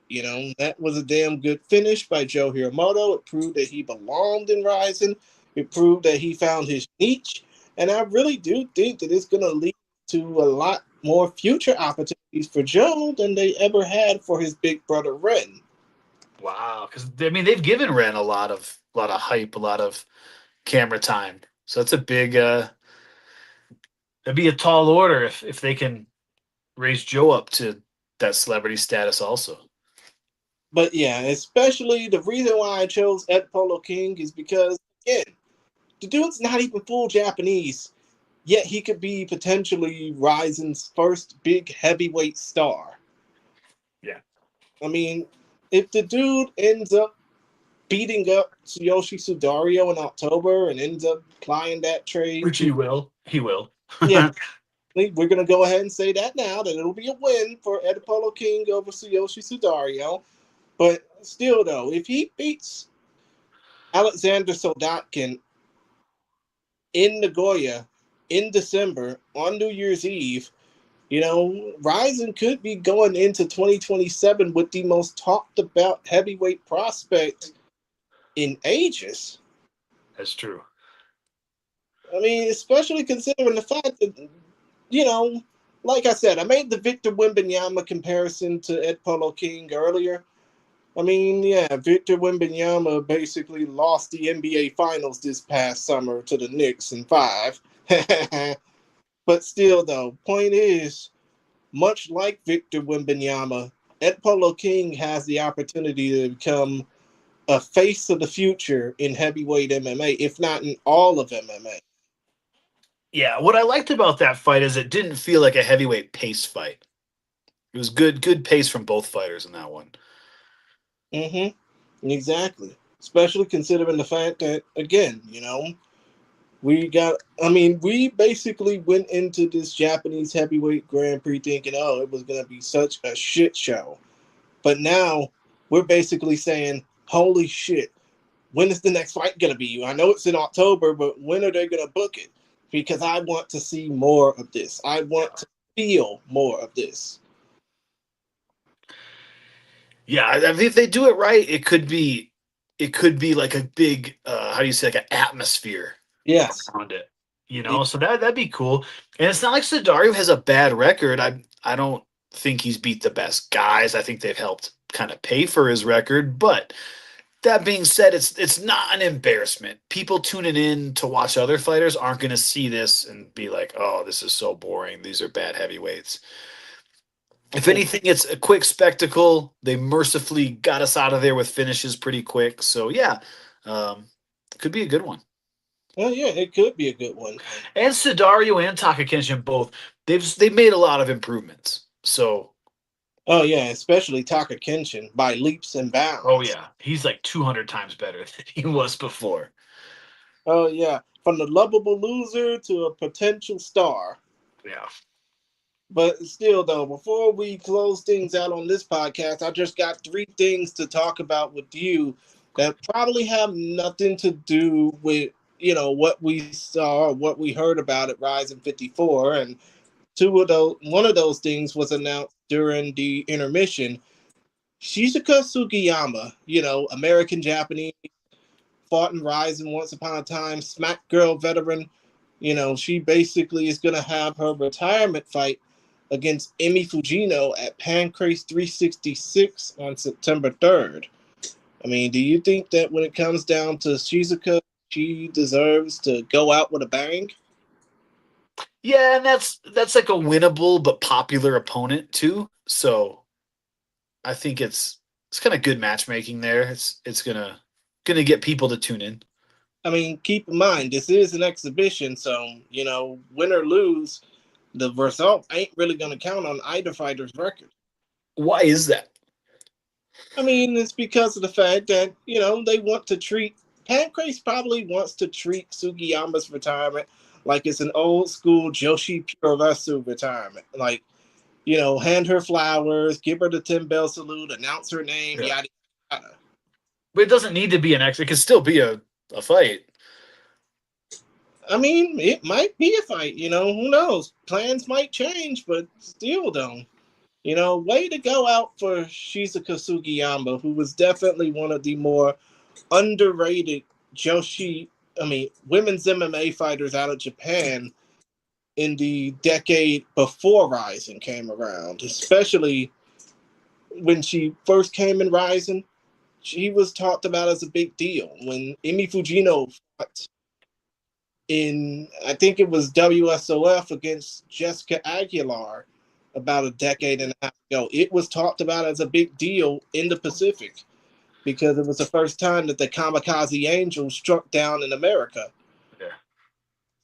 You know, that was a damn good finish by Joe Hiromoto. It proved that he belonged in Rising. It proved that he found his niche. And I really do think that it's going to lead to a lot more future opportunities for Joe than they ever had for his big brother Ren. Wow, because I mean they've given Ren a lot of hype, a lot of camera time. So that's a big that'd be a tall order if they can raise Joe up to that celebrity status also. But yeah, especially the reason why I chose Ed Polo King is because, again, the dude's not even full Japanese, yet he could be potentially Risen's first big heavyweight star. Yeah. I mean, if the dude ends up beating up Tsuyoshi Sudario in October and ends up applying that trade Which to, he will. He will. yeah, we're going to go ahead and say that now, that it'll be a win for Ed Polo King over Tsuyoshi Sudario. But still, though, if he beats Alexander Soldatkin in Nagoya in December on New Year's Eve, you know, Ryzen could be going into 2027 with the most talked about heavyweight prospect in ages. That's true. I mean, especially considering the fact that, you know, like I said, I made the Victor Wembanyama comparison to Ed Polo King earlier. I mean, yeah, Victor Wembanyama basically lost the NBA Finals this past summer to the Knicks in five. But still, though, point is, much like Victor Wembanyama, Ed Polo King has the opportunity to become a face of the future in heavyweight MMA, if not in all of MMA. Yeah, what I liked about that fight is it didn't feel like a heavyweight pace fight. It was good pace from both fighters in that one. Mm-hmm. Exactly. Especially considering the fact that, again, you know, we basically went into this Japanese heavyweight Grand Prix thinking, oh, it was going to be such a shit show. But now we're basically saying, holy shit, when is the next fight going to be? I know it's in October, but when are they going to book it? Because I want to see more of this. I want to feel more of this. Yeah, I mean, if they do it right, it could be like a big how do you say, like an atmosphere Yes. around it. So that'd be cool. And it's not like Sidario has a bad record. I don't think he's beat the best guys. I think they've helped kind of pay for his record. But that being said, it's not an embarrassment. People tuning in to watch other fighters aren't going to see this and be like, "Oh, this is so boring. These are bad heavyweights." If anything, it's a quick spectacle. They mercifully got us out of there with finishes pretty quick. So yeah, um, could be a good one. Well, yeah, it could be a good one. And Sidario and Taka Kenshin both they've made a lot of improvements. So Oh, yeah, especially Taka Kenshin by leaps and oh bounds. yeah, he's like 200 times better than he was before. Oh, yeah, from the lovable loser to a potential star. Yeah. But still, though, before we close things out on this podcast, I just got three things to talk about with you that probably have nothing to do with, you know, what we saw, what we heard about at Rising 54. And one of those things was announced during the intermission. Shizuka Sugiyama, you know, American Japanese, fought in Rising once upon a time, Smack Girl veteran. You know, she basically is going to have her retirement fight against Emi Fujino at Pancrase 366 on September 3rd. I mean, do you think that when it comes down to Shizuka, she deserves to go out with a bang? Yeah, and that's like a winnable but popular opponent too. So I think it's kind of good matchmaking there. It's gonna get people to tune in. I mean, keep in mind, this is an exhibition, so, you know, win or lose, The result ain't really going to count on either fighter's record. Why is that? I mean, it's because of the fact that, they want to treat, Pancrase probably wants to treat Sugiyama's retirement like it's an old school Joshi Puroresu retirement. Like, hand her flowers, give her the 10 bell salute, announce her name, Yeah. yada, yada. But it doesn't need to be an X. It can still be a fight. I mean, it might be a fight, who knows? Plans might change, but still, though. Way to go out for Shizuka Sugiyama, who was definitely one of the more underrated women's MMA fighters out of Japan in the decade before Rising came around, especially when she first came in Rising. She was talked about as a big deal. When Emi Fujino fought in, I think it was WSOF against Jessica Aguilar about a decade and a half ago, it was talked about as a big deal in the Pacific because it was the first time that the Kamikaze Angel struck down in America. Yeah.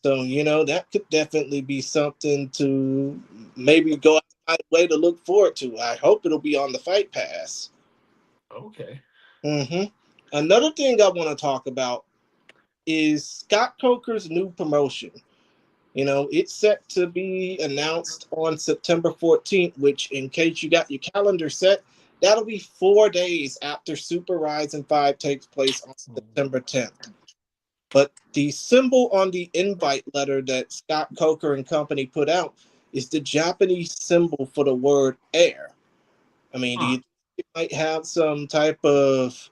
So, that could definitely be something to maybe go out of my way to look forward to. I hope it'll be on the Fight Pass. Okay. hmm Another thing I want to talk about is Scott Coker's new promotion. It's set to be announced on September 14th, which, in case you got your calendar set, that'll be 4 days after Super Rising 5 takes place on September 10th. But the symbol on the invite letter that Scott Coker and company put out is the Japanese symbol for the word air. I mean, do you Huh. think it might have some type of,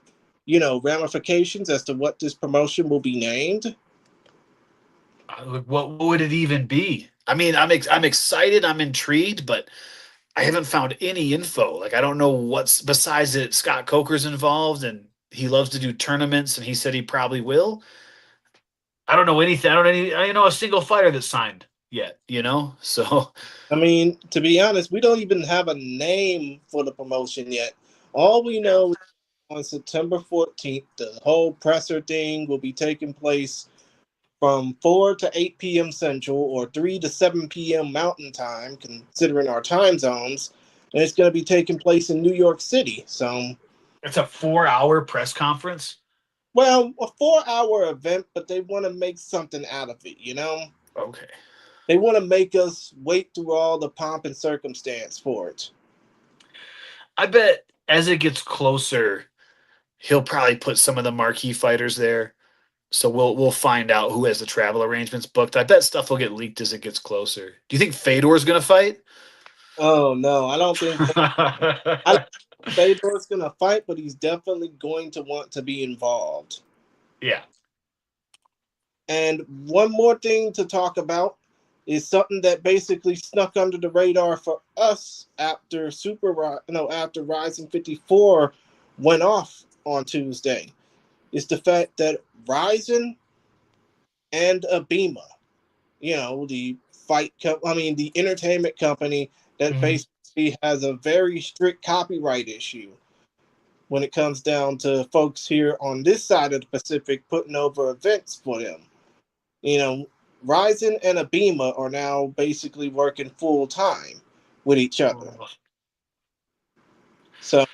ramifications as to what this promotion will be named? What would it even be? I mean, I'm excited. I'm intrigued, but I haven't found any info. Like I don't know what's besides that Scott Coker's involved and he loves to do tournaments and he said he probably will. I don't know anything. I don't know a single fighter that's signed yet, you know? So I mean, to be honest, we don't even have a name for the promotion yet. All we yeah. know is on September 14th, the whole presser thing will be taking place from 4 to 8 p.m. Central or 3 to 7 p.m. Mountain Time, considering our time zones. And it's going to be taking place in New York City. So, It's a 4 hour press conference. well, a 4 hour event, but they want to make something out of it. Okay. They want to make us wait through all the pomp and circumstance for it. I bet as it gets closer, he'll probably put some of the marquee fighters there. So we'll find out who has the travel arrangements booked. I bet stuff will get leaked as it gets closer. Do you think Fedor's gonna fight? Oh no, I don't think I don't think Fedor's gonna fight, but he's definitely going to want to be involved. Yeah. And one more thing to talk about is something that basically snuck under the radar for us after after Rising 54 went off on Tuesday. Is the fact that Rising and Abema, the the entertainment company that Mhm. basically has a very strict copyright issue when it comes down to folks here on this side of the Pacific putting over events for them. You know, Ryzen and Abema are now basically working full time with each other. So,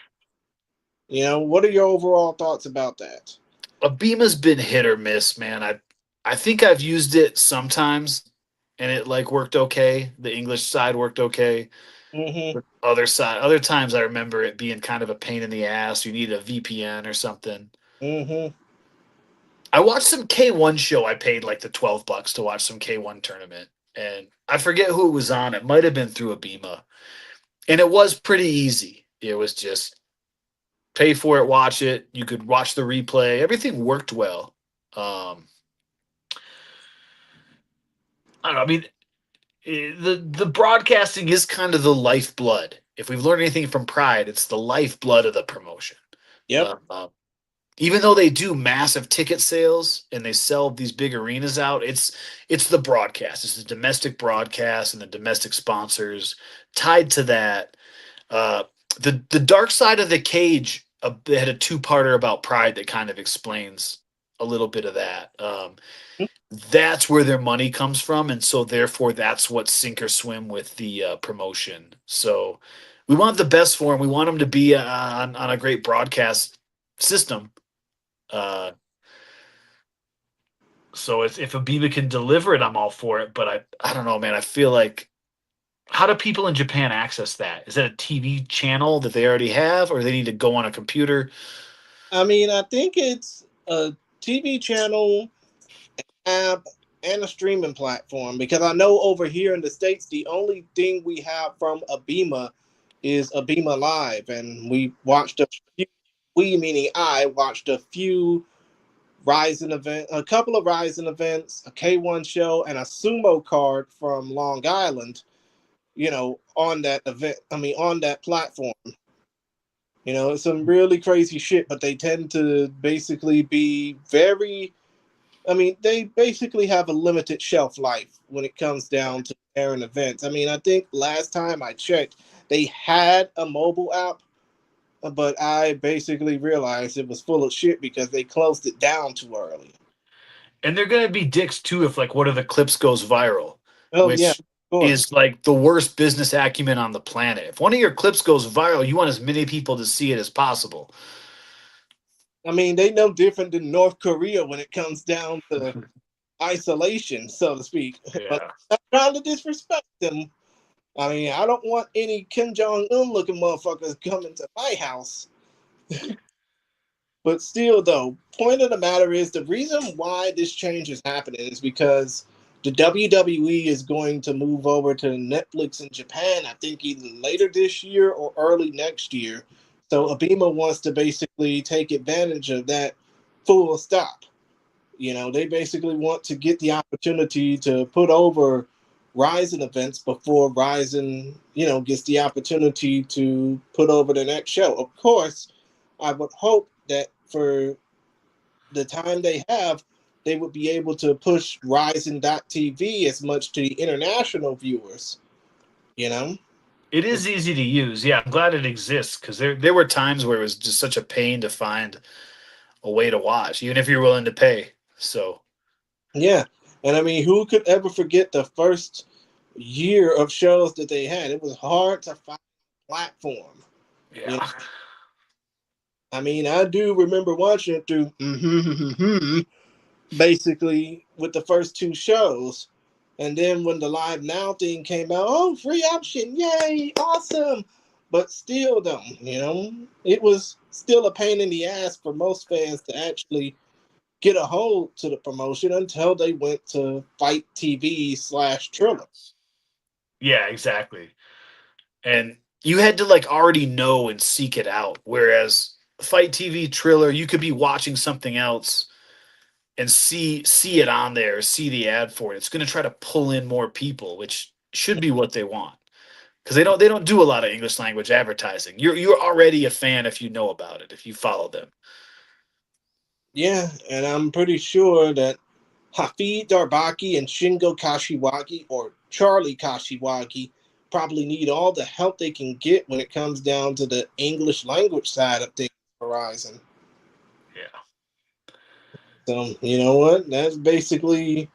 what are your overall thoughts about that? Abima's been hit or miss, man. I think I've used it sometimes and it like worked okay. The English side worked okay. Mm-hmm. But other times I remember it being kind of a pain in the ass. You need a VPN or something. Mm-hmm. I watched some K1 show. I paid like the $12 to watch some K1 tournament. And I forget who it was on. It might have been through Abima. And it was pretty easy. It was just pay for it, watch it. You could watch the replay. Everything worked well. Um, I don't know. I mean, the broadcasting is kind of the lifeblood. If we've learned anything from Pride, it's the lifeblood of the promotion. Yep. Uh, uh, Even though they do massive ticket sales and they sell these big arenas out, it's the broadcast. It's the domestic broadcast and the domestic sponsors tied to that. Uh, the dark side of the cage. They had a two-parter about Pride that kind of explains a little bit of that. That's where their money comes from, and so therefore that's what sink or swim with the promotion. So we want the best for them. We want them to be on a great broadcast system. Uh, so if Abiba can deliver it, I'm all for it. But I don't know, man. I feel like, how do people in Japan access that? Is that a TV channel that they already have, or they need to go on a computer? I mean, I think it's a TV channel, app, and a streaming platform because I know over here in the States, the only thing we have from Abima is Abima Live. And we watched a few, we meaning I watched a few Ryzen event, a couple of Ryzen events, a K1 show, and a sumo card from Long Island, on that event. I mean, on that platform. It's some really crazy shit, but they tend to basically be very. I mean, they basically have a limited shelf life when it comes down to airing events. I mean, I think last time I checked, they had a mobile app, but I basically realized it was full of shit because they closed it down too early. And they're gonna be dicks too if like one of the clips goes viral, Oh yeah, of which course. is like the worst business acumen on the planet. If one of your clips goes viral, you want as many people to see it as possible. I mean, they no different than North Korea when it comes down to isolation, so to speak. But Yeah. I'm not trying to disrespect them. I mean, I don't want any Kim Jong Un looking motherfuckers coming to my house. But still, though, point of the matter is the reason why this change is happening is because the WWE is going to move over to Netflix in Japan. I think either later this year or early next year. So Abima wants to basically take advantage of that full stop. They basically want to get the opportunity to put over Ryzen events before Ryzen, gets the opportunity to put over the next show. Of course, I would hope that for the time they have, they would be able to push Ryzen.tv as much to the international viewers, you know? It is easy to use. Yeah, I'm glad it exists because there were times where it was just such a pain to find a way to watch, even if you're willing to pay. So Yeah. And I mean, who could ever forget the first year of shows that they had? It was hard to find a platform. You know, yeah. I mean, I do remember watching it through basically with the first two shows. And then when the Live Now thing came out, oh, free option, yay, awesome. But still, though, it was still a pain in the ass for most fans to actually get a hold to the promotion until they went to Fight TV / Triller. Yeah, exactly. And you had to like already know and seek it out. Whereas Fight TV Triller, you could be watching something else and see it on there, see the ad for it. It's going to try to pull in more people, which should be what they want because they don't do a lot of English language advertising. You're already a fan if you know about it, if you follow them. Yeah, and I'm pretty sure that Hafid Darbaki and Shingo Kashiwagi, or Charlie Kashiwagi, probably need all the help they can get when it comes down to the English language side of things, Horizon. Yeah. So, you know what? That's basically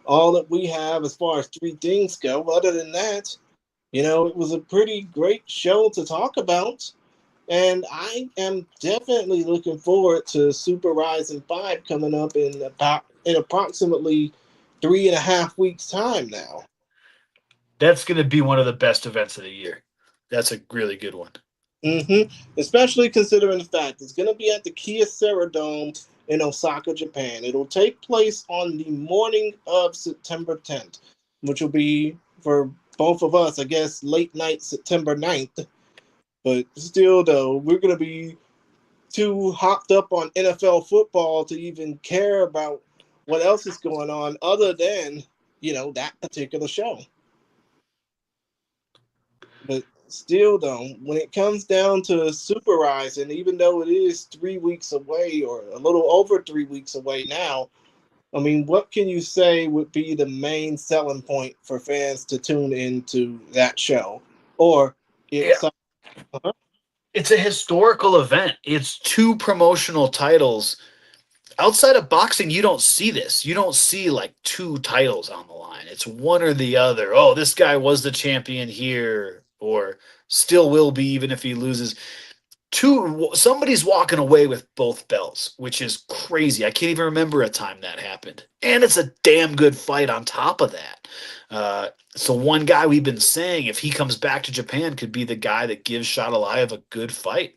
all that we have as far as three things go. Other than that, it was a pretty great show to talk about. And I am definitely looking forward to Super Rising 5 coming up in approximately 3.5 weeks' time now. That's going to be one of the best events of the year. That's a really good one. Especially considering the fact it's going to be at the Kyocera Dome in Osaka, Japan. It'll take place on the morning of September 10th, which will be for both of us, I guess, late night September 9th. But still, though, we're going to be too hopped up on NFL football to even care about what else is going on other than, that particular show. But still, though, when it comes down to Super Rising, even though it is 3 weeks away or a little over 3 weeks away now, I mean, what can you say would be the main selling point for fans to tune into that show? Or Yeah. it's It's a historical event. It's two promotional titles outside of boxing, you don't see this. You don't see like two titles on the line. It's one or the other. Oh, this guy was the champion here, or still will be even if he loses. Somebody's walking away with both belts, which is crazy. I can't even remember a time that happened. And it's a damn good fight on top of that. So one guy we've been saying, if he comes back to Japan, could be the guy that gives Shadalayev a good fight.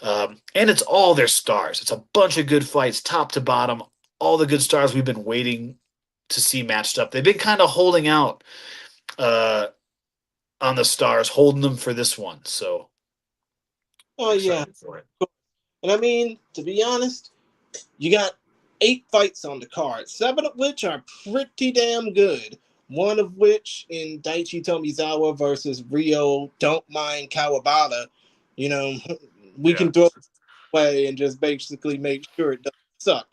And it's all their stars. It's a bunch of good fights, top to bottom. All the good stars we've been waiting to see matched up. They've been kind of holding out uh, on the stars, holding them for this one. So Oh yeah, excited for it. and I mean, to be honest, you got 8 fights on the card, 7 of which are pretty damn good. One of which in Daichi Tomizawa versus Rio Don't Mind Kawabata. You know, we Yeah. can throw it away and just basically make sure it doesn't suck.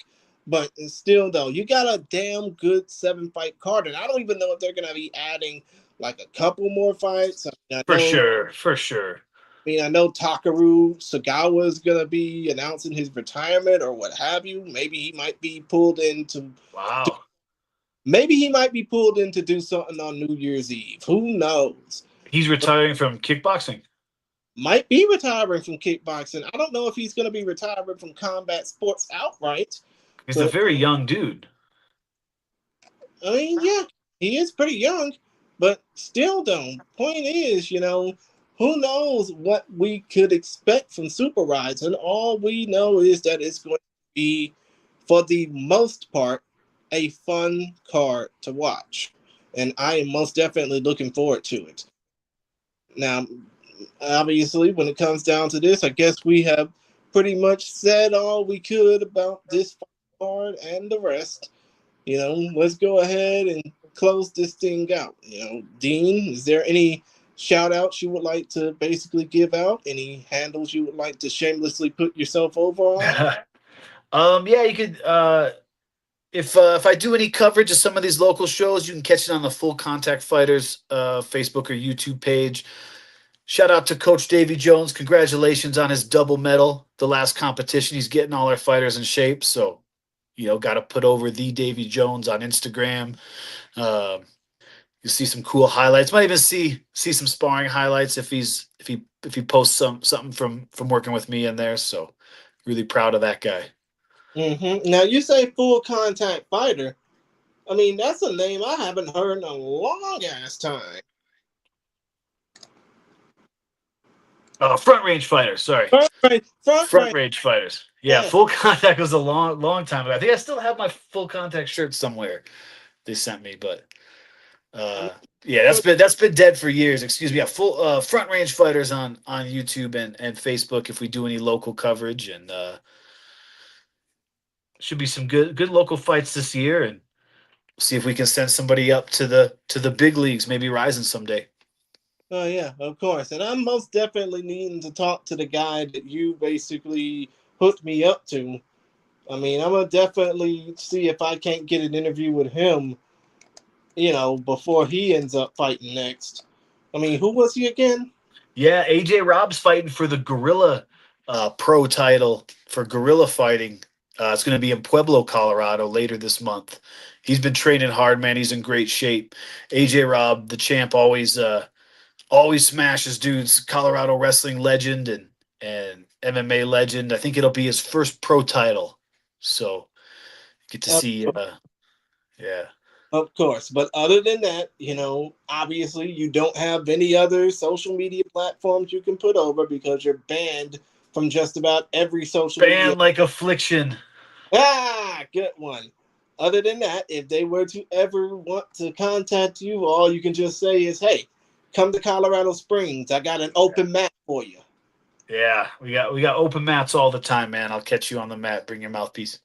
But still, though, you got a damn good 7 fight card, and I don't even know if they're gonna be adding like a couple more fights. I For know sure. For sure. I know Takaru Sagawa is gonna be announcing his retirement or what have you. Maybe he might be pulled into Wow. maybe he might be pulled in to do something on New Year's Eve. Who knows? He's retiring from kickboxing. Might be retiring from kickboxing. I don't know if he's gonna be retiring from combat sports outright, He's a but very young dude. I mean, yeah, he is pretty young, but still, though, point is, who knows what we could expect from Super Rides, and all we know is that it's going to be, for the most part, a fun card to watch, and I am most definitely looking forward to it. Now, obviously, when it comes down to this, I guess we have pretty much said all we could about this card and the rest. Let's go ahead and close this thing out. Dean, is there any shout outs you would like to basically give out? Any handles you would like to shamelessly put yourself over on? Yeah, you could. If I do any coverage of some of these local shows, you can catch it on the Full Contact Fighters Facebook or YouTube page. Shout out to Coach Davy Jones. Congratulations on his double medal, the last competition. He's getting all our fighters in shape. So, got to put over the Davy Jones on Instagram. Um, you see some cool highlights. Might even see some sparring highlights if he posts something from working with me in there. So, really proud of that guy. Now, you say full contact fighter. I mean, that's a name I haven't heard in a long ass time. Front range fighters. Sorry. Front Front range. range fighters. Yeah, Yes. full contact was a long time ago. I think I still have my full contact shirt somewhere they sent me, but I mean, yeah, that's been dead for years. Excuse me. Yeah, full front range fighters on YouTube and Facebook if we do any local coverage, and should be some good local fights this year, and see if we can send somebody up to the big leagues, maybe rising someday. oh yeah, of course. And I'm most definitely needing to talk to the guy that you basically hooked me up to. I mean, I'm gonna definitely see if I can't get an interview with him, before he ends up fighting next. I mean, who was he again? Yeah, AJ Rob's fighting for the Gorilla Pro title for Gorilla Fighting. It's going to be in Pueblo, Colorado later this month. He's been training hard, man. He's in great shape. AJ Rob, the champ, always smashes dudes. Colorado wrestling legend and MMA legend. I think it'll be his first pro title. So get to Of, see. Yeah. of course. But other than that, obviously you don't have any other social media platforms you can put over because you're banned from just about every social media. Band like Affliction. Good one. Other than that, if they were to ever want to contact you, all you can just say is, "Hey, come to Colorado Springs. I got an open mat for you." Yeah, we got open mats all the time, man. I'll catch you on the mat. Bring your mouthpiece.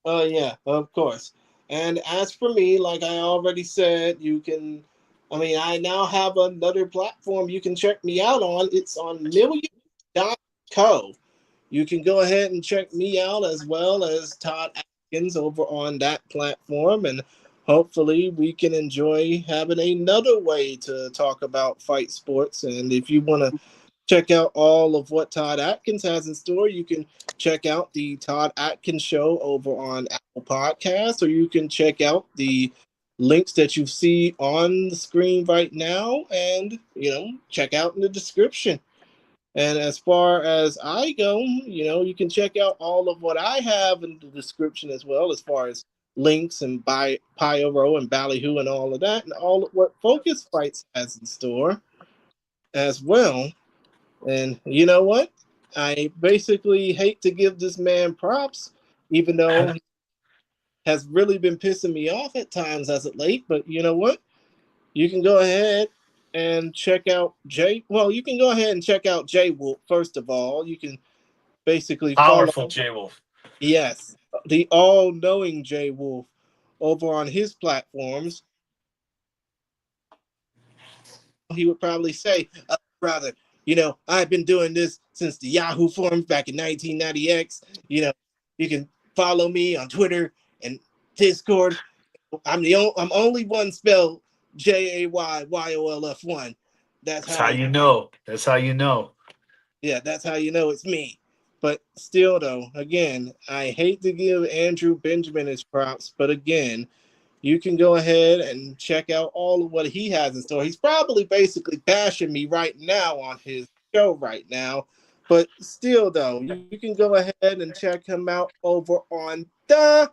Oh yeah, of course. And as for me, like I already said, you can. I mean, I now have another platform you can check me out on. It's on million.co. You can go ahead and check me out as well as Todd Atkins over on that platform. And hopefully, we can enjoy having another way to talk about fight sports. And if you want to check out all of what Todd Atkins has in store. You can check out the Todd Atkins Show over on Apple Podcasts, or you can check out the links that you see on the screen right now, and check out in the description. And as far as I go, you can check out all of what I have in the description as well, as far as links and by Pyro and Ballyhoo and all of that, and all of what Focus Fights has in store as well. And you know what? I basically hate to give this man props, even though he has really been pissing me off at times as of late. But you know what? You can go ahead and check out Jay. Well, you can go ahead and check out Jay Wolf first of all. You can basically follow. Powerful J Wolf. Yes, the all-knowing Jay Wolf over on his platforms. He would probably say, brother, I've been doing this since the Yahoo forums back in 1990X. You can follow me on Twitter and Discord. I'm only one spelled JAYYOLF1. That's That's how how you you know. That's how you know. Yeah, that's how you know it's me. But still though, again, I hate to give Andrew Benjamin his props, but again, you can go ahead and check out all of what he has in store. He's probably basically bashing me right now on his show right now. But still though, you can go ahead and check him out over on the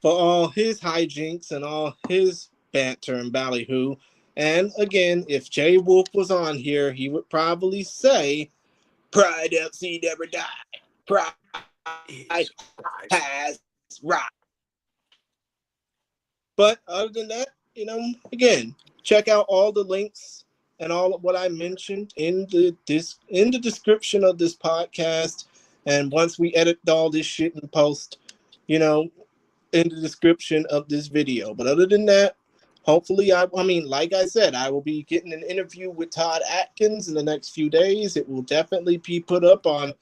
for all his hijinks and all his banter and ballyhoo. And again, if Jay Wolf was on here, he would probably say, Pride FC never died. Pride It's has right. But other than that, again, check out all the links and all of what I mentioned in the description of this podcast. And once we edit all this shit and post, you know, in the description of this video. But other than that, hopefully, I mean, like I said, I will be getting an interview with Todd Atkins in the next few days. It will definitely be put up on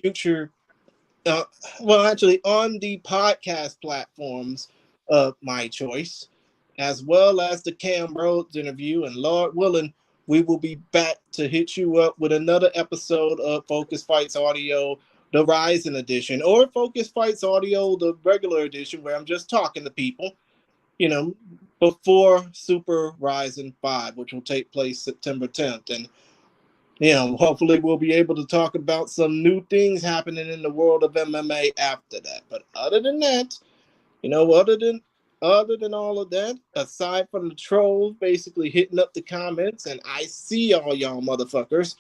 future, uh, well, actually, on the podcast platforms of my choice, as well as the Cam Rhodes interview. And Lord willing, we will be back to hit you up with another episode of Focus Fights Audio, the Rising Edition, or Focus Fights Audio, the regular edition, where I'm just talking to people, you know, before Super Rising 5, which will take place September 10th. And hopefully we'll be able to talk about some new things happening in the world of MMA after that. But other than that, other than all of that, aside from the trolls basically hitting up the comments, and I see all y'all motherfuckers.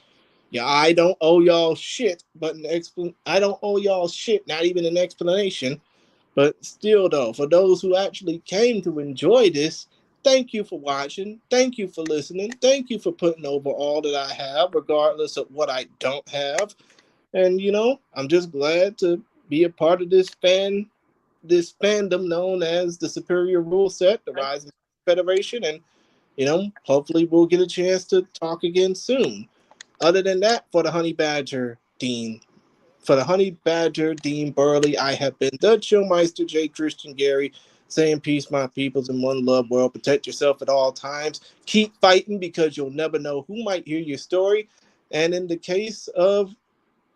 Yeah, I don't owe y'all shit, but I don't owe y'all shit, not even an explanation. But still, though, for those who actually came to enjoy this, thank you for watching. Thank you for listening. Thank you for putting over all that I have, regardless of what I don't have. And I'm just glad to be a part of this fandom known as the Superior Rule Set, the Rising Federation, and hopefully we'll get a chance to talk again soon. Other than that, for the Honey Badger, Dean Burley, I have been the Chillmeister, J. Christian Gary, saying peace, my peoples, and one love world. Protect yourself at all times. Keep fighting because you'll never know who might hear your story. And in the case of,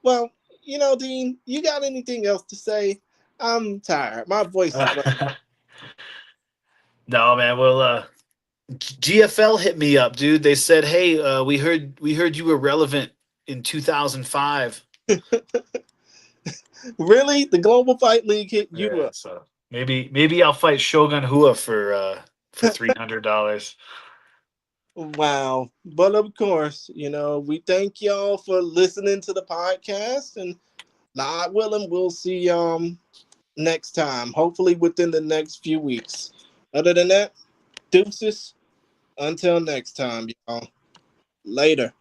well, Dean, you got anything else to say? I'm tired. My voice is running. No, man. Well, GFL hit me up, dude. They said, "Hey, we heard you were relevant in 2005." Really? The Global Fight League hit you Yeah, up? so maybe I'll fight Shogun Hua for $300. Wow. But of course, we thank y'all for listening to the podcast, and God willing, we'll see y'all next time, hopefully within the next few weeks. Other than that, deuces. Until next time, y'all. Later.